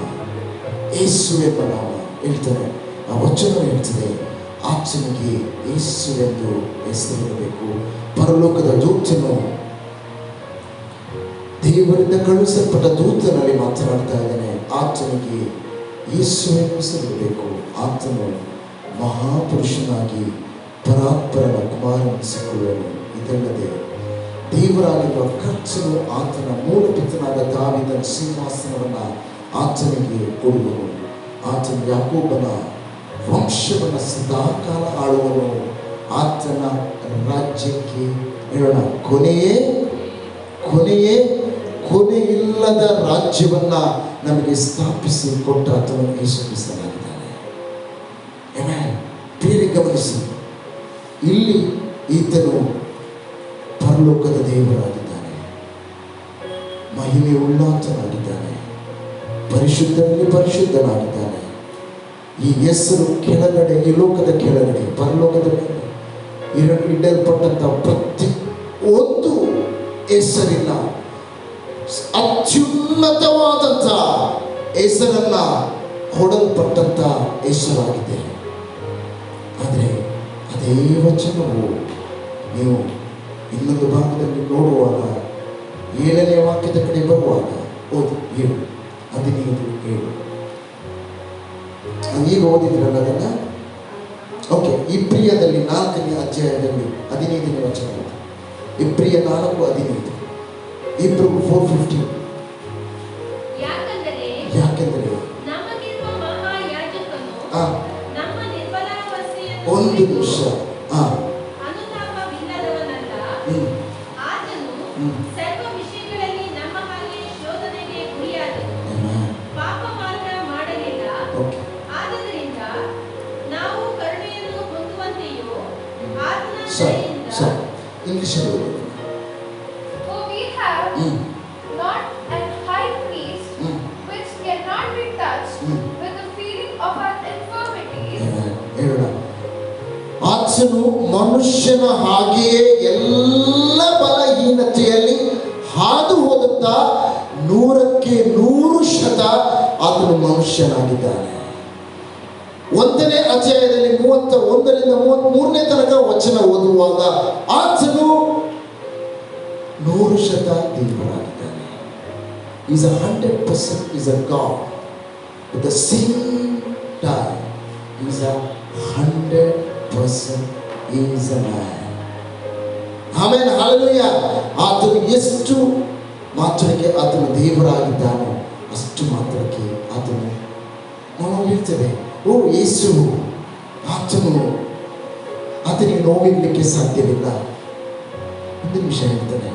ಯೇಸುವೆಂಬ ನಾಮ ಹೇಳ್ತಾರೆ. ಆ ವಚನ ಹೇಳ್ತದೆ, ಆತನಿಗೆ ಯೇಸುವೆಂದು ಹೆಸರಿಡಬೇಕು. ಪರಲೋಕದ ದೂತನು, ದೇವರಿಂದ ಕಳುಹಿಸಲ್ಪಟ್ಟ ದೂತನಲ್ಲಿ ಮಾತನಾಡ್ತಾ ಇದ್ದಾನೆ, ಆತನಿಗೆ ಯೇಸುವೆಂದು ಹೆಸರಿಡಬೇಕು. ಆತನು ಮಹಾಪುರುಷನಾಗಿ ಪರಾತ್ಪರನ ಕುಮಾರನಿಸಿಕೊಳ್ಳುವನು. ಇದಲ್ಲದೆ ದೇವರಾಗಿರುವ ಕರ್ತನು ಆತನ ಮೂಲ ಪಿತನಾದ ದಾವೀದನ ಸಿಂಹಾಸನವನ್ನು ಆತನಿಗೆ ಕೊಡುವನು. ಆತನ ಯಾಕೋಬನ ವಂಶವನ್ನು ಸದಾಕಾಲ ಆಳುವನು. ಆತನ ರಾಜ್ಯಕ್ಕೆ, ಹೇಳೋಣ, ಕೊನೆಯಿಲ್ಲದ ರಾಜ್ಯವನ್ನ ನಮಗೆ ಸ್ಥಾಪಿಸಿ ಕೊಟ್ಟ ಆತನು ಯೇಸು ಕ್ರಿಸ್ತನಾಗಿದ್ದಾನೆ. ಬೇರೆ ಗಮನಿಸಿ, ಇಲ್ಲಿ ಈತನು ಪರಲೋಕದ ದೇವರಾಗಿದ್ದಾನೆ, ಮಹಿಮೆ ಉಳ್ಳಾತನಾಗಿದ್ದಾನೆ, ಪರಿಶುದ್ಧರಲ್ಲಿ ಪರಿಶುದ್ಧನಾಗಿದ್ದಾನೆ. ಈ ಹೆಸರು ಕೆಳಗಡೆ, ಈ ಲೋಕದ ಕೆಳಗಡೆ, ಪರಲೋಕದ ಮೇಲೆ ಇಡಲ್ಪಟ್ಟಂತ ಪ್ರತಿ ಒಂದು ಹೆಸರಿನ ಅತ್ಯುನ್ನತವಾದಂಥ ಹೆಸರನ್ನ ಕೊಡಲ್ಪಟ್ಟಂತ ಹೆಸರಾಗಿದೆ. ಆದರೆ ಅದೇ ವಚನವು ನೀವು ಇನ್ನೊಂದು ಭಾಗದಲ್ಲಿ ನೋಡುವಾಗ, 7ನೇ ವಾಕ್ಯದ ಕಡೆ ಬರುವಾಗ, ಓದಿ 7:15 ಈಗ ಓದಿದ್ರಲ್ಲ ಅದನ್ನ. ಓಕೆ, ಇಬ್ರಿಯದಲ್ಲಿ 4ನೇ ಅಧ್ಯಾಯದಲ್ಲಿ 15ನೇ ವಚನ, ಇಬ್ರಿಯ 4:15, ಇಬ್ರು 4:15. ಯಾಕೆಂದರೆ ಒಂದು ನಿಮಿಷ, English For we have not an high priest which cannot be touched with the feeling of our infirmities. ಆತನು ಮನುಷ್ಯನ ಹಾಗೆಯೇ ಎಲ್ಲ ಬಲಹೀನತೆಯಲ್ಲಿ ಹಾದು ಹೋಗುತ್ತಾ 100% ಆತನು ಮನುಷ್ಯನಾಗಿದ್ದಾನೆ. 1ನೇ ಅಧ್ಯಾಯದಲ್ಲಿ 31ರಿಂದ 33ನೇ ತನಕ ವಚನ ಓದುವಾಗ ಆತನು 100% ದೇವರಾಗಿದ್ದಾನೆ. Is 100% is a God. At the same time, is 100% is a man. Amen hallelujah. ಆತನು ಎಷ್ಟು ಮಾತ್ರಕ್ಕೆ ಆತನು ದೇವರಾಗಿದ್ದಾನೋ ಅಷ್ಟು ಮಾತ್ರಕ್ಕೆ ಆತನು, ನಾವು ಹೇಳ್ತೇವೆ, ಓ ಯೇಸು, ಆತನಿಗೆ ನೋವಿರಲಿಕ್ಕೆ ಸಾಧ್ಯವಿಲ್ಲ. ಒಂದು ನಿಮಿಷ ಹೇಳ್ತಾನೆ,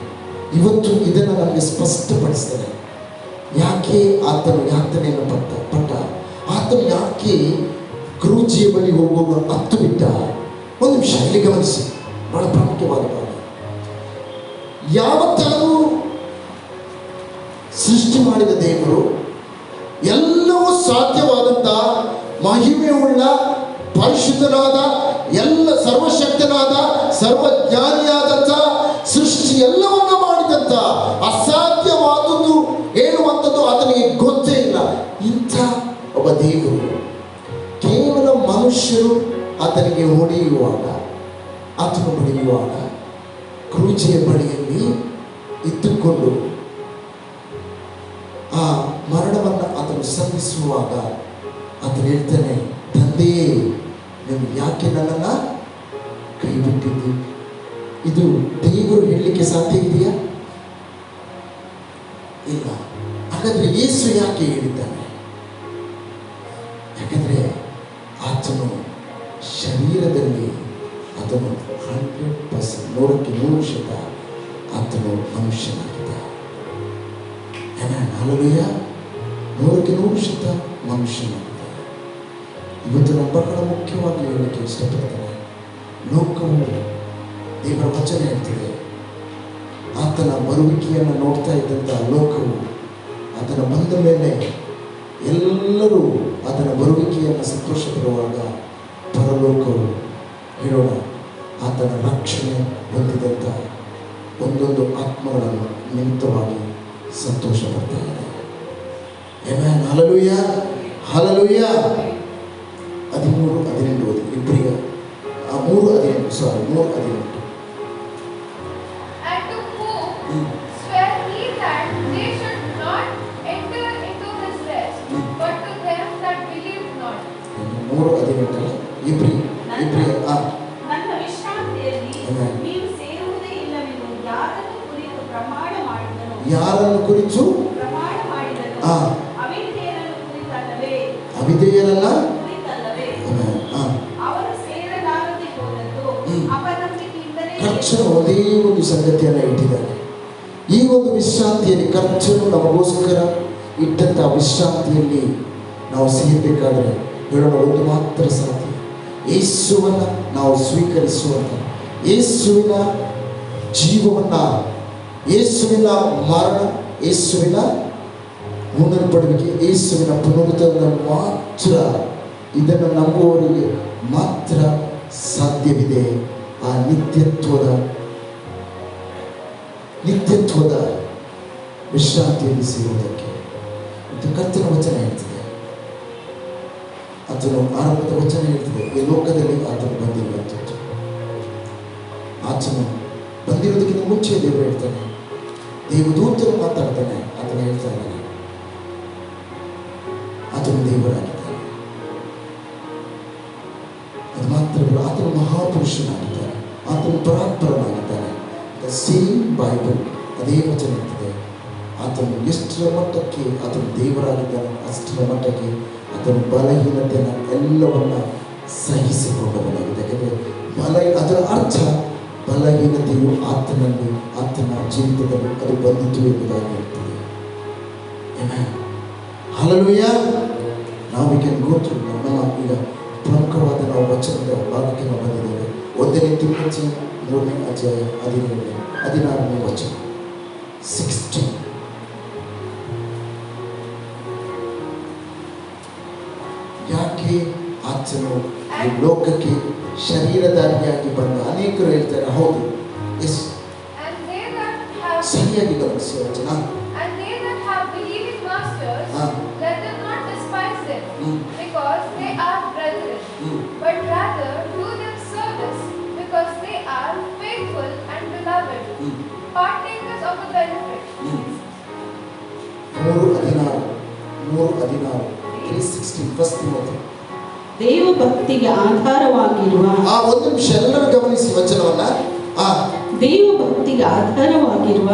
ಇವತ್ತು ಇದನ್ನು ನಮಗೆ ಸ್ಪಷ್ಟಪಡಿಸ್ತಾನೆ. ಯಾಕೆ ಆತನು ಯಾತನೆಯನ್ನು ಪಟ್ಟ, ಆತನು ಯಾಕೆ ಗುರೂಜಿಯ ಬಳಿ ಹೋಗುವ ಹತ್ತು ಬಿಟ್ಟ. ಒಂದು ನಿಮಿಷ ಇಲ್ಲಿ ಗಮನಿಸಿ, ಬಹಳ ಪ್ರಾಮುಖ್ಯವಾದ ಭಾಗ. ಯಾವತ್ತಾದರೂ ಸೃಷ್ಟಿ ಮಾಡಿದ ದೇವರು ಎಲ್ಲವೂ ಸಾಧ್ಯವಾದಂಥ ಮಹಿಮೆಯುಳ್ಳ ಪರಿಶುದ್ಧನಾದ, ಎಲ್ಲ ಸರ್ವಶಕ್ತನಾದ, ಸರ್ವಜ್ಞಾನಿಯಾದಂಥ, ಸೃಷ್ಟಿ ಎಲ್ಲವನ್ನ ಮಾಡಿದಂಥ, ಅಸಾಧ್ಯವಾದದ್ದು ಹೇಳುವಂಥದ್ದು ಆತನಿಗೆ ಗೊತ್ತೇ ಇಲ್ಲ. ಇಂಥ ಒಬ್ಬ ದೇವರು ಕೇವಲ ಮನುಷ್ಯರು ಆತನಿಗೆ ಹೊಡೆಯುವಾಗ, ಆತನು ಬಡಿಯುವಾಗ ಕ್ರೂಜೆಯ ಬಳಿಯಲ್ಲಿ ಇದ್ದುಕೊಂಡು ಆ ಮರಣವನ್ನು ಆತನು ಸಲ್ಲಿಸುವಾಗ ಆತನು ಹೇಳ್ತಾನೆ, ತಂದೆಯೇ ನೀವು ಯಾಕೆ ನನ್ನನ್ನು ಕೈ ಬಿಟ್ಟಿದ್ದು? ಇದು ದೇವರು ಹೇಳಲಿಕ್ಕೆ ಸಾಧ್ಯ ಇದೆಯಾ? ಇಲ್ಲ. ಹಾಗಾದ್ರೆ ಯೇಸು ಯಾಕೆ ಹೇಳಿದ್ದಾನೆ? ಯಾಕಂದ್ರೆ ಆತನು ಶರೀರದಲ್ಲಿ ಆತನು 100%, 100% ಆತನು ಮನುಷ್ಯನಾಗಿದ್ದ. ಹಲ್ಲೆಲೂಯಾ. 100% ಮನುಷ್ಯನಾಗಿದ್ದ. ಇವತ್ತು ನಮ್ಮ ಬಹಳ ಮುಖ್ಯವಾಗಿ ಹೇಳಲಿಕ್ಕೆ ಇಷ್ಟಪಡ್ತಾನೆ, ಲೋಕವು ದೇವರ ವಚನ ಹೇಳ್ತಿದೆ, ಆತನ ಬರುವಿಕೆಯನ್ನು ನೋಡ್ತಾ ಇದ್ದಂಥ ಲೋಕವು ಆತನ ಬಂದ ಮೇಲೆ ಎಲ್ಲರೂ ಆತನ ಬರುವಿಕೆಯನ್ನು ಸಂತೋಷ ಪಡುವಾಗ ಪರಲೋಕವು ಹೇಳೋಣ ಆತನ ರಕ್ಷಣೆ ಹೊಂದಿದಂಥ ಒಂದೊಂದು ಆತ್ಮಗಳನ್ನು ನಿಮಿತ್ತವಾಗಿ ಸಂತೋಷ ಪಡ್ತಾ ಇದೆ. ಆಮೆನ್. Hallelujah, hallelujah. 13:18 ಓದಿ. ಇಬ್ರಿಯ 3:18. And to whom swear he that they should not enter into his rest, but to them that believed not. 3:18 ಇಬ್ರಿಯ ನನ್ನ ವಿಶ್ರಾಂತಿಯಲ್ಲಿ ನೀವು ಸೇರುವುದೇ ಇಲ್ಲವೆಂದು ಯಾರನ್ನು ಕುರಿತು ಪ್ರಮಾಣ ಮಾಡಿದನು? ಯಾರನ್ನು ಕುರಿತು ಪ್ರಮಾಣ ಮಾಡಿದನು? ಅವಿಧೇಯರನ್ನು ಕುರಿತಲ್ಲವೇ? ಅವಿಧೇಯರಲ್ಲ ಕುರಿತಲ್ಲವೇ? ಅವರು ಸೇರಲಾರದೆ ಹೋದದ್ದು ಅಪನಂಬಿಕೆಯಿಂದಲೇ. ಕರ್ತನು ಒಂದೇ ಒಂದು ಸಂಗತಿಯನ್ನು ಇಟ್ಟಿದ್ದಾನೆ. ಈ ಒಂದು ವಿಶ್ರಾಂತಿಯಲ್ಲಿ ಕರ್ತನು ನಮಗೋಸ್ಕರ ಇಟ್ಟಂಥ ವಿಶ್ರಾಂತಿಯಲ್ಲಿ ನಾವು ಸೇರಬೇಕಾದ್ರೆ ಹೇಳೋಣ ಒಂದು ಮಾತ್ರ ಸಾಧ್ಯ, ಯೇಸುವನ್ನು ನಾವು ಸ್ವೀಕರಿಸುವಂಥ, ಯೇಸುವಿನ ಜೀವವನ್ನು, ಯೇಸುವಿನ ಮರಣ, ಯೇಸುವಿನ ಮುಂದಲ್ಪಡುವಿಕೆ, ಯೇಸುವಿನ ಪುನರುತ್ಥಾನ ಮಾತ್ರ, ಇದನ್ನು ನಂಬುವವರಿಗೆ ಮಾತ್ರ ಸಾಧ್ಯವಿದೆ ಆ ನಿತ್ಯತ್ವದ ವಿಶ್ರಾಂತಿಯಲ್ಲಿ ಸಿಗುವುದಕ್ಕೆ. ಇದು ಕರ್ತನ ವಚನ ಹೇಳ್ತಿದೆ. ಆತನು ಆರಂಭದ ವಚನ ಹೇಳ್ತಿದೆ, ಈ ಲೋಕದಲ್ಲಿ ಆತನು ಬಂದಿರುವಂಥದ್ದು. ಆತನು ಬಂದಿರೋದಕ್ಕಿಂತ ಮುಂಚೆ ದೇವರು ಹೇಳ್ತಾನೆ, ದೇವದೂತರು ಮಾತಾಡ್ತಾನೆ, ಆತನು ಹೇಳ್ತಾ ಇದ್ದಾನೆ ಆತನು ದೇವರಾಗಿದ್ದಾನೆ. ಅದು ಮಾತ್ರವಲ್ಲ, ಆತನು ಮಹಾಪುರುಷನಾಗಿದ್ದಾನೆ, ಆತನು ಪರಾತ್ಪರನಾಗಿದ್ದಾನೆ. ದ ಸೇಮ್ ಬೈಬಲ್ ಅದೇ ವಚನ ಇರ್ತದೆ. ಆತನು ಎಷ್ಟರ ಮಟ್ಟಕ್ಕೆ ಆತನು ದೇವರಾಗಿದ್ದಾನೆ, ಅಷ್ಟರ ಮಟ್ಟಕ್ಕೆ ಆತನು ಬಲಹೀನತೆಯನ್ನು ಎಲ್ಲವನ್ನ ಸಹಿಸಿಕೊಂಡವನಾಗಿದೆ. ಯಾಕಂದರೆ ಅದರ ಅರ್ಥ ಬಲಹೀನತೆಯು ಆತನಲ್ಲಿ, ಆತನ ಜೀವಿತದಲ್ಲಿ ಅದು ಬಂದಿತು ಎಂಬುದಾಗಿ ಇರ್ತದೆ. ಹಲ್ಲೆಲೂಯಾ. ನಾವು ನಮ್ಮ ಈಗ ಪ್ರಮುಖವಾದ ನಾವು ವಚನದ ಭಾಗಕ್ಕೆ ನಾವು ಬಂದಿದ್ದೇವೆ. 1 ತಿಮೋಥೆಯ 3ನೇ ಅಧ್ಯಾಯ 16ನೇ ವಚನ 16. ಯಾಕೆ ಆತನು ಈ ಲೋಕಕ್ಕೆ ಶರೀರಧಾರಿಯಾಗಿ ಬಂದ? ಅನೇಕರು ಹೇಳ್ತಾರೆ, ಹೌದು, ಎಸ್, ಸರಿಯಾಗಿ ಗಮನಿಸಿ ವಚನ. And they that have believing masters, let them not despise them, because they are brethren, but rather do them service, because they are faithful and beloved, partakers of the benefit. 3:16 1 ತಿಮೋಥೆ. ದೇವ ಭಕ್ತಿಗೆ ಆಧಾರವಾಗಿರುವ, ಒಂದು ನಿಮಿಷ ಎಲ್ಲರೂ ಗಮನಿಸಿ ವಚನವನ್ನ. ದೇವ ಭಕ್ತಿಗೆ ಆಧಾರವಾಗಿರುವ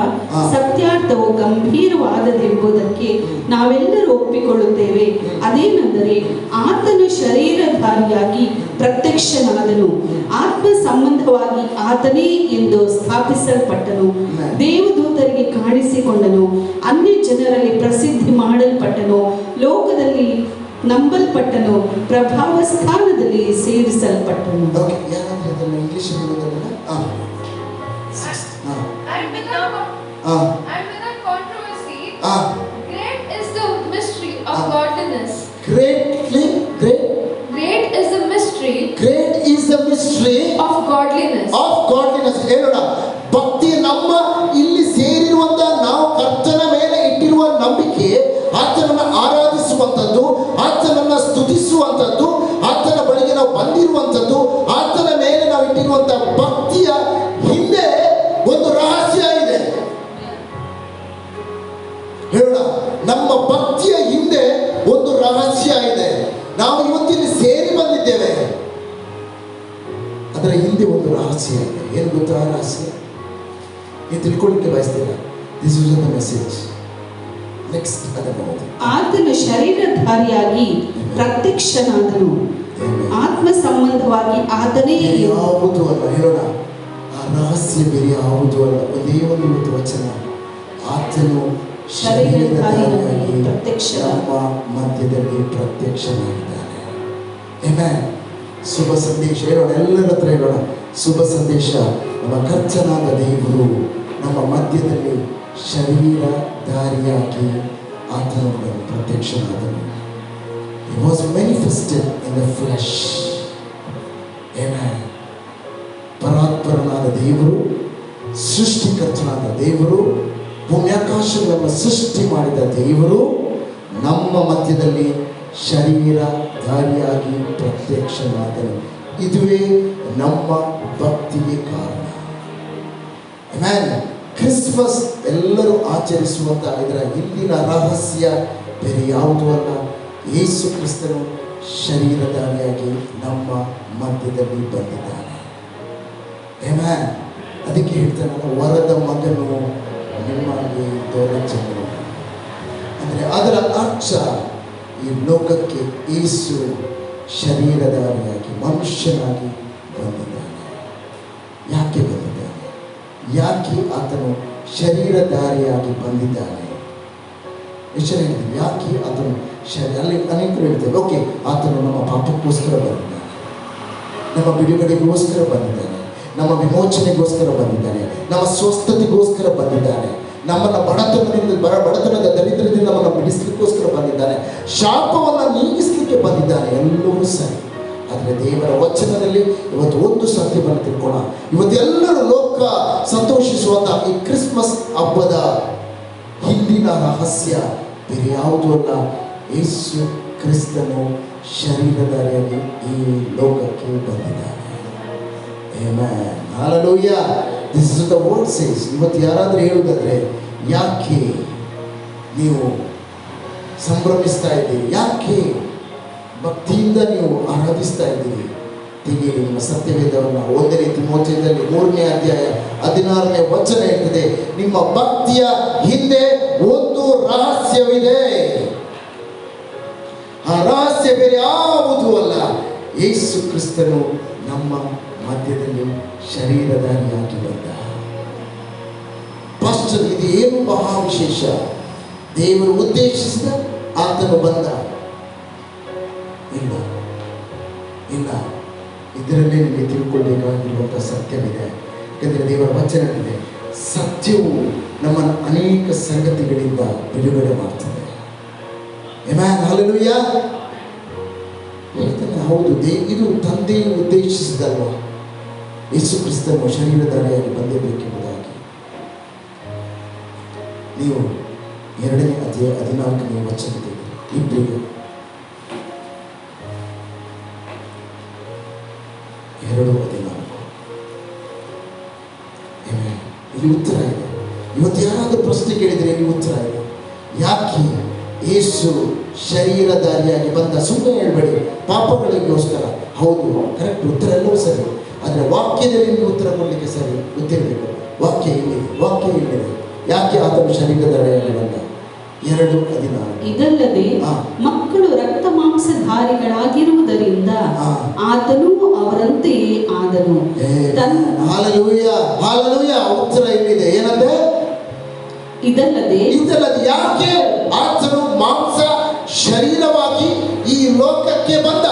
ಸತ್ಯಾರ್ಥವು ಗಂಭೀರವಾದದೆಂಬುದಕ್ಕೆ ನಾವೆಲ್ಲರೂ ಒಪ್ಪಿಕೊಳ್ಳುತ್ತೇವೆ. ಅದೇನೆಂದರೆ, ಆತನು ಶರೀರಧಾರಿಯಾಗಿ ಪ್ರತ್ಯಕ್ಷನಾದನು, ಆತ್ಮ ಸಂಬಂಧವಾಗಿ ಆತನೇ ಎಂದು ಸ್ಥಾಪಿಸಲ್ಪಟ್ಟನು, ದೇವದೂತರಿಗೆ ಕಾಣಿಸಿಕೊಂಡನು, ಅನ್ಯ ಜನರಲ್ಲಿ ಪ್ರಸಿದ್ಧಿ ಮಾಡಲ್ಪಟ್ಟನು, ಲೋಕದಲ್ಲಿ ನಂಬಲ್ಪಟ್ಟನು, ಪ್ರಭಾವ ಸ್ಥಾನದಲ್ಲಿ ಸೇರಿಸಲ್ಪಟ್ಟನು. English And without controversy, great is the mystery of godliness. Great is the mystery. Great is the mystery of godliness. ಹೇಳೋಣ, ಭಕ್ತಿ ನಮ್ಮ ಇಲ್ಲಿ ಸೇರಿರುವಂತ ನಾವು ಕರ್ತನ ಮೇಲೆ ಇಟ್ಟಿರುವ ನಂಬಿಕೆ, ಆತನನ್ನು ಆರಾಧಿಸುವಂಥದ್ದು, ಆತನನ್ನು ಸ್ತುತಿಸುವಂಥದ್ದು, ಆತನ ಬಳಿಗೆ ನಾವು ಬಂದಿರುವಂಥದ್ದು, ಆತನ ಮೇಲೆ ನಾವು ಇಟ್ಟಿರುವಂತಹ ಭಕ್ತಿಯ ಹಿಂದೆ ಮತ್ತೆ ಒಂದು ರಹಸ್ಯ ಇದೆ. ಏನು ಗೊತ್ತಾ ರಹಸ್ಯ? ನೀವು ತಿಳ್ಕೊಳ್ಳಿಕ್ಕೆ ಬಯಸ್ತೀರಾ? This is the message. Next ಅದನ್ನು ಓದಿ. ಆತನು ಶರೀರಧಾರಿಯಾಗಿ ಪ್ರತ್ಯಕ್ಷನಾದನು, ಆತ್ಮ ಸಂಬಂಧವಾಗಿ ಆತನೇ ಯಾವುದು ಅಲ್ಲ, ಹೇಳೋಣ. ಆ ರಹಸ್ಯ ಬೇರೆ ಯಾವುದು ಅಲ್ಲ, ಒಂದೇ ಒಂದು ಇವತ್ತು ವಚನ. ಆತನು ಶರೀರಧಾರಿಯಾಗಿ ನಮ್ಮ ಮಧ್ಯದಲ್ಲಿ ಪ್ರತ್ಯಕ್ಷನಾಗಿದ್ದಾನೆ. ಆಮೆನ್. ಶುಭ ಸಂದೇಶ ಹೇಳೋಣ, ಎಲ್ಲರ ಹತ್ರ ಹೇಳೋಣ. ಶುಭ ಸಂದೇಶ. ನಮ್ಮ ಕರ್ತನಾದ ದೇವರು ನಮ್ಮ ಮಧ್ಯದಲ್ಲಿ ಶರೀರಧಾರಿಯಾಗಿ ಆತನು ಪ್ರತ್ಯಕ್ಷನಾದನು. He was manifested in the flesh. Amen. ಪರಾತ್ಪರನಾದ ದೇವರು, ಸೃಷ್ಟಿಕರ್ತನಾದ ದೇವರು, ಭೂಮ್ಯಾಕಾಶಗಳನ್ನು ಸೃಷ್ಟಿ ಮಾಡಿದ ದೇವರು ನಮ್ಮ ಮಧ್ಯದಲ್ಲಿ ಶರೀರಧಾರಿಯಾಗಿ ಪ್ರತ್ಯಕ್ಷನಾದನು. ಇದುವೇ ನಮ್ಮ ಭಕ್ತಿಗೆ ಕಾರಣ. ಆಮೆನ್. ಕ್ರಿಸ್ಮಸ್ ಎಲ್ಲರೂ ಆಚರಿಸುವಂತ ಇದರ ಹಿಂದಿನ ರಹಸ್ಯ ಬೇರೆ ಯಾವುದೂ ಅಲ್ಲ. ಯೇಸು ಕ್ರಿಸ್ತನು ಶರೀರಧಾರಿಯಾಗಿ ನಮ್ಮ ಮಧ್ಯದಲ್ಲಿ ಬಂದಿದ್ದಾನೆ. ಆಮೆನ್. ಅದಕ್ಕೆ ಹೇಳ್ತಾನಲ್ಲ, ವರದ ಮಗನು ನಿಮಗೆ ದೊರೆಚನು. ಅಂದರೆ ಅದರ ಅರ್ಥ ಈ ಲೋಕಕ್ಕೆ ಯೇಸು ಶರೀರಧಾರಿಯಾಗಿ ಮನುಷ್ಯನಾಗಿ ಬಂದಿದ್ದಾನೆ. ಯಾಕೆ ಬಂದಿದ್ದಾನೆ? ಯಾಕೆ ಆತನು ಶರೀರಧಾರಿಯಾಗಿ ಬಂದಿದ್ದಾನೆ? ಎಷ್ಟು ಹೇಳಿದ್ವಿ? ಯಾಕೆ ಆತನು ಅಲ್ಲಿ ಅನೇಕರು ಹೇಳ್ತೇವೆ, ಓಕೆ, ಆತನು ನಮ್ಮ ಪಾಪಕ್ಕೋಸ್ಕರ ಬಂದಿದ್ದಾನೆ, ನಮ್ಮ ಬಿಡುಗಡೆಗೋಸ್ಕರ ಬಂದಿದ್ದಾನೆ, ನಮ್ಮ ವಿಮೋಚನೆಗೋಸ್ಕರ ಬಂದಿದ್ದಾನೆ, ನಮ್ಮ ಸ್ವಸ್ಥತೆಗೋಸ್ಕರ ಬಂದಿದ್ದಾನೆ, ನಮ್ಮನ್ನು ಬಡತನದ ದರಿದ್ರದಿಂದ ನಮ್ಮನ್ನು ಬಿಡಿಸ್ಲಿಕ್ಕೋಸ್ಕರ ಬಂದಿದ್ದಾನೆ, ಶಾಪವನ್ನು ನೀಗಿಸಲಿಕ್ಕೆ ಬಂದಿದ್ದಾನೆ. ಎಲ್ಲವೂ ಸರಿ. ಆದರೆ ದೇವರ ವಚನದಲ್ಲಿ ಇವತ್ತು ಒಂದು ಸತ್ಯವನ್ನು ತಿಳ್ಕೋಣ. ಇವತ್ತೆಲ್ಲರೂ ಲೋಕ ಸಂತೋಷಿಸುವಂಥ ಈ ಕ್ರಿಸ್ಮಸ್ ಹಬ್ಬದ ಹಿಂದಿನ ರಹಸ್ಯ ಬೇರೆ ಯಾವುದೂ ಅಲ್ಲ. ಯೇಸು ಕ್ರಿಸ್ತನು ಶರೀರಧಾರಿಯಾಗಿ ಈ ಲೋಕಕ್ಕೆ ಬಂದಿದ್ದಾನೆ. Amen. Hallelujah. This is the word says. ಇವತ್ತು ಯಾರಾದರೂ ಹೇಳುವುದಾದ್ರೆ, ಯಾಕೆ ನೀವು ಸಂಭ್ರಮಿಸ್ತಾ ಇದ್ದೀರಿ? ಯಾಕೆ ಭಕ್ತಿಯಿಂದ ನೀವು ಆರಾಧಿಸ್ತಾ ಇದ್ದೀರಿ? ತೆಗೆಯಿರಿ ನಿಮ್ಮ ಸತ್ಯವೇದವನ್ನು. 1 ತಿಮೋಥೆಯಲ್ಲಿ 3ನೇ ಅಧ್ಯಾಯ 16ನೇ ವಚನ ಹೇಳ್ತದೆ, ನಿಮ್ಮ ಭಕ್ತಿಯ ಹಿಂದೆ ಒಂದು ರಹಸ್ಯವಿದೆ. ಆ ರಹಸ್ಯ ಬೇರೆ ಯಾವುದೂ ಅಲ್ಲ. ಯೇಸು ಕ್ರಿಸ್ತನು ನಮ್ಮ ಮಧ್ಯದಲ್ಲಿ ಶರೀರಧಾರಿಯಾಗಿ ಬಂದ. ಪಾಸ್ಟರ್, ಇದು ಏನು ಮಹಾ ವಿಶೇಷ? ದೇವರು ಉದ್ದೇಶಿಸಿದ ಆತನು ಬಂದ? ಇಲ್ಲ, ಇಲ್ಲ. ಇದರಲ್ಲೇ ನಿಮಗೆ ತಿಳ್ಕೊಳ್ಬೇಕಾಗಿರುವಂಥ ಸತ್ಯವಿದೆ. ಯಾಕಂದರೆ ದೇವರ ವಚನವಿದೆ, ಸತ್ಯವು ನಮ್ಮನ್ನು ಅನೇಕ ಸಂಗತಿಗಳಿಂದ ಬಿಡುಗಡೆ ಮಾಡ್ತದೆ. ಆಮೆನ್. ಹಲ್ಲೆಲೂಯಾ. ಹೇಳ್ತಾನೆ, ಹೌದು, ಇದು ತಂದೆಯು ಉದ್ದೇಶಿಸಿದಲ್ವ ಯೇಸು ಕ್ರಿಸ್ತನು ಶರೀರಧಾರಿಯಾಗಿ ಬಂದಿರಬೇಕೆಂಬುದಾಗಿ. ನೀವು 2ನೇ ಅಧ್ಯಾಯ 14ನೇ ವಚನದಲ್ಲಿ ಇಬ್ಬರಿಗೆ 2:14 ಇಲ್ಲಿ ಉತ್ತರ ಇದೆ. ಇವತ್ತು ಯಾರಾದರೂ ಪ್ರಶ್ನೆ ಕೇಳಿದರೆ ಇಲ್ಲಿ ಉತ್ತರ ಇದೆ. ಯಾಕೆ ಯೇಸು ಶರೀರಧಾರಿಯಾಗಿ ಬಂದ? ಸುಮ್ಮನೆ ಹೇಳ್ಬೇಡಿ, ಪಾಪಗಳಿಗೋಸ್ಕರ. ಹೌದು, ಕರೆಕ್ಟ್, ಉತ್ತರ ಎಲ್ಲವೂ ಸರಿ. ಆದರೆ ವಾಕ್ಯದಲ್ಲಿ ನಿಮಗೆ ಉತ್ತರ ಕೊಡಲಿಕ್ಕೆ ಸರಿ ಗೊತ್ತಿರಬೇಕು. ವಾಕ್ಯ ಇಲ್ಲಿದೆ. ಯಾಕೆ ಆತನು ಶರೀರಧಾರಿಯಾಗಿ ಬಂದ? 2:14. ಇದಲ್ಲದೆ ಮಕ್ಕಳು ರಕ್ತ ಮಾಂಸಧಾರಿಗಳಾಗಿರುವುದರಿಂದ ಆತನು ಅವರಂತೆಯೇ ಆದನು. Hallelujah, hallelujah. ಉತ್ತರ ಇಲ್ಲಿದೆ. ಏನಂತೆ? ಇದಲ್ಲದೆ ಯಾಕೆ ಆತನು ಮಾಂಸ ಶರೀರವಾಗಿ ಈ ಲೋಕಕ್ಕೆ ಬಂದ?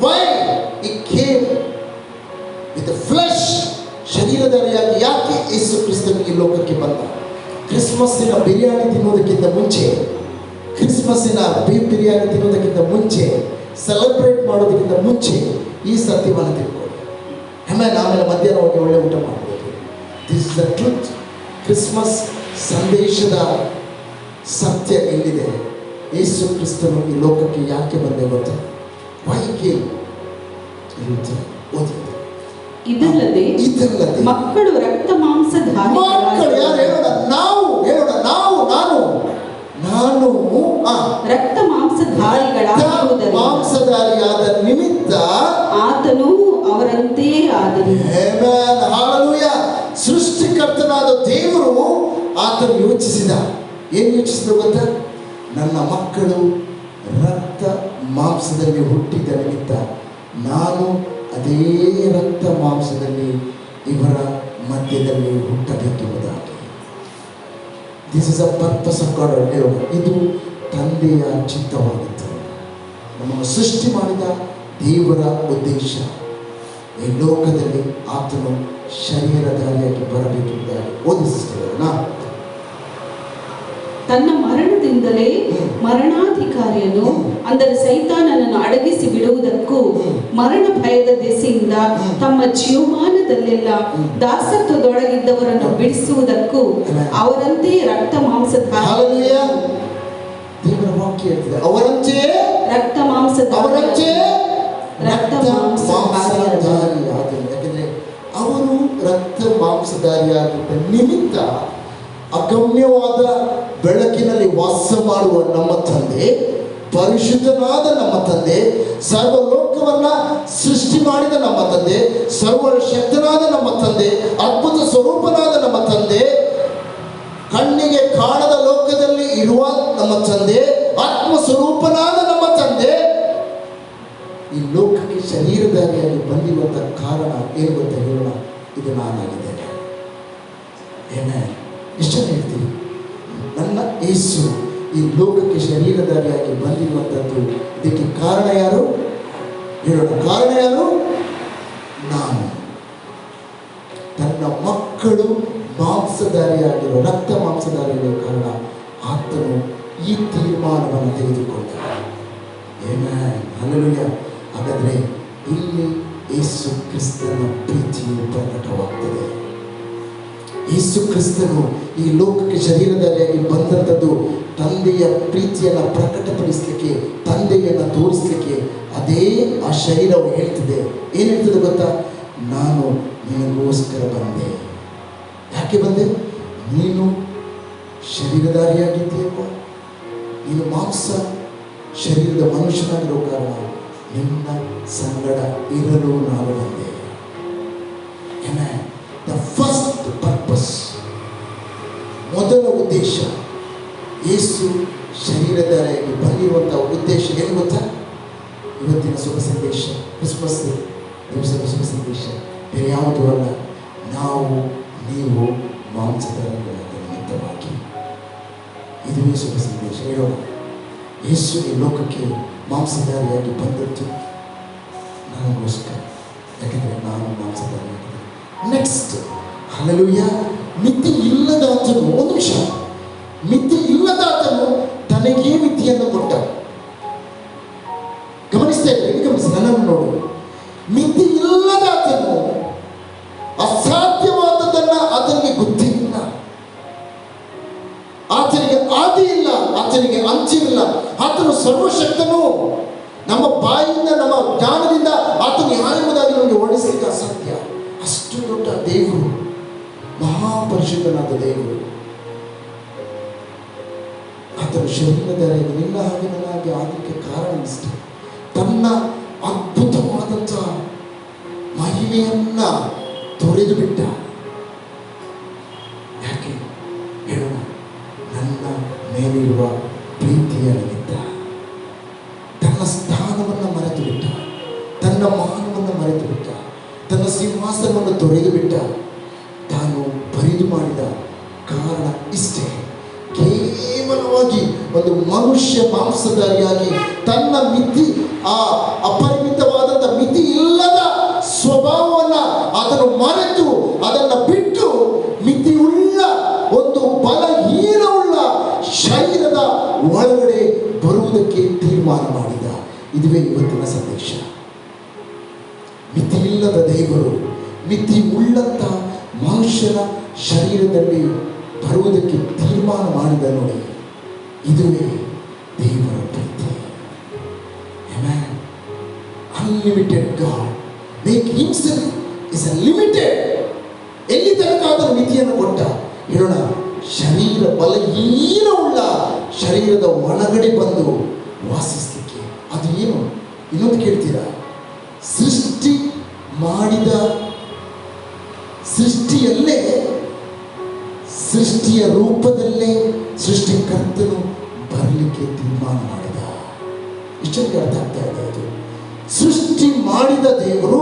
Why he came with the flesh. ಶರೀರಧಾರಿಯಾಗಿ ಯಾಕೆ ಯೇಸು ಕ್ರಿಸ್ತನು ಈ ಲೋಕಕ್ಕೆ ಬಂದ? ಕ್ರಿಸ್ಮಸ್ಸಿನ ಬಿರಿಯಾನಿ ತಿನ್ನೋದಕ್ಕಿಂತ ಮುಂಚೆ, ಕ್ರಿಸ್ಮಸ್ಸಿನ ಬೀಫ್ ಬಿರಿಯಾನಿ ತಿನ್ನೋದಕ್ಕಿಂತ ಮುಂಚೆ, ಸೆಲೆಬ್ರೇಟ್ ಮಾಡೋದಕ್ಕಿಂತ ಮುಂಚೆ ಈ ಸತ್ಯವನ್ನು ತಿಳ್ಕೊಳ್ಳಿ. ಆಮೇಲೆ ಮಧ್ಯಾಹ್ನ ಹೋಗಿ ಒಳ್ಳೆ ಊಟ ಮಾಡಬಹುದು. This is the truth. Christmas ಸಂದೇಶದ ಸತ್ಯ ಎಲ್ಲಿದೆ? ಯೇಸು ಕ್ರಿಸ್ತನು ಈ ಲೋಕಕ್ಕೆ ಯಾಕೆ ಬಂದೆ ಗೊತ್ತಾ? Why came? ಇದಲ್ಲದೆ ಮಕ್ಕಳು ರಕ್ತ ಮಾಂಸಧಾರಿಗಳಾಗಿರುವುದರಿಂದ ರಕ್ತ ಮಾಂಸಧಾರಿಗಳಾದ ನಿಮಿತ್ತ ಆತನು ಅವರ ಆತನು ಯೋಚಿಸಿದ. ಏನು ಯೋಚಿಸಿದ ಗೊತ್ತಾ? ನನ್ನ ಮಕ್ಕಳು ರಕ್ತ ಮಾಂಸದಲ್ಲಿ ಹುಟ್ಟಿದ ನಿಮಿತ್ತ ನಾನು ಅದೇ ರಕ್ತ ಮಾಂಸದಲ್ಲಿ ಇವರ ಮಧ್ಯದಲ್ಲಿ ಹುಟ್ಟಬೇಕೆಂಬುದಾಗಿ. This is a purpose of God. ಇದು ತಂದೆಯ ಚಿತ್ತವಾಗಿತ್ತು. ನಮ್ಮನ್ನು ಸೃಷ್ಟಿ ಮಾಡಿದ ದೇವರ ಉದ್ದೇಶ ಈ ಲೋಕದಲ್ಲಿ ಆತನು ಶರೀರಧಾರಿಯಾಗಿ ಬರಬೇಕೆಂಬುದಾಗಿ. ಓದಿಸಿದ ತನ್ನ ಮರಣದಿಂದಲೇ ಮರಣಾಧಿಕಾರಿಯನ್ನು ಅಂದರೆ ಸೈತಾನನನ್ನು ಅಡಗಿಸಿ ಬಿಡುವುದಕ್ಕೂ ಮರಣ ಭಯದ ದೆಸೆಯಿಂದ ತಮ್ಮ ಜೀವಮಾನದಲ್ಲೆಲ್ಲ ದಾಸತ್ವದೊಳಗಿದ್ದವರನ್ನು ಬಿಡಿಸುವುದಕ್ಕೂ ಅವರಂತೆ ರಕ್ತ ಮಾಂಸಧಾರಿಯ ದೇವರ ವಾಕ್ಯ ಹೇಳ್ತಿದೆ, ಅವರಂತೆ ರಕ್ತ ಮಾಂಸಧಾರಿಯ ಯಾಕಂದ್ರೆ ಅವರು ರಕ್ತ ಮಾಂಸಧಾರಿಯಾಗಿದ್ದ ನಿಮಿತ್ತ ಅಗಮ್ಯವಾದ ಬೆಳಕಿನಲ್ಲಿ ವಾಸ ಮಾಡುವ ನಮ್ಮ ತಂದೆ, ಪರಿಶುದ್ಧನಾದ ನಮ್ಮ ತಂದೆ, ಸರ್ವಲೋಕವನ್ನ ಸೃಷ್ಟಿ ಮಾಡಿದ ನಮ್ಮ ತಂದೆ, ಸರ್ವಶಕ್ತನಾದ ನಮ್ಮ ತಂದೆ, ಅದ್ಭುತ ಸ್ವರೂಪನಾದ ನಮ್ಮ ತಂದೆ, ಕಣ್ಣಿಗೆ ಕಾಣದ ಲೋಕದಲ್ಲಿ ಇರುವ ನಮ್ಮ ತಂದೆ, ಆತ್ಮ ಸ್ವರೂಪನಾದ ನಮ್ಮ ತಂದೆ ಈ ಲೋಕಕ್ಕೆ ಶರೀರಧಾರಿಯಾಗಿ ಬಂದಿರುವಂತಹ ಕಾರಣ ಏನು ಗೊತ್ತ ಹೇಳೋಣ? ಇದು ನಾನಾಗಿದ್ದೇನೆ. ಏನೇ ಇಷ್ಟ ಹೇಳ್ತೀನಿ, ನನ್ನ ಯೇಸು ಈ ಲೋಕಕ್ಕೆ ಶರೀರಧಾರಿಯಾಗಿ ಬಂದಿರುವಂಥದ್ದು. ಇದಕ್ಕೆ ಕಾರಣ ಯಾರು ಹೇಳೋಣ? ಕಾರಣ ಯಾರು? ನಾನು. ತನ್ನ ಮಕ್ಕಳು ಮಾಂಸಧಾರಿಯಾಗಿರೋ ರಕ್ತ ಮಾಂಸಧಾರಿಯಾಗಿರೋ ಕಾರಣ ಆತನು ಈ ತೀರ್ಮಾನವನ್ನು ತೆಗೆದುಕೊಂಡ. ಹಲ್ಲೆಲೂಯಾ. ಹಾಗಾದ್ರೆ ಇಲ್ಲಿ ಯೇಸು ಕ್ರಿಸ್ತನ ಪ್ರೀತಿಯು ಪ್ರಕಟವಾಗ್ತದೆ. ಯೇಸು ಕ್ರಿಸ್ತನು ಈ ಲೋಕಕ್ಕೆ ಶರೀರಧಾರಿಯಾಗಿ ಬಂದಂಥದ್ದು ತಂದೆಯ ಪ್ರೀತಿಯನ್ನು ಪ್ರಕಟಪಡಿಸಲಿಕ್ಕೆ, ತಂದೆಯನ್ನು ತೋರಿಸಲಿಕ್ಕೆ. ಅದೇ ಆ ಶರೀರವು ಹೇಳ್ತಿದೆ. ಏನು ಹೇಳ್ತದೆ ಗೊತ್ತಾ? ನಾನು ನಿನಗೋಸ್ಕರ ಬಂದೆ. ಯಾಕೆ ಬಂದೆ? ನೀನು ಶರೀರಧಾರಿಯಾಗಿದ್ದೀಯಪ್ಪ, ನೀನು ಮಾಂಸ ಶರೀರದ ಮನುಷ್ಯನಾಗಿರೋ ಕಾರಣ ನಿನ್ನ ಸಂಗಡ ಇರಲು ನಾನು ಬಂದೆ. ದ ಫಸ್ಟ್ ಪರ್ಪಸ್, ಮೊದಲ ಉದ್ದೇಶ, ಯೇಸು ಶರೀರಧಾರಿಯಾಗಿ ಬಂದಿರುವಂತಹ ಉದ್ದೇಶ ಏನು ಗೊತ್ತಾ? ಇವತ್ತಿನ ಶುಭ ಸಂದೇಶ, ಕ್ರಿಸ್ಮಸ್ ದಿವಸದ ಶುಭ ಸಂದೇಶ ಬೇರೆ ಯಾವುದೂ ಅಲ್ಲ. ನಾವು ನೀವು ಮಾಂಸಧಾರಿಗಳಾದ ನಿಮಿತ್ತವಾಗಿ ಇದುವೇ ಶುಭ ಸಂದೇಶ. ಹೇಳೋಣ, ಯೇಸು ಈ ಲೋಕಕ್ಕೆ ಮಾಂಸಧಾರಿಯಾಗಿ ಬಂದದ್ದು ನನಗೋಸ್ಕರ. ಯಾಕಂದರೆ ನಾನು ಮಾಂಸಧಾರಿಯಾಗಿದ್ದೆ. Next, hallelujah. ಮಿತಿ ಇಲ್ಲದಾತನು, ಒಂದು ನಿಮಿಷ, ಮಿತಿ ಇಲ್ಲದಾತನು ತನಗೇ ಮಿತಿಯನ್ನು ಕೊಟ್ಟ. ಗಮನಿಸ್ತಾ ಇದ್ದೇನೆ, ಗಮನಿಸಿ, ನನ್ನನ್ನು ನೋಡು. ಮಿತಿ ಇಲ್ಲದಾತನು ಅಸಾಧ್ಯವಾದದನ್ನ ಆತನಿಗೆ ಗೊತ್ತಿಲ್ಲ, ಆತನಿಗೆ ಆದಿ ಇಲ್ಲ, ಆತನಿಗೆ ಅಂಚಿಲ್ಲ. ಆತನು ಸರ್ವಶಕ್ತನು. ನಮ್ಮ ಬಾಯಿಂದ, ನಮ್ಮ ಜ್ಞಾನದಿಂದ ಆತನು ಯಾರೆಂಬುದಾಗಿ ನಮಗೆ ವರ್ಣಿಸಲಿಕ್ಕೆ ಅಸಾಧ್ಯ. ಅಷ್ಟು ದೊಡ್ಡ ದೇವರು, ಮಹಾಪರಿಶುದ್ಧನಾದ ದೇವರು. ಆತನು ಶರೀರಧಾರಿಯಾಗಿ ನಿನ್ನ ಹಾಗೆ ನನಗೆ ಆಗಲಿಕ್ಕೆ ಕಾರಣ ಇಷ್ಟೇ. ತನ್ನ ಅದ್ಭುತವಾದಂಥ ಮಹಿಮೆಯನ್ನ ತೊರೆದು ಬಿಟ್ಟ. ಯಾಕೆ ಹೇಳೋಣ? ನನ್ನ ಮೇಲಿರುವ ಪ್ರೀತಿಯ ನಿಮಿತ್ತ. ತನ್ನ ಸ್ಥಾನವನ್ನು ಮರೆತು ಬಿಟ್ಟ, ತನ್ನ ಮಾನವನ್ನು ಮರೆತು ಬಿಟ್ಟ, ತನ್ನ ಸಿಂಹಾಸನವನ್ನು ತೊರೆದು ಬಿಟ್ಟ. ತಾನು ಬರಿದು ಮಾಡಿದ ಕಾರಣ ಇಷ್ಟೇ. ಕೇವಲವಾಗಿ ಒಂದು ಮನುಷ್ಯ ಮಾಂಸಧಾರಿಯಾಗಿ ತನ್ನ ಮಿತಿ, ಆ ಅಪರಿಮಿತವಾದಂಥ ಮಿತಿ ಇಲ್ಲದ ಸ್ವಭಾವವನ್ನು ಅದನ್ನು ಮರೆತು, ಅದನ್ನು ಬಿಟ್ಟು ಮಿತಿಯುಳ್ಳ ಒಂದು ಬಲಹೀನವುಳ್ಳ ಶರೀರದ ಒಳಗಡೆ ಬರುವುದಕ್ಕೆ ತೀರ್ಮಾನ ಮಾಡಿದ. ಇದುವೇ ಇವತ್ತಿನ ಸಂದೇಶ. ಮಿತಿ ಇಲ್ಲದ ದೇವರು ಮಿತಿ ಉಳ್ಳಂತ ಮನುಷ್ಯನ ಶರೀರದಲ್ಲಿ ಬರುವುದಕ್ಕೆ ತೀರ್ಮಾನ ಮಾಡಿದ ನೋಡಿ. ಇದುವೇ ದೇವರ ಪ್ರೀತಿ. Unlimited God make himself is a limited. ಎಲ್ಲಿ ತನಕ ಅದರ ಮಿತಿಯನ್ನು ಕೊಟ್ಟ ಹೇಳೋಣ? ಶರೀರ ಬಲಹೀನವುಳ್ಳ ಶರೀರದ ಒಳಗಡೆ ಬಂದು ವಾಸಿಸಲಿಕ್ಕೆ. ಅದು ಏನು? ಇನ್ನೊಂದು ಕೇಳ್ತೀರಾ? ಸೃಷ್ಟಿ ಮಾಡಿದ ಸೃಷ್ಟಿಯಲ್ಲೇ ಸೃಷ್ಟಿಯ ರೂಪದಲ್ಲೇ ಸೃಷ್ಟಿಕರ್ತನು ಬರಲಿಕ್ಕೆ ತೀರ್ಮಾನ ಮಾಡಿದ. ಇಷ್ಟಕ್ಕೆ ಅರ್ಥ ಆಗ್ತಾ ಇದೆ. ಅದು ಸೃಷ್ಟಿ ಮಾಡಿದ ದೇವರು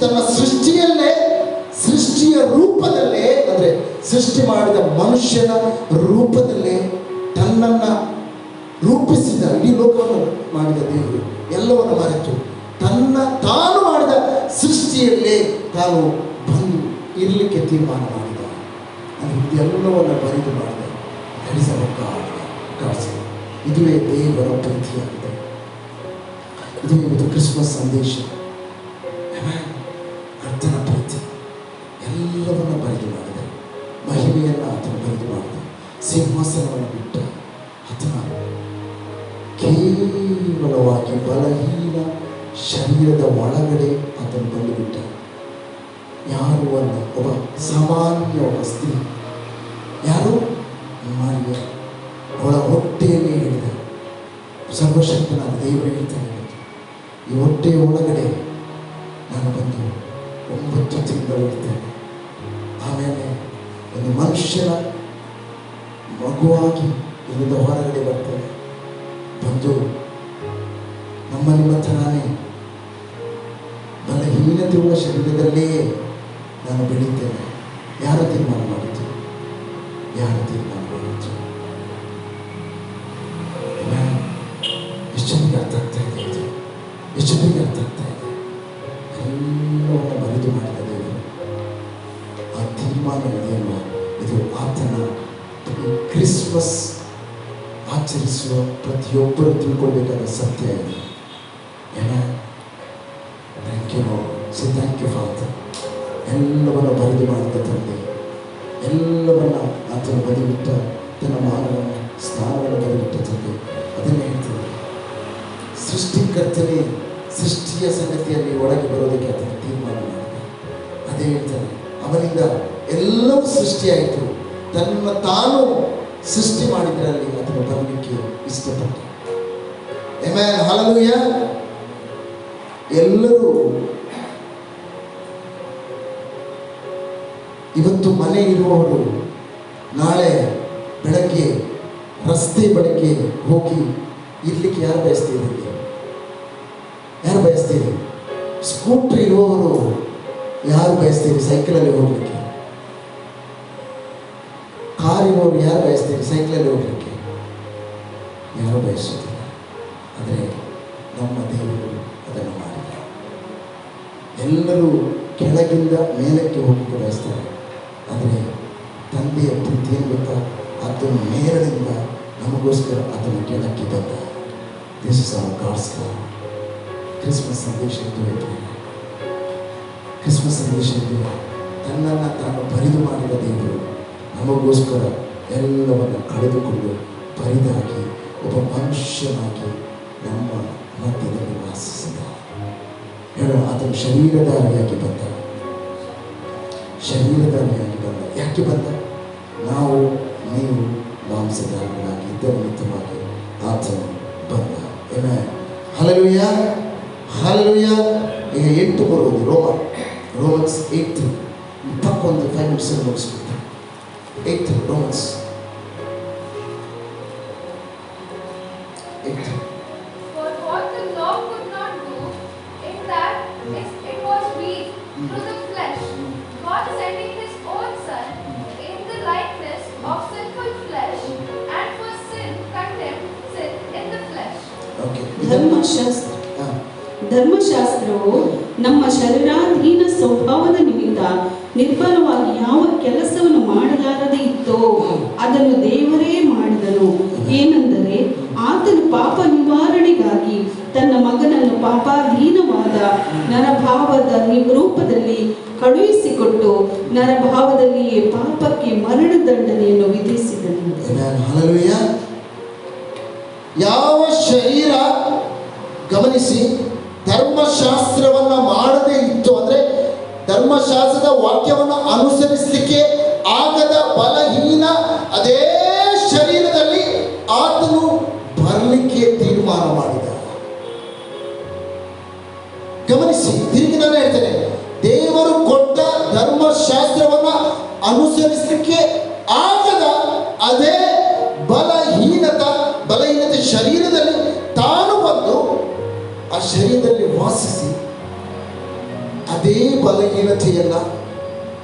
ತನ್ನ ಸೃಷ್ಟಿಯಲ್ಲೇ, ಸೃಷ್ಟಿಯ ರೂಪದಲ್ಲೇ, ಅಂದರೆ ಸೃಷ್ಟಿ ಮಾಡಿದ ಮನುಷ್ಯನ ರೂಪದಲ್ಲೇ ತನ್ನನ್ನು ರೂಪಿಸಿದ. ಇಡೀ ಲೋಕವನ್ನು ಮಾಡಿದ ದೇವರು ಎಲ್ಲವನ್ನು ಮರೆತು ತಾನು ಮಾಡಿದ ಸೃಷ್ಟಿಯಲ್ಲೇ ತಾನು ಬಂದು ಇರಲಿಕ್ಕೆ ತೀರ್ಮಾನ ಮಾಡಿದ. ಇದೆಲ್ಲವನ್ನು ಬರಿದು ಮಾಡಿದ. ಇದುವೇ ದೇವರ ಪ್ರೀತಿಯಾಗಿದೆ. ಇದು ಇವತ್ತು ಕ್ರಿಸ್ಮಸ್ ಸಂದೇಶ. ಕರ್ತನ ಪ್ರೀತಿ ಎಲ್ಲವನ್ನು ಬರೆದು ಮಾಡಿದ. ಮಹಿಮೆಯನ್ನು ಆತನು ಬರೆದು ಮಾಡಿದ. ಸಿಂಹಾಸನವನ್ನು ಬಿಟ್ಟ ಆತನ ಕೇವಲವಾಗಿ ಬಲಹೀನ ಶರೀರದ ಒಳಗಡೆ ಆತನು ಬಂದು ಬಿಟ್ಟ. ಯಾರು ಒಬ್ಬ ಸಾಮಾನ್ಯ ಒಬ್ಬ ಸ್ತ್ರೀ, ಯಾರು ಮಾರಿಯ, ಅವಳ ಹೊಟ್ಟೆಯಲ್ಲಿ ಹಿಡಿದ ಸರ್ವಶಕ್ತನಾದ ದೇವರು ಹೇಳ್ತಾನೆ, ಈ ಹೊಟ್ಟೆಯ ಒಳಗಡೆ ನಾನು ಬಂದು 9 ತಿಂಗಳು ಇರ್ತೇನೆ. ಆಮೇಲೆ ಒಂದು ಮನುಷ್ಯನ ಮಗುವಾಗಿ ಇಲ್ಲಿಂದ ಹೊರಗಡೆ ಬರ್ತೇನೆ. ಬಂದು ನಮ್ಮ ನಿಮ್ಮ ಥರಾನೇ ಬಲಹೀನತೆಯುಳ್ಳ ಶರೀರದಲ್ಲೇ ನಾನು ಬೆಳೀತೇನೆ. ಯಾರು ತೀರ್ಮಾನ ಮಾಡಿತು? ಯಾರು ತೀರ್ಮಾನ ಮಾಡಿತು? ಎಷ್ಟು ಜನರಿಗೆ ಅರ್ಥ ಆಗ್ತಾ ಇದೆ? ಇದು ಎಷ್ಟು ಜನರಿಗೆ ಅರ್ಥ ಆಗ್ತಾ ಇದೆ? ಎಲ್ಲವನ್ನು ಬರೆದು ಮಾಡಿದ ದೇವರು. ಆ ತೀರ್ಮಾನ ಇದೆಯಲ್ಲ, ಇದು ಆತನ ಕ್ರಿಸ್ಮಸ್ ಆಚರಿಸುವ ಪ್ರತಿಯೊಬ್ಬರು ತಿಳ್ಕೊಳ್ಬೇಕಾದ ಸತ್ಯ ಇದೆ. Thank you Lord. So thank you father. ಎಲ್ಲವನ್ನು ಬರೆದು ಮಾಡಿದ ತಂದೆ, ಎಲ್ಲವನ್ನು ಆತನು ಬದಿಬಿಟ್ಟ, ತನ್ನ ಮಾನವನ ಸ್ಥಾನವನ್ನು ಬದಿಬಿಟ್ಟ ತಂದೆ. ಅದನ್ನೇ ಹೇಳ್ತದೆ, ಸೃಷ್ಟಿಕರ್ತನೇ ಸೃಷ್ಟಿಯ ಸಂಗತಿಯಲ್ಲಿ ಒಳಗೆ ಬರೋದಕ್ಕೆ ಆತನ ತೀರ್ಮಾನ ಮಾಡಿದ. ಅದೇ ಹೇಳ್ತಾನೆ, ಅವನಿಂದ ಎಲ್ಲವೂ ಸೃಷ್ಟಿಯಾಯಿತು, ತನ್ನ ತಾನು ಸೃಷ್ಟಿ ಮಾಡಿದ್ರಲ್ಲಿ ಅದನ್ನು ಬರಲಿಕ್ಕೆ ಇಷ್ಟಪಟ್ಟ. Amen, hallelujah. ಎಲ್ಲರೂ ಇವತ್ತು ಮನೆ ಇರುವವರು ನಾಳೆ ಬೆಳಗ್ಗೆ ರಸ್ತೆ ಬಳಿಗೆ ಹೋಗಿ ಇರ್ಲಿಕ್ಕೆ ಯಾರು ಬಯಸ್ತೀರಿ? ಯಾರು ಬಯಸ್ತೀರಿ? ಸ್ಕೂಟ್ರ್ ಇರುವವರು ಯಾರು ಬಯಸ್ತೀರಿ ಸೈಕಲಲ್ಲಿ ಹೋಗ್ಲಿಕ್ಕೆ? ಕಾರ್ ಇರುವವರು ಯಾರು ಬಯಸ್ತೀರಿ ಸೈಕಲಲ್ಲಿ ಹೋಗ್ಲಿಕ್ಕೆ? ಯಾರು ಬಯಸುತ್ತಾರೆ. ಆದರೆ ನಮ್ಮ ದೇವರು ಅದನ್ನು ಮಾಡಿದ. ಎಲ್ಲರೂ ಕೆಳಗಿಂದ ಮೇಲಕ್ಕೆ ಹೋಗಲಿಕ್ಕೆ ಬಯಸ್ತಾರೆ. ಆದರೆ ತಂದೆಯ ಪ್ರೀತಿ ಏನು ಗೊತ್ತಾ? ಅದನ್ನು ಮೇಲಿನಿಂದ ನಮಗೋಸ್ಕರ ಅದನ್ನು ಕೆಳಕ್ಕೆ ಬಂದ. This is our God's love. Christmas ಸಂದೇಶ ಇದು ಹೇಳ್ತಾರೆ. ಕ್ರಿಸ್ಮಸ್ ಸಂದೇಶ ಇದು ತನ್ನನ್ನು ತಾನು ಬರಿದು ಮಾಡಿದ ದೇವರು ನಮಗೋಸ್ಕರ ಎಲ್ಲವನ್ನು ಕಳೆದುಕೊಂಡು ಬರಿದಾಗಿ ಒಬ್ಬ ಮನುಷ್ಯನಾಗಿ ನಮ್ಮ ಮಧ್ಯದಲ್ಲಿ ವಾಸಿಸಿದ. ಹೇಳೋಣ, ಆತನು ಶರೀರಧಾರಿಯಾಗಿ ಬಂದ. ಶರೀರಧಾರಿಯಾಗಿ ಬಂದ. ಯಾಕೆ ಬಂದ? ನಾವು ನೀವು ಮಾಂಸಧಾರಿಗಳಾಗಿ ಇದ್ದ ನಿಮಿತ್ತವಾಗಿ ಆತನು ಬಂದ. Amen, hallelujah, hallelujah. ಈಗ 8 ಬರುವುದು ರೋಮನ್ಸ್ 8. ಪಕ್ಕೊಂದು 5 ನಿಮಿಷ ಮುಗಿಸ್ಬಿಟ್ಟು 8 Romans 8. For what the law could not do, in that it was weak through the flesh, God sending His own Son in the likeness of sinful flesh, and for sin condemned sin in the flesh. Okay, ಧರ್ಮಶಾಸ್ತ್ರವು ನಮ್ಮ ಶರೀರಾಧೀನ ಸ್ವಭಾವದ ನಿಮಿತ್ತ ನಿರ್ಬಲವಾಗಿ ಯಾವ ಕೆಲಸವನ್ನು ಮಾಡಲಾರದೆ ಇತ್ತೋ ಅದನ್ನು ದೇವರೇ ಮಾಡಿದನು. ಏನೆಂದರೆ ಆತನು ಪಾಪ ನಿವಾರಣೆಗಾಗಿ ತನ್ನ ಮಗನನ್ನು ಪಾಪಾಧೀನವಾದ ನರಭಾವದ ರೂಪದಲ್ಲಿ ಕಳುಹಿಸಿಕೊಟ್ಟು ನರಭಾವದಲ್ಲಿಯೇ ಪಾಪಕ್ಕೆ ಮರಣದಂಡನೆಯನ್ನು ವಿಧಿಸಿದನು. ಹಲ್ಲೆಲೂಯಾ. ಯಾವ ಶರೀರ, ಗಮನಿಸಿ, ಧರ್ಮಶಾಸ್ತ್ರವನ್ನ ಮಾಡದೇ ಇತ್ತು, ಅಂದ್ರೆ ಧರ್ಮಶಾಸ್ತ್ರದ ವಾಕ್ಯವನ್ನು ಅನುಸರಿಸಲಿಕ್ಕೆ ಆಗದ ಬಲಹೀನ ಅದೇ ಶರೀರದಲ್ಲಿ ಆತನು ಬರಲಿಕ್ಕೆ ತೀರ್ಮಾನ ಮಾಡಿದ. ಗಮನಿಸಿ, ತಿರುಗಿ ನಾನು ಹೇಳ್ತೇನೆ, ದೇವರು ಕೊಟ್ಟ ಧರ್ಮಶಾಸ್ತ್ರವನ್ನ ಅನುಸರಿಸಲಿಕ್ಕೆ ಶರೀರದಲ್ಲಿ ವಾಸಿಸಿ ಅದೇ ಬಲಹೀನತೆಯನ್ನ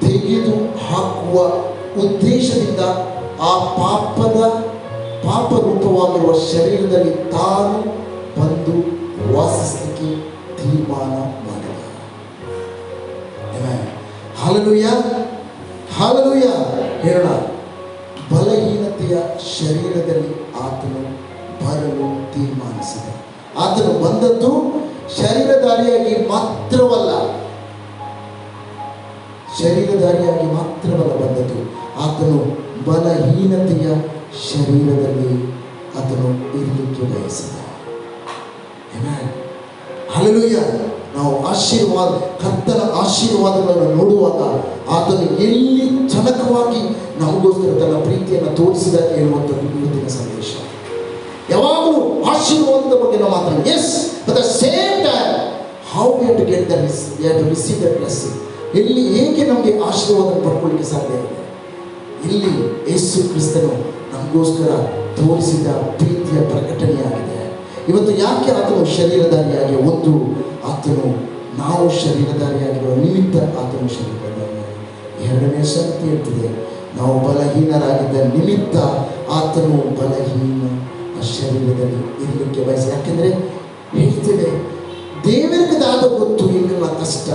ತೆಗೆದು ಹಾಕುವ ಉದ್ದೇಶದಿಂದ ಆ ಪಾಪ ರೂಪವಾಗಿರುವ ಶರೀರದಲ್ಲಿ ತಾನು ಬಂದು ವಾಸಿಸಲಿಕ್ಕೆ ತೀರ್ಮಾನ ಮಾಡಿದ. Hallelujah, hallelujah. ಹೇಳೋಣ, ಬಲಹೀನತೆಯ ಶರೀರದಲ್ಲಿ ಆತನು ಬರಲು ತೀರ್ಮಾನಿಸಿದ. ಆತನು ಬಂದದ್ದು ಶರೀರಧಾರಿಯಾಗಿ ಮಾತ್ರವಲ್ಲ ಬಂದದ್ದು, ಆತನು ಬಲಹೀನತೆಯ ಶರೀರದಲ್ಲಿ ಆತನು ಇರಲಿಕ್ಕೆ ಬಯಸಿದ. ಹಲ್ಲೆಲೂಯಾ. ನಾವು ಕರ್ತನ ಆಶೀರ್ವಾದಗಳನ್ನು ನೋಡುವಾಗ ಆತನು ಎಲ್ಲಿ ಜನಕವಾಗಿ ನಮಗೋಸ್ಕರ ತನ್ನ ಪ್ರೀತಿಯನ್ನು ತೋರಿಸಿದ ಹೇಳುವಂಥದ್ದು ಇವತ್ತಿನ ಸಂದೇಶ. ಯಾವಾಗಲೂ ಆಶೀರ್ವಾದದ ಬಗ್ಗೆ ನಾವು ಮಾತಾಡೋಣ. Yes, but the same time how we have to get the receive the blessing. ಎಲ್ಲಿ ಹೇಗೆ ನಮಗೆ ಆಶೀರ್ವಾದ ಪಡ್ಕೊಳ್ಳಿಕ್ಕೆ ಸಾಧ್ಯ ಇದೆ? ಇಲ್ಲಿ ಯೇಸು ಕ್ರಿಸ್ತನು ನಮಗೋಸ್ಕರ ತೋರಿಸಿದ ಪ್ರೀತಿಯ ಪ್ರಕಟಣೆಯಾಗಿದೆ. ಇವತ್ತು ಯಾಕೆ ಆತನು ಶರೀರಧಾರಿಯಾಗಿ, ಒಂದು ಆತನು ನಾವು ಶರೀರಧಾರಿಯಾಗಿರುವ ನಿಮಿತ್ತ ಆತನು ಶರೀರಧಾರಿಯಾಗಿ. ಎರಡನೇ ಶಕ್ತಿ ಇರ್ತದೆ, ನಾವು ಬಲಹೀನರಾಗಿದ್ದ ನಿಮಿತ್ತ ಆತನು ಬಲಹೀನ ಶರೀರದಲ್ಲಿ ಇರಲಿಕ್ಕೆ ಬಯಸಿ. ಯಾಕೆಂದರೆ ಹೇಳ್ತೇವೆ, ದೇವರಿಗೆ ದಾದ ಗೊತ್ತು ಈಗಿನ ಕಷ್ಟ.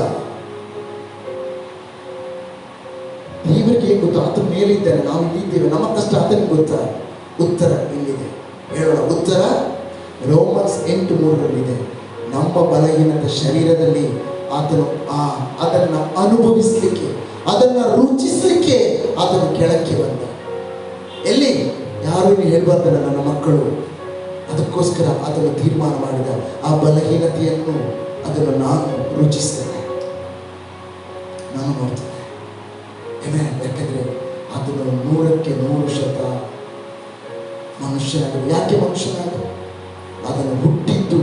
ದೇವರಿಗೆ ಏನು ಗೊತ್ತು? ಆತನ ಮೇಲಿದ್ದಾನೆ, ನಾವು ಇಲ್ಲಿದ್ದೇವೆ, ನಮ್ಮ ಕಷ್ಟ ಆತನಿಗೆ ಗೊತ್ತಾ? ಉತ್ತರ ಇಲ್ಲಿದೆ, ಹೇಳೋಣ. ಉತ್ತರ ರೋಮನ್ಸ್ 8:3 ನಮ್ಮ ಬಲಹೀನದ ಶರೀರದಲ್ಲಿ ಆತನು ಅದನ್ನು ಅನುಭವಿಸಲಿಕ್ಕೆ, ಅದನ್ನು ರುಚಿಸಲಿಕ್ಕೆ ಆತನು ಕೆಳಕ್ಕೆ ಬಂದ. ಎಲ್ಲಿ? ಯಾರು ಹೇಳ್ಬಾರ್ದಲ್ಲ ನನ್ನ ಮಕ್ಕಳು. ಅದಕ್ಕೋಸ್ಕರ ಆತನು ತೀರ್ಮಾನ ಮಾಡಿದ, ಆ ಬಲಹೀನತೆಯನ್ನು ಅದನ್ನು ನಾನು ರುಚಿಸ್ತೇನೆ, ನಾನು ನೋಡ್ತೇನೆ. ಯಾಕೆಂದರೆ ಆತನು 100% ಮನುಷ್ಯನಾಗ. ಯಾಕೆ ಮನುಷ್ಯನಾಗ? ಅದನ್ನು ಹುಟ್ಟಿದ್ದು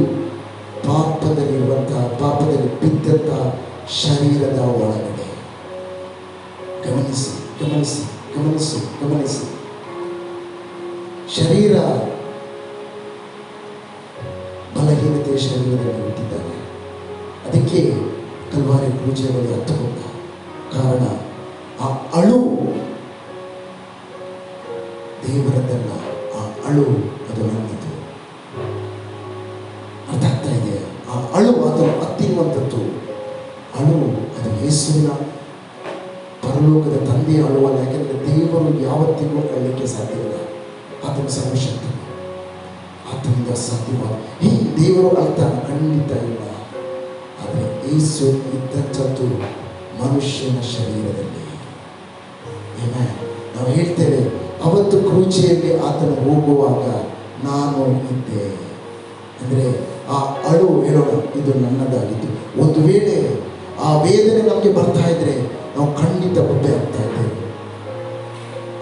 ಪಾಪದಲ್ಲಿ ಬಿದ್ದಂಥ ಶರೀರದ ಒಳಗಡೆ. ಗಮನಿಸಿ ಗಮನಿಸಿ ಗಮನಿಸಿ ಗಮನಿಸಿ. ಶರೀರ ಬಲಹೀನತೆಯ ಶರೀರದಲ್ಲಿ ಹುಟ್ಟಿದ್ದಾನೆ. ಅದಕ್ಕೆ ಕಲ್ವಾರಿ ಪೂಜೆಯ ಬಳಿ ಹತ್ತುಕೊಂಡ. ಕಾರಣ ಆ ಅಳು ದೇವರದಲ್ಲ, ಆ ಅಳು ಅದು ನನ್ನದು. ಅರ್ಥ ಆಗ್ತಾ ಇದೆ? ಆ ಅಳು ಅದನ್ನು ಹತ್ತಿರುವಂಥದ್ದು ಅಳು ಅದು ಯೇಸುವಿನ ಪರಲೋಕದ ತಂದೆಯ ಅಳುವಲ್ಲ. ಯಾಕೆಂದರೆ ದೇವರು ಯಾವತ್ತಿಗೂ ಅಳಲಿಕ್ಕೆ ಸಾಧ್ಯವಿಲ್ಲ. ಆತನ ಸರ್ವಶಕ್ತಿ, ಆತನಿಂದ ಸಾಧ್ಯವಾದ ಈ ದೇವರು ಅಳ್ತಾನ ಖಂಡಿತ ಇಲ್ಲ. ಆದರೆ ಯೇಸು ಇದ್ದಂಥದ್ದು ಮನುಷ್ಯನ ಶರೀರದಲ್ಲಿ. ನಾವು ಹೇಳ್ತೇವೆ, ಅವತ್ತು ಕ್ರೂಚಿಯಲ್ಲಿ ಆತನು ಹೋಗುವಾಗ ನಾನು ಇದ್ದೆ ಅಂದರೆ ಆ ಅಳು ಹೇಳೋಣ, ಇದು ನನ್ನದಾಗಿತ್ತು. ಒಂದು ವೇಳೆ ಆ ವೇದನೆ ನಮಗೆ ಬರ್ತಾ ಇದ್ರೆ ನಾವು ಖಂಡಿತ ಬುದ್ಧಿ ಆಗ್ತಾ ಇದ್ದೇವೆ.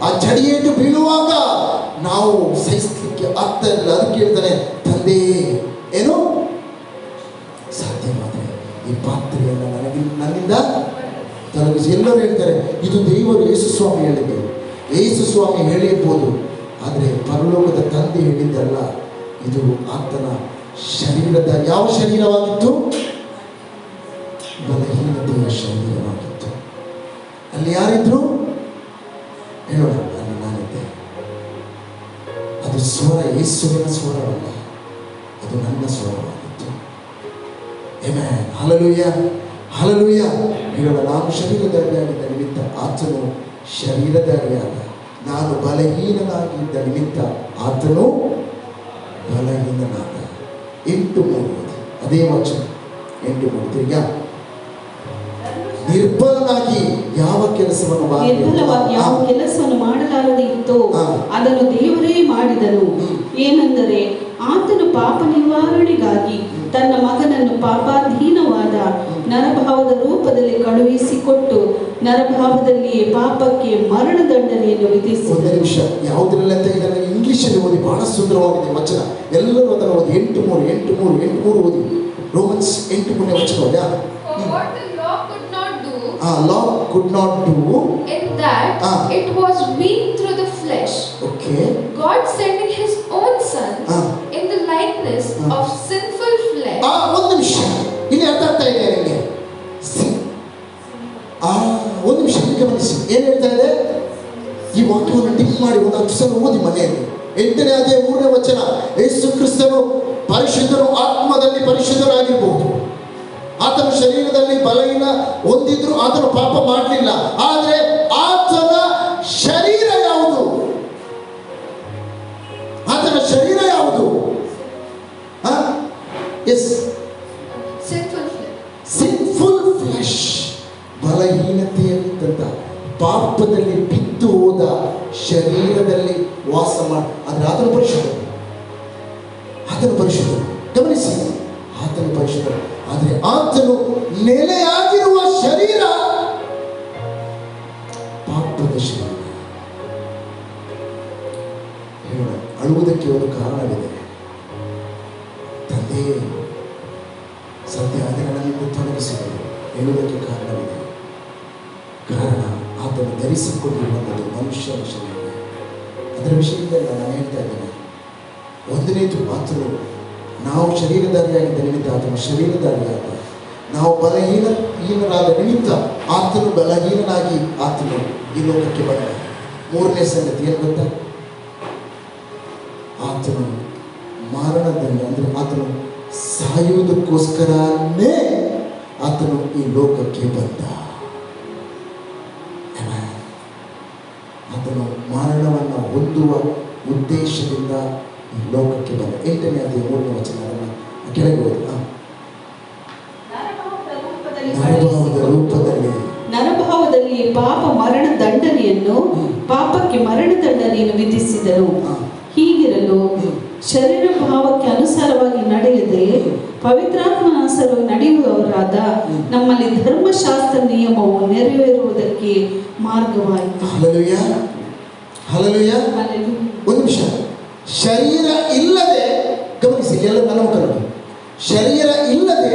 ಆ ಚಡಿಯೇಟು ಬೀಳುವಾಗ ನಾವು ಸಹಿಸಲಿಕ್ಕೆ ಆಗ್ತಾ ಇರಲಿಲ್ಲ. ಅದಕ್ಕೆ ಹೇಳ್ತಾನೆ, ತಂದೆ ಏನು ಸಾಧ್ಯವಾದರೆ ಈ ಪಾತ್ರೆಯನ್ನು ನನ್ನಿಂದ ತೊಲಗಿಸಿ. ಎಲ್ಲರೂ ಹೇಳ್ತಾರೆ ಇದು ದೇವರು ಯೇಸು ಸ್ವಾಮಿ ಹೇಳಿದ್ದು. ಯೇಸು ಸ್ವಾಮಿ ಹೇಳಿರ್ಬೋದು, ಆದರೆ ಪರಲೋಕದ ತಂದೆ ಹೇಳಿದ್ದಲ್ಲ. ಇದು ಆತನ ಶರೀರದ ಯಾವ ಶರೀರವಾಗಿತ್ತು? ಬಲಹೀನತೆಯ ಶರೀರವಾಗಿತ್ತು. ಅಲ್ಲಿ ಯಾರಿದ್ರು ಹೇಳೋಣ? ಅಲ್ಲಿ ನಾನಿದ್ದೆ. ಅದು ಸ್ವರ ಯೇಸುವಿನ ಸ್ವರವಲ್ಲ, ಅದು ನನ್ನ ಸ್ವರವಾಗಿತ್ತು. Amen, hallelujah, hallelujah. ಹೇಳೋಣ, ನಾನು ಶರೀರಧಾರಿಯಾಗಿದ್ದ ನಿಮಿತ್ತ ಆತನು ಶರೀರಧಾರಿಯಾದ, ನಾನು ಬಲಹೀನನಾಗಿದ್ದ ನಿಮಿತ್ತ ಆತನು ಬಲಹೀನನಾದ. 8:3 ಅದೇ ವಚನ 8:3 ತಿರ್ಗಾ ನಿರ್ಬಲನಾಗಿ ಯಾವ ಕೆಲಸವನ್ನು ಮಾಡಲಾರದೆ ಇತ್ತು ಅದನ್ನು ದೇವರೇ ಮಾಡಿದನು. ಏನೆಂದರೆ ಆತನು ಪಾಪ ನಿವಾರಣೆಗಾಗಿ ತನ್ನ ಮಗನನ್ನು ಪಾಪಾಧೀನವಾದ ನರಭಾವದ ರೂಪದಲ್ಲಿ ಕಳುಹಿಸಿಕೊಟ್ಟು ನರಭಾವದಲ್ಲಿಯೇ ಪಾಪಕ್ಕೆ ಮರಣದಂಡನೆಯನ್ನು ವಿಧಿಸಿ. ಒಂದು ನಿಮಿಷ, ಯಾವುದ್ರಲ್ಲಿ ಅಂತ ಇದನ್ನು ಇಂಗ್ಲಿಷಲ್ಲಿ ಓದಿ, ಬಹಳ ಸುಂದರವಾಗಿದೆ ವಚನ. ಎಲ್ಲರೂ ಅದನ್ನು ಓದಿ. 8:3 ಓದಿ. ರೋಮನ್ಸ್ 8:3 ವಚನ. Law could not do in that it was weak through the flesh. Okay. God sending his own son in the likeness of sinful flesh. ಒಂದು ನಿಮಿಷ ಗಮನಿಸಿ ಏನು ಹೇಳ್ತಾ ಇದೆ. ಈ ವಾಕ್ಯವನ್ನು ಟಿಪ್ ಮಾಡಿ ಒಂದು 10 ಸಲ ಓದಿ ಮನೆಯಲ್ಲಿ. 8ನೇ ಅಧ್ಯಾಯ 3ನೇ ವಚನ. ಯೇಸು ಕ್ರಿಸ್ತನು ಪರಿಶುದ್ಧನು, ಆತ್ಮದಲ್ಲಿ ಪರಿಶುದ್ಧರಾಗಿರಬಹುದು. ಆತನ ಶರೀರದಲ್ಲಿ ಬಲಹೀನ ಹೊಂದಿದ್ರು ಆತನು ಪಾಪ ಮಾಡಲಿಲ್ಲ. ಆದರೆ ಆತನ ಶರೀರ ಯಾವುದು? ಆತನ ಶರೀರ ಯಾವುದು? S, sinful flesh. ಬಲಹೀನತೆಯಲ್ಲಿದ್ದಂಥ ಪಾಪದಲ್ಲಿ ಬಿದ್ದು ಹೋದ ಶರೀರದಲ್ಲಿ ವಾಸ ಮಾಡಿ. ಆದರೆ ಆತನ ಪರಿಶುದ್ಧ, ಆತನ ಪರಿಶುದ್ಧ. ಗಮನಿಸಿ, ಆತನ ಪರಿಶುದ್ಧ. ಆದರೆ ಆತನು ನೆಲೆಯಾಗಿರುವ ಶರೀರ ಪಾಪದ ಶರೀರ. ಹೇಳೋಣ, ಅಳುವುದಕ್ಕೆ ಒಂದು ಕಾರಣವಿದೆ. ತಂದೆ ಸದ್ಯ ಅದನ್ನು ತೊಲಗಿಸಿದರು ಹೇಳುವುದಕ್ಕೆ ಕಾರಣವಿದೆ. ಕಾರಣ ಆತನು ಧರಿಸಿಕೊಂಡಿರುವಂಥದ್ದು ಮನುಷ್ಯನ ಶರೀರ. ಅದರ ವಿಷಯದಲ್ಲಿ ನಾನು ಹೇಳ್ತಾ ಇದ್ದೇನೆ. ಒಂದನೇದು, ಆತನು ನಾವು ಶರೀರಧಾರಿಯಾಗಿದ್ದ ನಿಮಿತ್ತ ಆತನು ಶರೀರಧಾರಿಯಾದ, ನಾವು ಬಲಹೀನರಾದ ನಿಮಿತ್ತ ಆತನು ಬಲಹೀನನಾಗಿ ಆತನು ಈ ಲೋಕಕ್ಕೆ ಬಂದ. 3ನೇ ಸಂಗತಿ ಏನು ಗೊತ್ತಾ? ಆತನು ಮರಣದಲ್ಲಿ, ಅಂದರೆ ಆತನು ಸಾಯುವುದಕ್ಕೋಸ್ಕರನೇ ಆತನು ಈ ಲೋಕಕ್ಕೆ ಬಂದ. ಆತನು ಮರಣವನ್ನು ಹೊಂದುವ ಉದ್ದೇಶದಿಂದ ಈ ಲೋಕಕ್ಕೆ ಬಂದ. 8ನೇ ಅಧ್ಯಾಯ 3ನೇ ವಚನ ಕೆಳಗೆ ಹೋದ. ನರಭಾವದಲ್ಲಿ ಪಾಪ ಮರಣ ದಂಡನೆಯನ್ನು, ಪಾಪಕ್ಕೆ ಮರಣ ದಂಡನೆಯನ್ನು ವಿಧಿಸಿದನು. ಹೀಗಿರಲು ಶರೀರ ಭಾವಕ್ಕೆ ಅನುಸಾರವಾಗಿ ನಡೆಯದೆ ಪವಿತ್ರಾತ್ಮನಾಸರವಾಗಿ ನಡೆಯುವವರಾದ ನಮ್ಮಲ್ಲಿ ಧರ್ಮಶಾಸ್ತ್ರ ನಿಯಮವು ನೆರವೇರುವುದಕ್ಕೆ ಮಾರ್ಗವಾಯಿತು. Hallelujah, hallelujah. ಒಂದು ನಿಮಿಷ. ಶರೀರ ಇಲ್ಲದೆ, ಗಮನಿಸಿ, ಎಲ್ಲ ನನ್ನ ಮಕ್ಕಳು, ಶರೀರ ಇಲ್ಲದೆ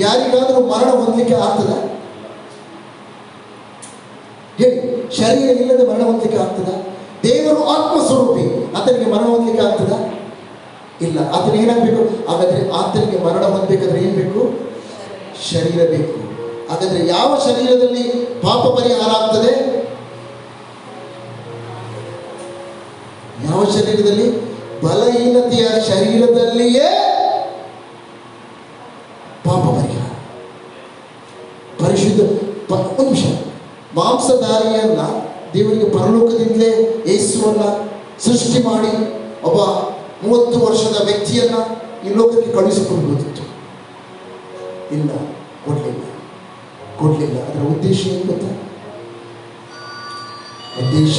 ಯಾರಿಗಾದರೂ ಮರಣ ಹೊಂದಲಿಕ್ಕೆ ಆಗ್ತದ? ಹೇಳಿ, ಶರೀರ ಇಲ್ಲದೆ ಮರಣ ಹೊಂದಲಿಕ್ಕೆ ಆಗ್ತದ? ದೇವರು ಆತ್ಮಸ್ವರೂಪಿ, ಆತನಿಗೆ ಮರಣ ಹೊಂದಲಿಕ್ಕೆ ಆಗ್ತದ? ಇಲ್ಲ. ಆತನ ಏನಾಗಬೇಕು? ಹಾಗಾದ್ರೆ ಆತನಿಗೆ ಮರಣ ಹೊಂದಬೇಕಾದ್ರೆ ಏನ್ ಬೇಕು? ಶರೀರ ಬೇಕು. ಹಾಗಾದ್ರೆ ಯಾವ ಶರೀರದಲ್ಲಿ ಪಾಪ ಪರಿಹಾರ ಆಗ್ತದೆ? ಯಾವ ಶರೀರದಲ್ಲಿ? ಬಲಹೀನತೆಯ ಶರೀರದಲ್ಲಿಯೇ ಪಾಪ ಪರಿಹಾರ. ಪರಿಶುದ್ಧ. ಒಂದು ನಿಮಿಷ. ಮಾಂಸಧಾರಿಯನ್ನ ದೇವರಿಗೆ ಪರಲೋಕದಿಂದಲೇ ಯೇಸುವನ್ನ ಸೃಷ್ಟಿ ಮಾಡಿ ಒಬ್ಬ 30 ವರ್ಷದ ವ್ಯಕ್ತಿಯನ್ನ ಈ ಲೋಕಕ್ಕೆ ಕಳುಹಿಸಿಕೊಳ್ಬೋದಿತ್ತು. ಇಲ್ಲ, ಕೊಡ್ಲಿಲ್ಲ. ಅದರ ಉದ್ದೇಶ ಏನು ಗೊತ್ತಾ? ಉದ್ದೇಶ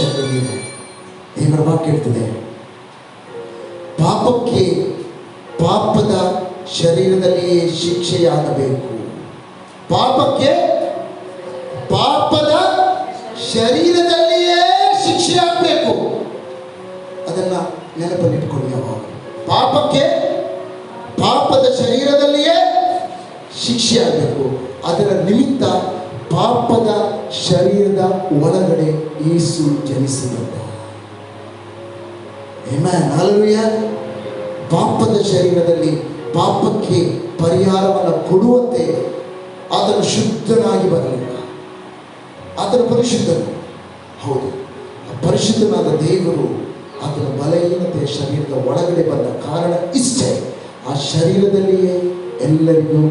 ದೇವರ ವಾಕ್ಯ ಹೇಳ್ತದೆ, ಪಾಪಕ್ಕೆ ಪಾಪದ ಶರೀರದಲ್ಲಿಯೇ ಶಿಕ್ಷೆಯಾಗಬೇಕು. ಪಾಪಕ್ಕೆ ಪಾಪದ ಶರೀರದಲ್ಲಿಯೇ ಶಿಕ್ಷೆಯಾಗಬೇಕು. ಅದನ್ನ ನೆನಪಲ್ಲಿಟ್ಕೊಳ್ಳಿ. ಯಾವಾಗ ಪಾಪಕ್ಕೆ ಪಾಪದ ಶರೀರದಲ್ಲಿಯೇ ಶಿಕ್ಷೆಯಾಗಬೇಕು. ಅದರ ನಿಮಿತ್ತ ಪಾಪದ ಶರೀರದ ಒಳಗಡೆ ಯೇಸು ಜನಿಸಿದಂತ. Amen, hallelujah. ಪಾಪದ ಶರೀರದಲ್ಲಿ ಪಾಪಕ್ಕೆ ಪರಿಹಾರವನ್ನು ಕೊಡುವಂತೆ ಆತನು ಶುದ್ಧನಾಗಿ ಬರಲಿಲ್ಲ. ಆತನು ಪರಿಶುದ್ಧನು, ಹೌದು. ಪರಿಶುದ್ಧನಾದ ದೇವರು ಆತನ ಬಲಹೀನತೆಯ ಶರೀರದ ಒಳಗಡೆ ಬಂದ ಕಾರಣ ಇಷ್ಟೇ. ಆ ಶರೀರದಲ್ಲಿಯೇ ಎಲ್ಲರಿಗೂ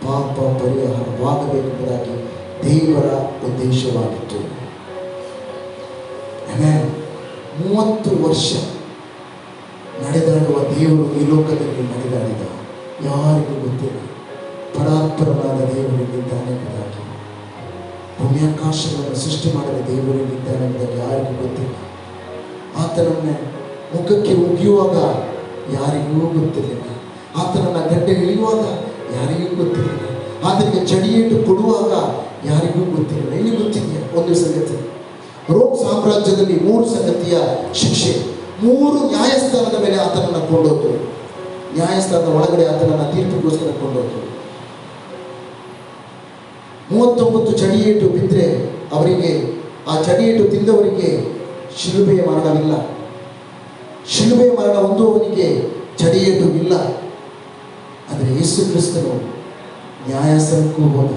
ಪಾಪ ಪರಿಹಾರವಾಗಬೇಕೆಂಬುದಾಗಿ ದೇವರ ಉದ್ದೇಶವಾಗಿತ್ತು. ಆಮೆನ್. 30 ವರ್ಷ ನಡೆದಾಡುವ ದೇವರು ಈ ಲೋಕದಲ್ಲಿ ನಡೆದಾಡಿದ. ಯಾರಿಗೂ ಗೊತ್ತಿಲ್ಲ. ಪರಾತ್ಪರನಾದ ದೇವರಿಗಿದ್ದಾನೆ ಎಂಬುದಾಗಿ, ಭೂಮ್ಯಾಕಾಶಗಳನ್ನು ಸೃಷ್ಟಿ ಮಾಡಿದ ದೇವರಿಗಿದ್ದಾನೆ ಎಂಬುದಾಗಿ ಯಾರಿಗೂ ಗೊತ್ತಿಲ್ಲ. ಆತನನ್ನು ಮುಖಕ್ಕೆ ಉಗಿಯುವಾಗ ಯಾರಿಗೂ ಗೊತ್ತಿರಲಿಲ್ಲ. ಆತನನ್ನು ಗಡ್ಡೆ ಇಳಿಯುವಾಗ ಯಾರಿಗೂ ಗೊತ್ತಿರಲಿಲ್ಲ. ಆತನಿಗೆ ಚಡಿಯೇಟು ಕೊಡುವಾಗ ಯಾರಿಗೂ ಗೊತ್ತಿರಲಿಲ್ಲ. ಇಲ್ಲಿ ಗೊತ್ತಿದೆಯಾ ಒಂದು ಸಂಗತಿ? ರೋಮ್ ಸಾಮ್ರಾಜ್ಯದಲ್ಲಿ 3 ಸಂಗತಿಯ ಶಿಕ್ಷೆ, 3 ನ್ಯಾಯಸ್ಥಾನದ ಮೇಲೆ ಆತನನ್ನು ಕೊಂಡೋದ್ರು. ನ್ಯಾಯಸ್ಥಾನದ ಒಳಗಡೆ ಆತನನ್ನು ತೀರ್ಪಿಗೋಸ್ಕರ ಕೊಂಡೋದ್ರು. 39 ಚಡಿಯೇಟು ಬಿದ್ದರೆ ಅವರಿಗೆ, ಆ ಚಡಿಯೇಟು ತಿಂದವರಿಗೆ ಶಿಲುಬೆಯ ಮರಣವಿಲ್ಲ. ಶಿಲುಬೆಯ ಮರಣ ಹೊಂದುವವನಿಗೆ ಚಡಿಯೇಟು ಇಲ್ಲ. ಆದರೆ ಯೇಸು ಕ್ರಿಸ್ತನು ನ್ಯಾಯಾಸನಕ್ಕೂ ಹೋದ,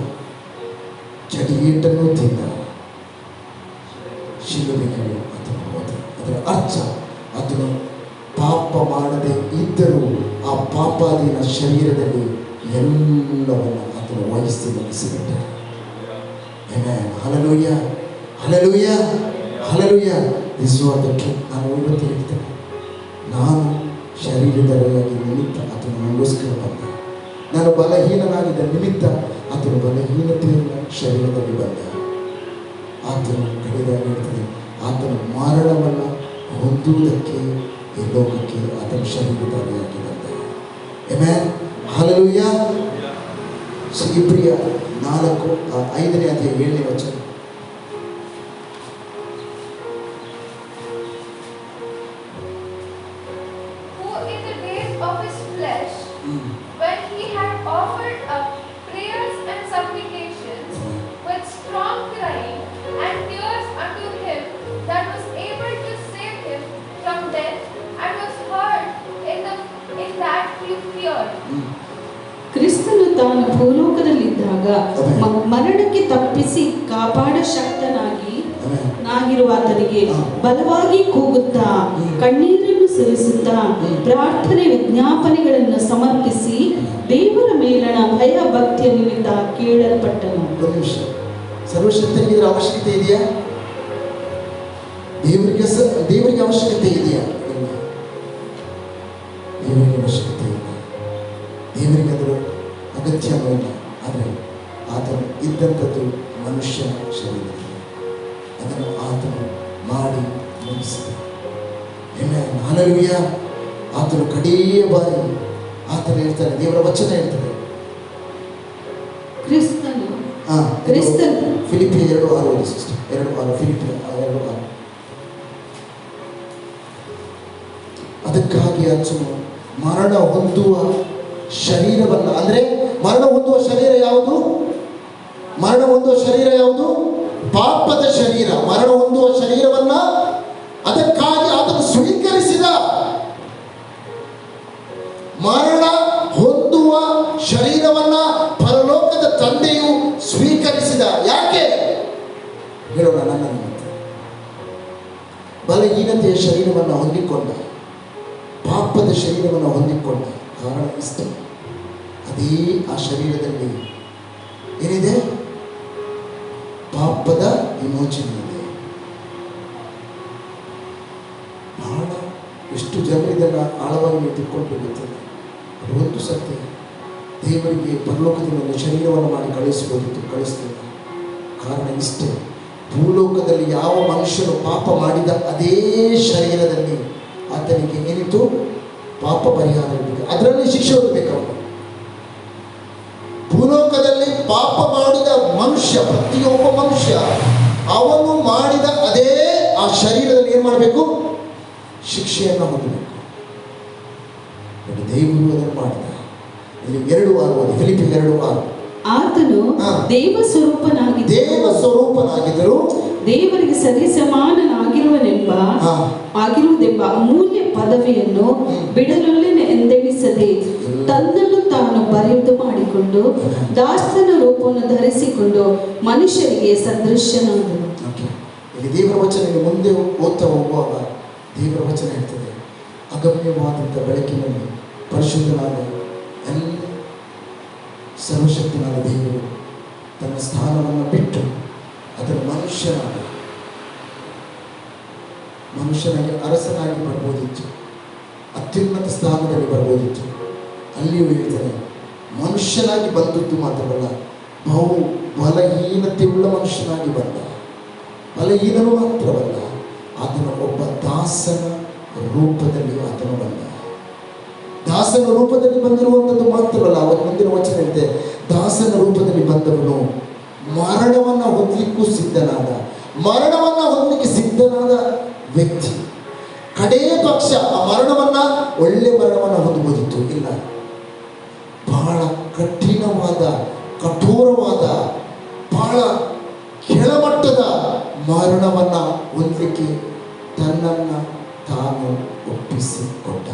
ಚಡಿಯೇಟನ್ನು ತಿಂದ. ರಾಜ ಅದನ್ನು ಪಾಪ ಮಾಡದೆ ಇದ್ದರೂ ಆ ಪಾಪಾಧೀನ ಶರೀರದಲ್ಲಿ ಎಲ್ಲವನ್ನು ಅದನ್ನು ವಹಿಸಿ ಮುಗಿಸಿಬಿಟ್ಟ. Hallelujah, hallelujah, hallelujah. This was the truth. ನಾನು ಇವತ್ತು ಹೇಳ್ತೇನೆ, ನಾನು ಶರೀರದಲ್ಲಿ ನಿಮಿತ್ತ ಅದನ್ನು ನನಗೋಸ್ಕರ ಬಂದ. ನಾನು ಬಲಹೀನನಾಗಿದ್ದ ನಿಮಿತ್ತ ಆತನು ಬಲಹೀನತೆಯನ್ನು ಶರೀರದಲ್ಲಿ ಬಂದ. ಆತನು ಕಡೆದಾಗ ಹೇಳ್ತದೆ, ಆತನು ಮರಣವನ್ನು ಹೊಂದುವುದಕ್ಕೆ ಈ ಲೋಕಕ್ಕೆ ಆತನ ಶರೀರಧಾರಿಯಾಗಿ ಬಂದ. Amen, hallelujah. ಇಬ್ರಿಯ 4:5 ಅಧ್ಯಾಯ 7ನೇ ವಚನ. Who in the days of his flesh, when he had offered up prayers and supplications with strong crying and tears unto him that was able to save him from death, and was heard in that he feared. ಕ್ರಿಸ್ತನು ತಾನು ಭೂಲೋಕದಲ್ಲಿದ್ದಾಗ ಮರಣಕ್ಕೆ ತಪ್ಪಿಸಿ ಕಾಪಾಡ ಶಕ್ತನಾಗಿರುವ ಆತನಿಗೆ ಬಲವಾಗಿ ಕೂಗುತ್ತಾ ಕಣ್ಣೀರನ್ನು ಸುರಿಸುತ್ತಾ ಪ್ರಾರ್ಥನೆ ವಿಜ್ಞಾಪನೆಗಳನ್ನು ಸಮರ್ಪಿಸಿ ದೇವರ ಮೇಲಣ ಭಯ ಭಕ್ತಿಯ ನಿಮಿತ್ತ ಕೇಳಲ್ಪಟ್ಟನು. ಸರ್ವಶಕ್ತನಿಗೆ ಅವಶ್ಯಕತೆ ಇದೆಯಾ? ದೇವರಿಗೆ ಅವಶ್ಯಕತೆ ಇದೆಯಾ? ದೇವರಿಗೆ ಅವಶ್ಯಕತೆ ಇಲ್ಲ. ದೇವರಿಗೆ ಅದರ ಅಗತ್ಯವೂ ಇಲ್ಲ. ಆದರೆ ಆತನು ಇದ್ದಂಥದ್ದು ಮನುಷ್ಯನ ಶರೀರದಲ್ಲಿ, ಅದನ್ನು ಆತನು ಮಾಡಿ ಮುಗಿಸಿದ. ಹಲ್ಲೆಲೂಯಾ. ಆತನು ಕಡೆಯ ಬಾರಿ ಆತನು ಹೇಳ್ತಾನೆ, ದೇವರ ವಚನ ಹೇಳ್ತಾನೆ, ಕ್ರಿಸ್ತನು ಫಿಲಿಪಿಯ 2:6 ಫಿಲಿಪಿಯ 2:6. ಅದಕ್ಕಾಗಿ ಆತನು ಮರಣ ಹೊಂದುವ ಶರೀರವನ್ನ, ಅಂದ್ರೆ ಮರಣ ಹೊಂದುವ ಶರೀರ ಯಾವುದು? ಮರಣ ಹೊಂದುವ ಶರೀರ ಯಾವುದು? ಪಾಪದ ಶರೀರ. ಮರಣ ಹೊಂದುವ ಶರೀರವನ್ನ ಅದಕ್ಕಾಗಿ ಆತನು ಸ್ವೀಕರಿಸಿದ. ಮರಣ ಹೊಂದುವ ಶರೀರವನ್ನ ಪರಲೋಕದ ತಂದೆಯು ಸ್ವೀಕರಿಸಿದ. ಯಾಕೆ ಹೇಳೋಣ? ನನ್ನ ಬಲಹೀನತೆಯ ಶರೀರವನ್ನು ಹೊಂದಿಕೊಂಡ, ಪಾಪದ ಶರೀರವನ್ನು ಹೊಂದಿಕೊಂಡ ಕಾರಣ ಇಷ್ಟ. ಅದೇ ಆ ಶರೀರದಲ್ಲಿ ಏನಿದೆ? ಪಾಪದ ವಿಮೋಚನೆ ಇದೆ. ಬಹಳ ಎಷ್ಟು ಜನರು ಇದನ್ನು ಆಳವಾಗಿ ನೀವು ತಿಳ್ಕೊಂಡು ಗೊತ್ತಿಲ್ಲ. ಒಂದು ಸತ್ಯ, ದೇವರಿಗೆ ಪರಲೋಕದಿಂದ ಶರೀರವನ್ನು ಮಾಡಿ ಕಳಿಸಬಹುದಿತ್ತು, ಕಳಿಸ್ತಿಲ್ಲ. ಕಾರಣ ಇಷ್ಟೇ, ಭೂಲೋಕದಲ್ಲಿ ಯಾವ ಮನುಷ್ಯನು ಪಾಪ ಮಾಡಿದ ಅದೇ ಶರೀರದಲ್ಲಿ ಆತನಿಗೆ ಏನಿತ್ತು? ಪಾಪ ಪರಿಹಾರ ಇರಬೇಕು, ಅದರಲ್ಲಿ ಶಿಕ್ಷೆ ಹೊಂದಬೇಕು. ಅವನು ಭೂಲೋಕದಲ್ಲಿ ಪಾಪ ಮಾಡಿದ ಮನುಷ್ಯ, ಪ್ರತಿಯೊಬ್ಬ ಮನುಷ್ಯ ಅವನು ಮಾಡಿದ ಅದೇ ಆ ಶರೀರದಲ್ಲಿ ಏನು ಮಾಡಬೇಕು? ಶಿಕ್ಷೆಯನ್ನು ಹೊಂದಬೇಕು. ದೇವರು ಅದನ್ನು ಮಾಡಿದ. ಇಲ್ಲಿ 2:6 ಫಿಲಿಪಿ 2:6. ಆತನು ದೇವ ಸ್ವರೂಪನಾಗಿದ್ದರು ದೇವರಿಗೆ ಸರಿಸಮಾನನಾಗಿರುವುದೆಂಬ ಅಮೂಲ್ಯ ಪದವಿಯನ್ನು ಬಿಡಲೊಲ್ಲೆನೆ ಎಂದೆಣಿಸದೆ ತನ್ನನ್ನು ತಾನು ಬರೆದು ಮಾಡಿಕೊಂಡು ದಾಸನ ರೂಪವನ್ನು ಧರಿಸಿಕೊಂಡು ಮನುಷ್ಯರಿಗೆ ಸದೃಶ್ಯನಾದನು. ಇಲ್ಲಿ ದೇವರ ವಚನ ಮುಂದೆ ಓದ್ತಾ ಹೋಗುವಾಗ ದೇವರ ವಚನ ಹೇಳ್ತದೆ, ಅಗಮ್ಯವಾದಂಥ ಬೆಳಕಿನಲ್ಲಿ ಪರಿಶುದ್ಧನಾದ ಎಲ್ಲ ಸರ್ವಶಕ್ತನಾದ ದೇವರು ತನ್ನ ಸ್ಥಾನವನ್ನು ಬಿಟ್ಟು ಅದರ ಮನುಷ್ಯನಾಗಿ ಅರಸನಾಗಿ ಬರ್ಬೋದಿತ್ತು, ಅತ್ಯುನ್ನತ ಸ್ಥಾನದಲ್ಲಿ ಬರ್ಬೋದಿತ್ತು. ಅಲ್ಲಿಯೂ ಹೇಳ್ತಾರೆ, ಮನುಷ್ಯನಾಗಿ ಬಂದದ್ದು ಮಾತ್ರವಲ್ಲ, ಬಹು ಬಲಹೀನತೆಯುಳ್ಳ ಮನುಷ್ಯನಾಗಿ ಬಂದ. ಬಲಹೀನನು ಮಾತ್ರವಲ್ಲ, ಆತನ ಒಬ್ಬ ದಾಸನ ರೂಪದಲ್ಲಿ ಆತನು ಬಂದ. ದಾಸನ ರೂಪದಲ್ಲಿ ಬಂದಿರುವಂಥದ್ದು ಮಾತ್ರವಲ್ಲ, ಅವರ ಮುಂದಿನ ವಚನ ಇದೆ, ದಾಸನ ರೂಪದಲ್ಲಿ ಬಂದವನು ಮರಣವನ್ನು ಹೊಂದಲಿಕ್ಕೂ ಸಿದ್ಧನಾದ. ಮರಣವನ್ನು ಹೊಂದಲಿಕ್ಕೆ ಸಿದ್ಧನಾದ ವ್ಯಕ್ತಿ ಕಡೇ ಪಕ್ಷ ಆ ಮರಣವನ್ನ, ಒಳ್ಳೆ ಮರಣವನ್ನು ಹೊಂದಬಹುದಿತ್ತು. ಇಲ್ಲ, ಬಹಳ ಕಠಿಣವಾದ, ಕಠೋರವಾದ, ಬಹಳ ಕೆಳಮಟ್ಟದ ಮರಣವನ್ನ ಹೊಂದಲಿಕ್ಕೆ ತನ್ನನ್ನು ತಾನು ಒಪ್ಪಿಸಿಕೊಂಡ.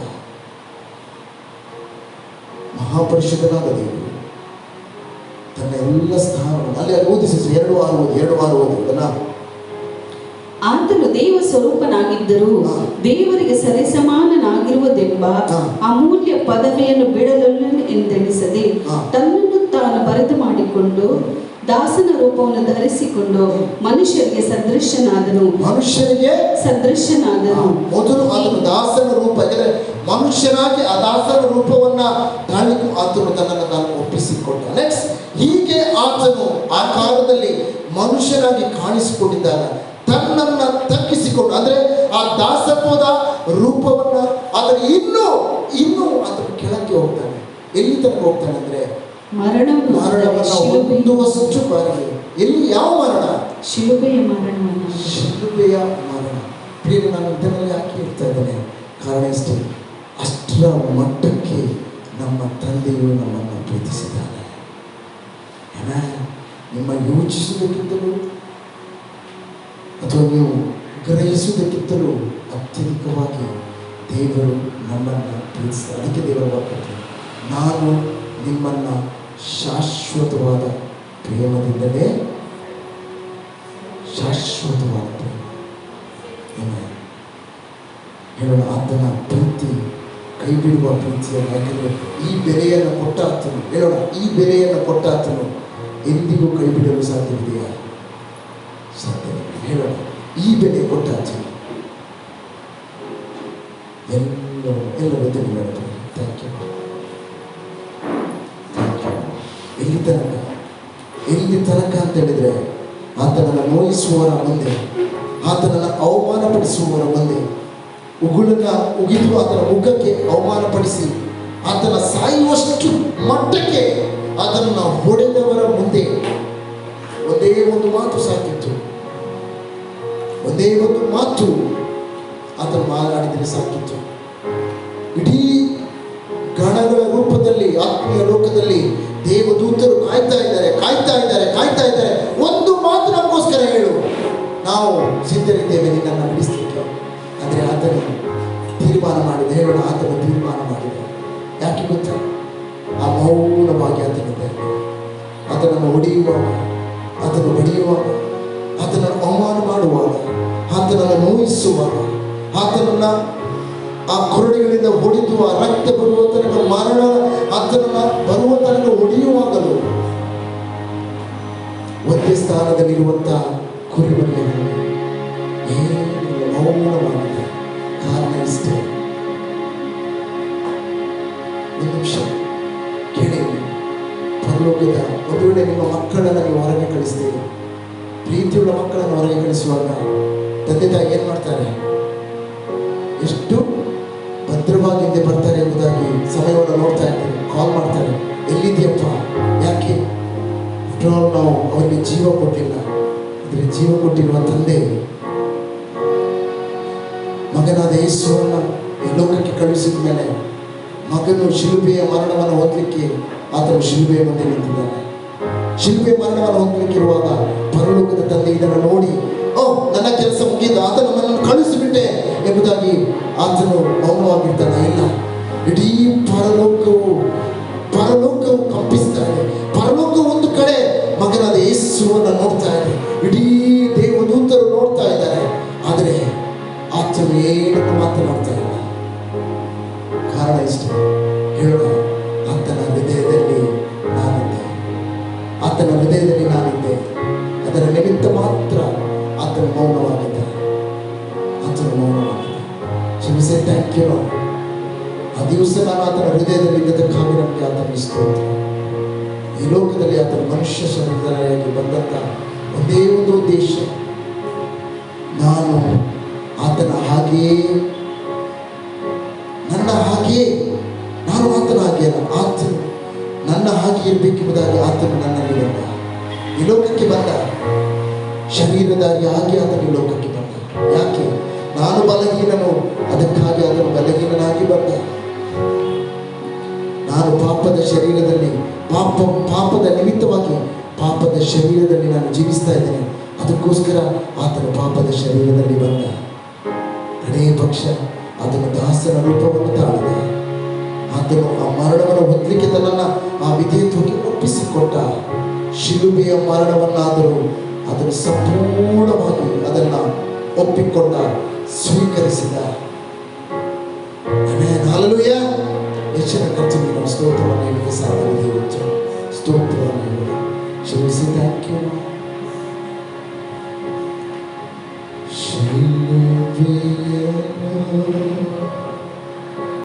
ಮಹಾಪರಿಷದನಾದ ದೇವರು ತನ್ನ ಎಲ್ಲ ಸ್ಥಾನವನ್ನು ಅಲ್ಲಿ ಓದಿಸಿ 2:6 ಓದಿ ಅದನ್ನ ಆತನು ದೇವ ಸ್ವರೂಪನಾಗಿದ್ದರೂ ದೇವರಿಗೆ ಸರಿಸಮಾನನಾಗಿರುವುದೆಂಬ ಅಮೂಲ್ಯ ಪದವಿಯನ್ನು ಬಿಡಲಲ್ಲ ಎಂದೆಣಿಸದೆ ತನ್ನನ್ನು ತಾನು ಬರೆದು ಮಾಡಿಕೊಂಡು ದಾಸನ ರೂಪವನ್ನು ಧರಿಸಿಕೊಂಡು ಮನುಷ್ಯರಿಗೆ ಸದೃಶನಾದನು. ಮೊದಲು ಆತನು ದಾಸನ ರೂಪ, ಯಾಕಂದ್ರೆ ಮನುಷ್ಯನಾಗಿ ಆ ದಾಸನ ರೂಪವನ್ನ ತಾಳಿಗೂ ಆತನು ತನ್ನನ್ನು ತಾನು ಒಪ್ಪಿಸಿಕೊಂಡ. ನೆಕ್ಸ್ಟ್, ಹೀಗೆ ಆತನು ಆ ಕಾಲದಲ್ಲಿ ಮನುಷ್ಯನಾಗಿ ಕಾಣಿಸಿಕೊಂಡಿದ್ದಾಗ ತನ್ನನ್ನ ತಗ್ಗಿಸಿಕೊಂಡು, ಅಂದ್ರೆ ಆ ದಾಸತ್ವದ ರೂಪವನ್ನ ಆತನು ಇನ್ನೂ ಆತನು ಕೆಳಕ್ಕೆ ಹೋಗ್ತಾನೆ. ಎಲ್ಲಿ ತನಕ ಹೋಗ್ತಾನೆ ಅಂದ್ರೆ ಮರಣವನ್ನ ಹೊಂದುವಷ್ಟು ಬಾರಿಗೆ. ಎಲ್ಲಿ? ಯಾವ ಮರಣ? ಶಿಲುಬೆಯ ಮರಣ. ಪ್ರಿಯ, ನಾನು ಇದನ್ನೆಲ್ಲ ಯಾಕೆ ಹೇಳ್ತಾ ಇದ್ದೇನೆ? ಕಾರಣ ಇಷ್ಟೇ, ಅಷ್ಟರ ಮಟ್ಟಕ್ಕೆ ನಮ್ಮ ತಂದೆಯು ನಮ್ಮನ್ನು ಪ್ರೀತಿಸಿದ್ದಾನೆ. ನಿಮ್ಮ ಯೋಚಿಸುವುದಕ್ಕಿಂತಲೂ ಅಥವಾ ನೀವು ಗ್ರಹಿಸುವುದಕ್ಕಿಂತಲೂ ಅತ್ಯಧಿಕವಾಗಿ ದೇವರು ನಮ್ಮನ್ನು ಪ್ರೀತಿಸ್ತಾರೆ. ಅದಕ್ಕೆ ದೇವರ ವಾಕ್ಯ, ನಾನು ನಿಮ್ಮನ್ನು ಶಾಶ್ವತವಾದ ಪ್ರೇಮದಿಂದಲೇ, ಶಾಶ್ವತವಾದ ಪ್ರೇಮ ಹೇಳೋಣ. ಆತನ ಪ್ರೀತಿ ಕೈ ಬಿಡುವ ಪ್ರೀತಿಯನ್ನು, ಯಾಕಂದರೆ ಈ ಬೆಲೆಯನ್ನು ಕೊಟ್ಟ ಆತನು, ಹೇಳೋಣ, ಈ ಬೆಲೆಯನ್ನು ಕೊಟ್ಟ ಆತನು ಎಂದಿಗೂ ಕೈ ಬಿಡಲು ಸಾಧ್ಯವಿದೆಯಾ? ಸಾಧ್ಯವಿಲ್ಲ. ಹೇಳೋಣ, ಈ ಬೆಲೆ ಕೊಟ್ಟ ಆತನು ಎಲ್ಲರೂ ತಿಳಿಯಬೇಕು. Thank you. ಎಲ್ಲಿ ತನಕ ಅಂತ ಹೇಳಿದ್ರೆ, ಆತನನ್ನು ನೋಯಿಸುವವರ ಮುಂದೆ, ಆತನನ್ನು ಅವಮಾನಪಡಿಸುವವರ ಮುಂದೆ, ಉಗಿದು ಆತನ ಮುಖಕ್ಕೆ ಅವಮಾನಪಡಿಸಿ ಆತನ ಸಾಯುವಷ್ಟು ಮಟ್ಟಕ್ಕೆ ಆತನನ್ನು ಹೊಡೆದವರ ಮುಂದೆ ಒಂದೇ ಒಂದು ಮಾತು ಸಾಕಿತ್ತು. ಒಂದೇ ಒಂದು ಮಾತು ಆತನು ಮಾತನಾಡಿದರೆ ಸಾಕಿತ್ತು. ಇಡೀ ಗಣಗಳ ರೂಪದಲ್ಲಿ ಆತ್ಮೀಯ ಲೋಕದಲ್ಲಿ ದೇವದೂತರು ಕಾಯ್ತಾ ಇದ್ದಾರೆ. ಒಂದು ಮಾತು ನಮಗೋಸ್ಕರ ಹೇಳು, ನಾವು ಸಿದ್ಧರಿದ್ದೇವೆ ನಿನ್ನನ್ನು ಬಿಡಿಸಲಿಕ್ಕೆ. ಆದರೆ ಆತನು ತೀರ್ಮಾನ ಮಾಡಿದ, ಹೇಳೋಣ, ಆತನು ತೀರ್ಮಾನ ಮಾಡಿದ. ಯಾಕೆ ಗೊತ್ತಾ? ಆ ಮೌನವಾಗಿ ಆತನಿದ್ದಾರೆ. ಆತನನ್ನು ಹೊಡೆಯುವಾಗ, ಆತನು ಬಡಿಯುವಾಗ, ಆತನನ್ನು ಅವಮಾನ ಮಾಡುವಾಗ, ಆತನನ್ನು ನೋಯಿಸುವಾಗ, ಆತನನ್ನು ಆ ಕೊರಡೆಗಳಿಂದ ಹೊಡೆದು ಆ ರಕ್ತ ಬರುವ ತನಕ, ಮರಣ ಆತನನ್ನ ಬರುವ ತನಕ ಹೊಡೆಯುವಾಗಲೂ ಒಂದೇ ಸ್ಥಾನದಲ್ಲಿರುವಂತಹ ಕುರಿಮರಿಗಳು ಏನು ಮೌನವಾಗಿದೆ. ಕಾರಣ ಇಷ್ಟೇ. ಒಂದು ನಿಮಿಷ ಕೇಳಿ, ಪರಲೋಕದ ಒಂದು ವೇಳೆ ನಿಮ್ಮ ಮಕ್ಕಳನ್ನು ನೀವು ಹೊರಗೆ ಕಳಿಸ್ತೀರಿ, ಪ್ರೀತಿಯುಳ್ಳ ಮಕ್ಕಳನ್ನು ಹೊರಗೆ ಕಳಿಸುವಾಗ ತಂದೆ ತಾಯಿ ಏನ್ ಮಾಡ್ತಾರೆ? ಎಷ್ಟು ಭದ್ರವಾಗಿ ಹಿಂದೆ ಬರ್ತಾರೆ ಎಂಬುದಾಗಿ ಸಮಯವನ್ನು ನೋಡ್ತಾ ಇದ್ದಾರೆ. ಕಾಲ್ ಮಾಡ್ತಾರೆ, ಎಲ್ಲಿದೆಯಪ್ಪ? ಯಾಕೆ? ನಾವು ಅವರಿಗೆ ಜೀವ ಕೊಟ್ಟಿಲ್ಲ, ಆದರೆ ಜೀವ ಕೊಟ್ಟಿರುವ ತಂದೆ ಮಗನಾದ ಯೇಸುವನ್ನು ಈ ಲೋಕಕ್ಕೆ ಕಳುಹಿಸಿದ ಮೇಲೆ ಮಗನು ಶಿಲುಬೆಯ ಮರಣವನ್ನು ಹೊಂದಲಿಕ್ಕೆ ಆತನು ಶಿಲುಬೆಯ ಮುಂದೆ ನಿಂತಿದ್ದಾನೆ. ಶಿಲುಬೆ ಮರಣವನ್ನು ಹೊಂದಲಿಕ್ಕಿರುವಾಗ ಪರಲೋಕದ ತಂದೆ ಇದನ್ನು ನೋಡಿ, ನನ್ನ ಕೆಲಸ ಮುಗಿದ, ಆತನು ನನ್ನನ್ನು ಕಳುಹಿಸಿಬಿಟ್ಟೆ ಎಂಬುದಾಗಿ ಆತನು ಮೌನವಾಗಿರ್ತಾನೆ. ಇಲ್ಲ, ಇಡೀ ಪರಲೋಕವು ಕಂಪಿಸ್ತಾ ಇದೆ. ಪರಲೋಕವು ಒಂದು ಕಡೆ ಮಗನಾದ ಯೇಸುವನ್ನು ನೋಡ್ತಾ ಇದೆ, ಇಡೀ ದೇವದೂತರು ನೋಡ್ತಾ ಇದ್ದಾರೆ. ಆದರೆ ಆತನು ಏನನ್ನು ಮಾತನಾಡ್ತಾ ಇಲ್ಲ. ಕಾರಣ ಇಷ್ಟೇ, ಹೇಳೋಣ, ಆತನ ಹೃದಯದಲ್ಲಿ ನಾನಿದ್ದೆ. ಅದರ ನಿಮಿತ್ತ ಮಾತ್ರ ಆತನು ಮೌನವಾಗಿದ್ದ. ಕ್ಷಮಿಸಿ, ಥ್ಯಾಂಕ್ ಯು. ಆ ದಿವಸ ನಾನು ಆತನ ಹೃದಯದಲ್ಲಿ ಇದ್ದದಕ್ಕಾಗಿ ನನಗೆ ಆತನ ಇಷ್ಟ. ಈ ಲೋಕದಲ್ಲಿ ಆತನ ಮನುಷ್ಯ ಶರೀರದಲ್ಲಿ ಬಂದಂತ ಒಂದೇ ಒಂದು ಉದ್ದೇಶ, ನಾನು ಆತನ ಹಾಗೆಯೇ, ನನ್ನ ಹಾಗೆಯೇ, ನಾನು ಆತನ ಹಾಗೆ ಅಲ್ಲ, ಆತನು ನನ್ನ ಹಾಗೆ ಇರಬೇಕೆಂಬುದಾಗಿ ಆತನು ನನ್ನಲ್ಲಿ ಬಂದ, ಈ ಲೋಕಕ್ಕೆ ಬಂದ. ಶರೀರದಾಗಿ ಆಗಿ ಆತನು ಈ ಲೋಕಕ್ಕೆ ಬಂದ. ಯಾಕೆ? ನಾನು ಬಲಹೀನನು, ಅದಕ್ಕಾಗಿ ಆತನು ಬಲಹೀನನಾಗಿ ಬಂದ. ನಾನು ಪಾಪದ ಶರೀರದಲ್ಲಿ, ಪಾಪದ ನಿಮಿತ್ತವಾಗಿ ಪಾಪದ ಶರೀರದಲ್ಲಿ ನಾನು ಜೀವಿಸ್ತಾ ಇದ್ದೇನೆ. ಅದಕ್ಕೋಸ್ಕರ ಆತನು ಪಾಪದ ಶರೀರದಲ್ಲಿ ಬಂದ. ಕಡೇ ಪಕ್ಷ ಆತನು ದಾಸನ ರೂಪವನ್ನು ತಾಳಿದ. ಆತನು ಆ ಮರಣವನ್ನು ಹೊಂದಲಿಕ್ಕೆ ತನ್ನನ್ನು ಆ ವಿಧೇಯತ್ವಕ್ಕೆ ಒಪ್ಪಿಸಿಕೊಟ್ಟ. ಶಿಲುಬೆಯ ಮರಣವನ್ನಾದರೂ ಅದನ್ನು ಸಂಪೂರ್ಣವಾಗಿ ಅದನ್ನು ಒಪ್ಪಿಕೊಂಡ, ಸ್ವೀಕರಿಸಿದ. ಆಮೆನ್. ಹಲ್ಲೆಲೂಯಾ. ಹೆಚ್ಚಿನ ಕರ್ತನಿಗೆ ನಾವು ಸ್ತೋತ್ರವನ್ನು ಹೇಳಲಿಕ್ಕೆ ಸಾಧ್ಯವಿದೆ ಇವತ್ತು. ಸ್ತೋತ್ರವನ್ನು ಹೇಳೋಣ. ಶ್ರೀಸಿ ಥ್ಯಾಂಕ್ ಯು. ಶಿಲುಬೆ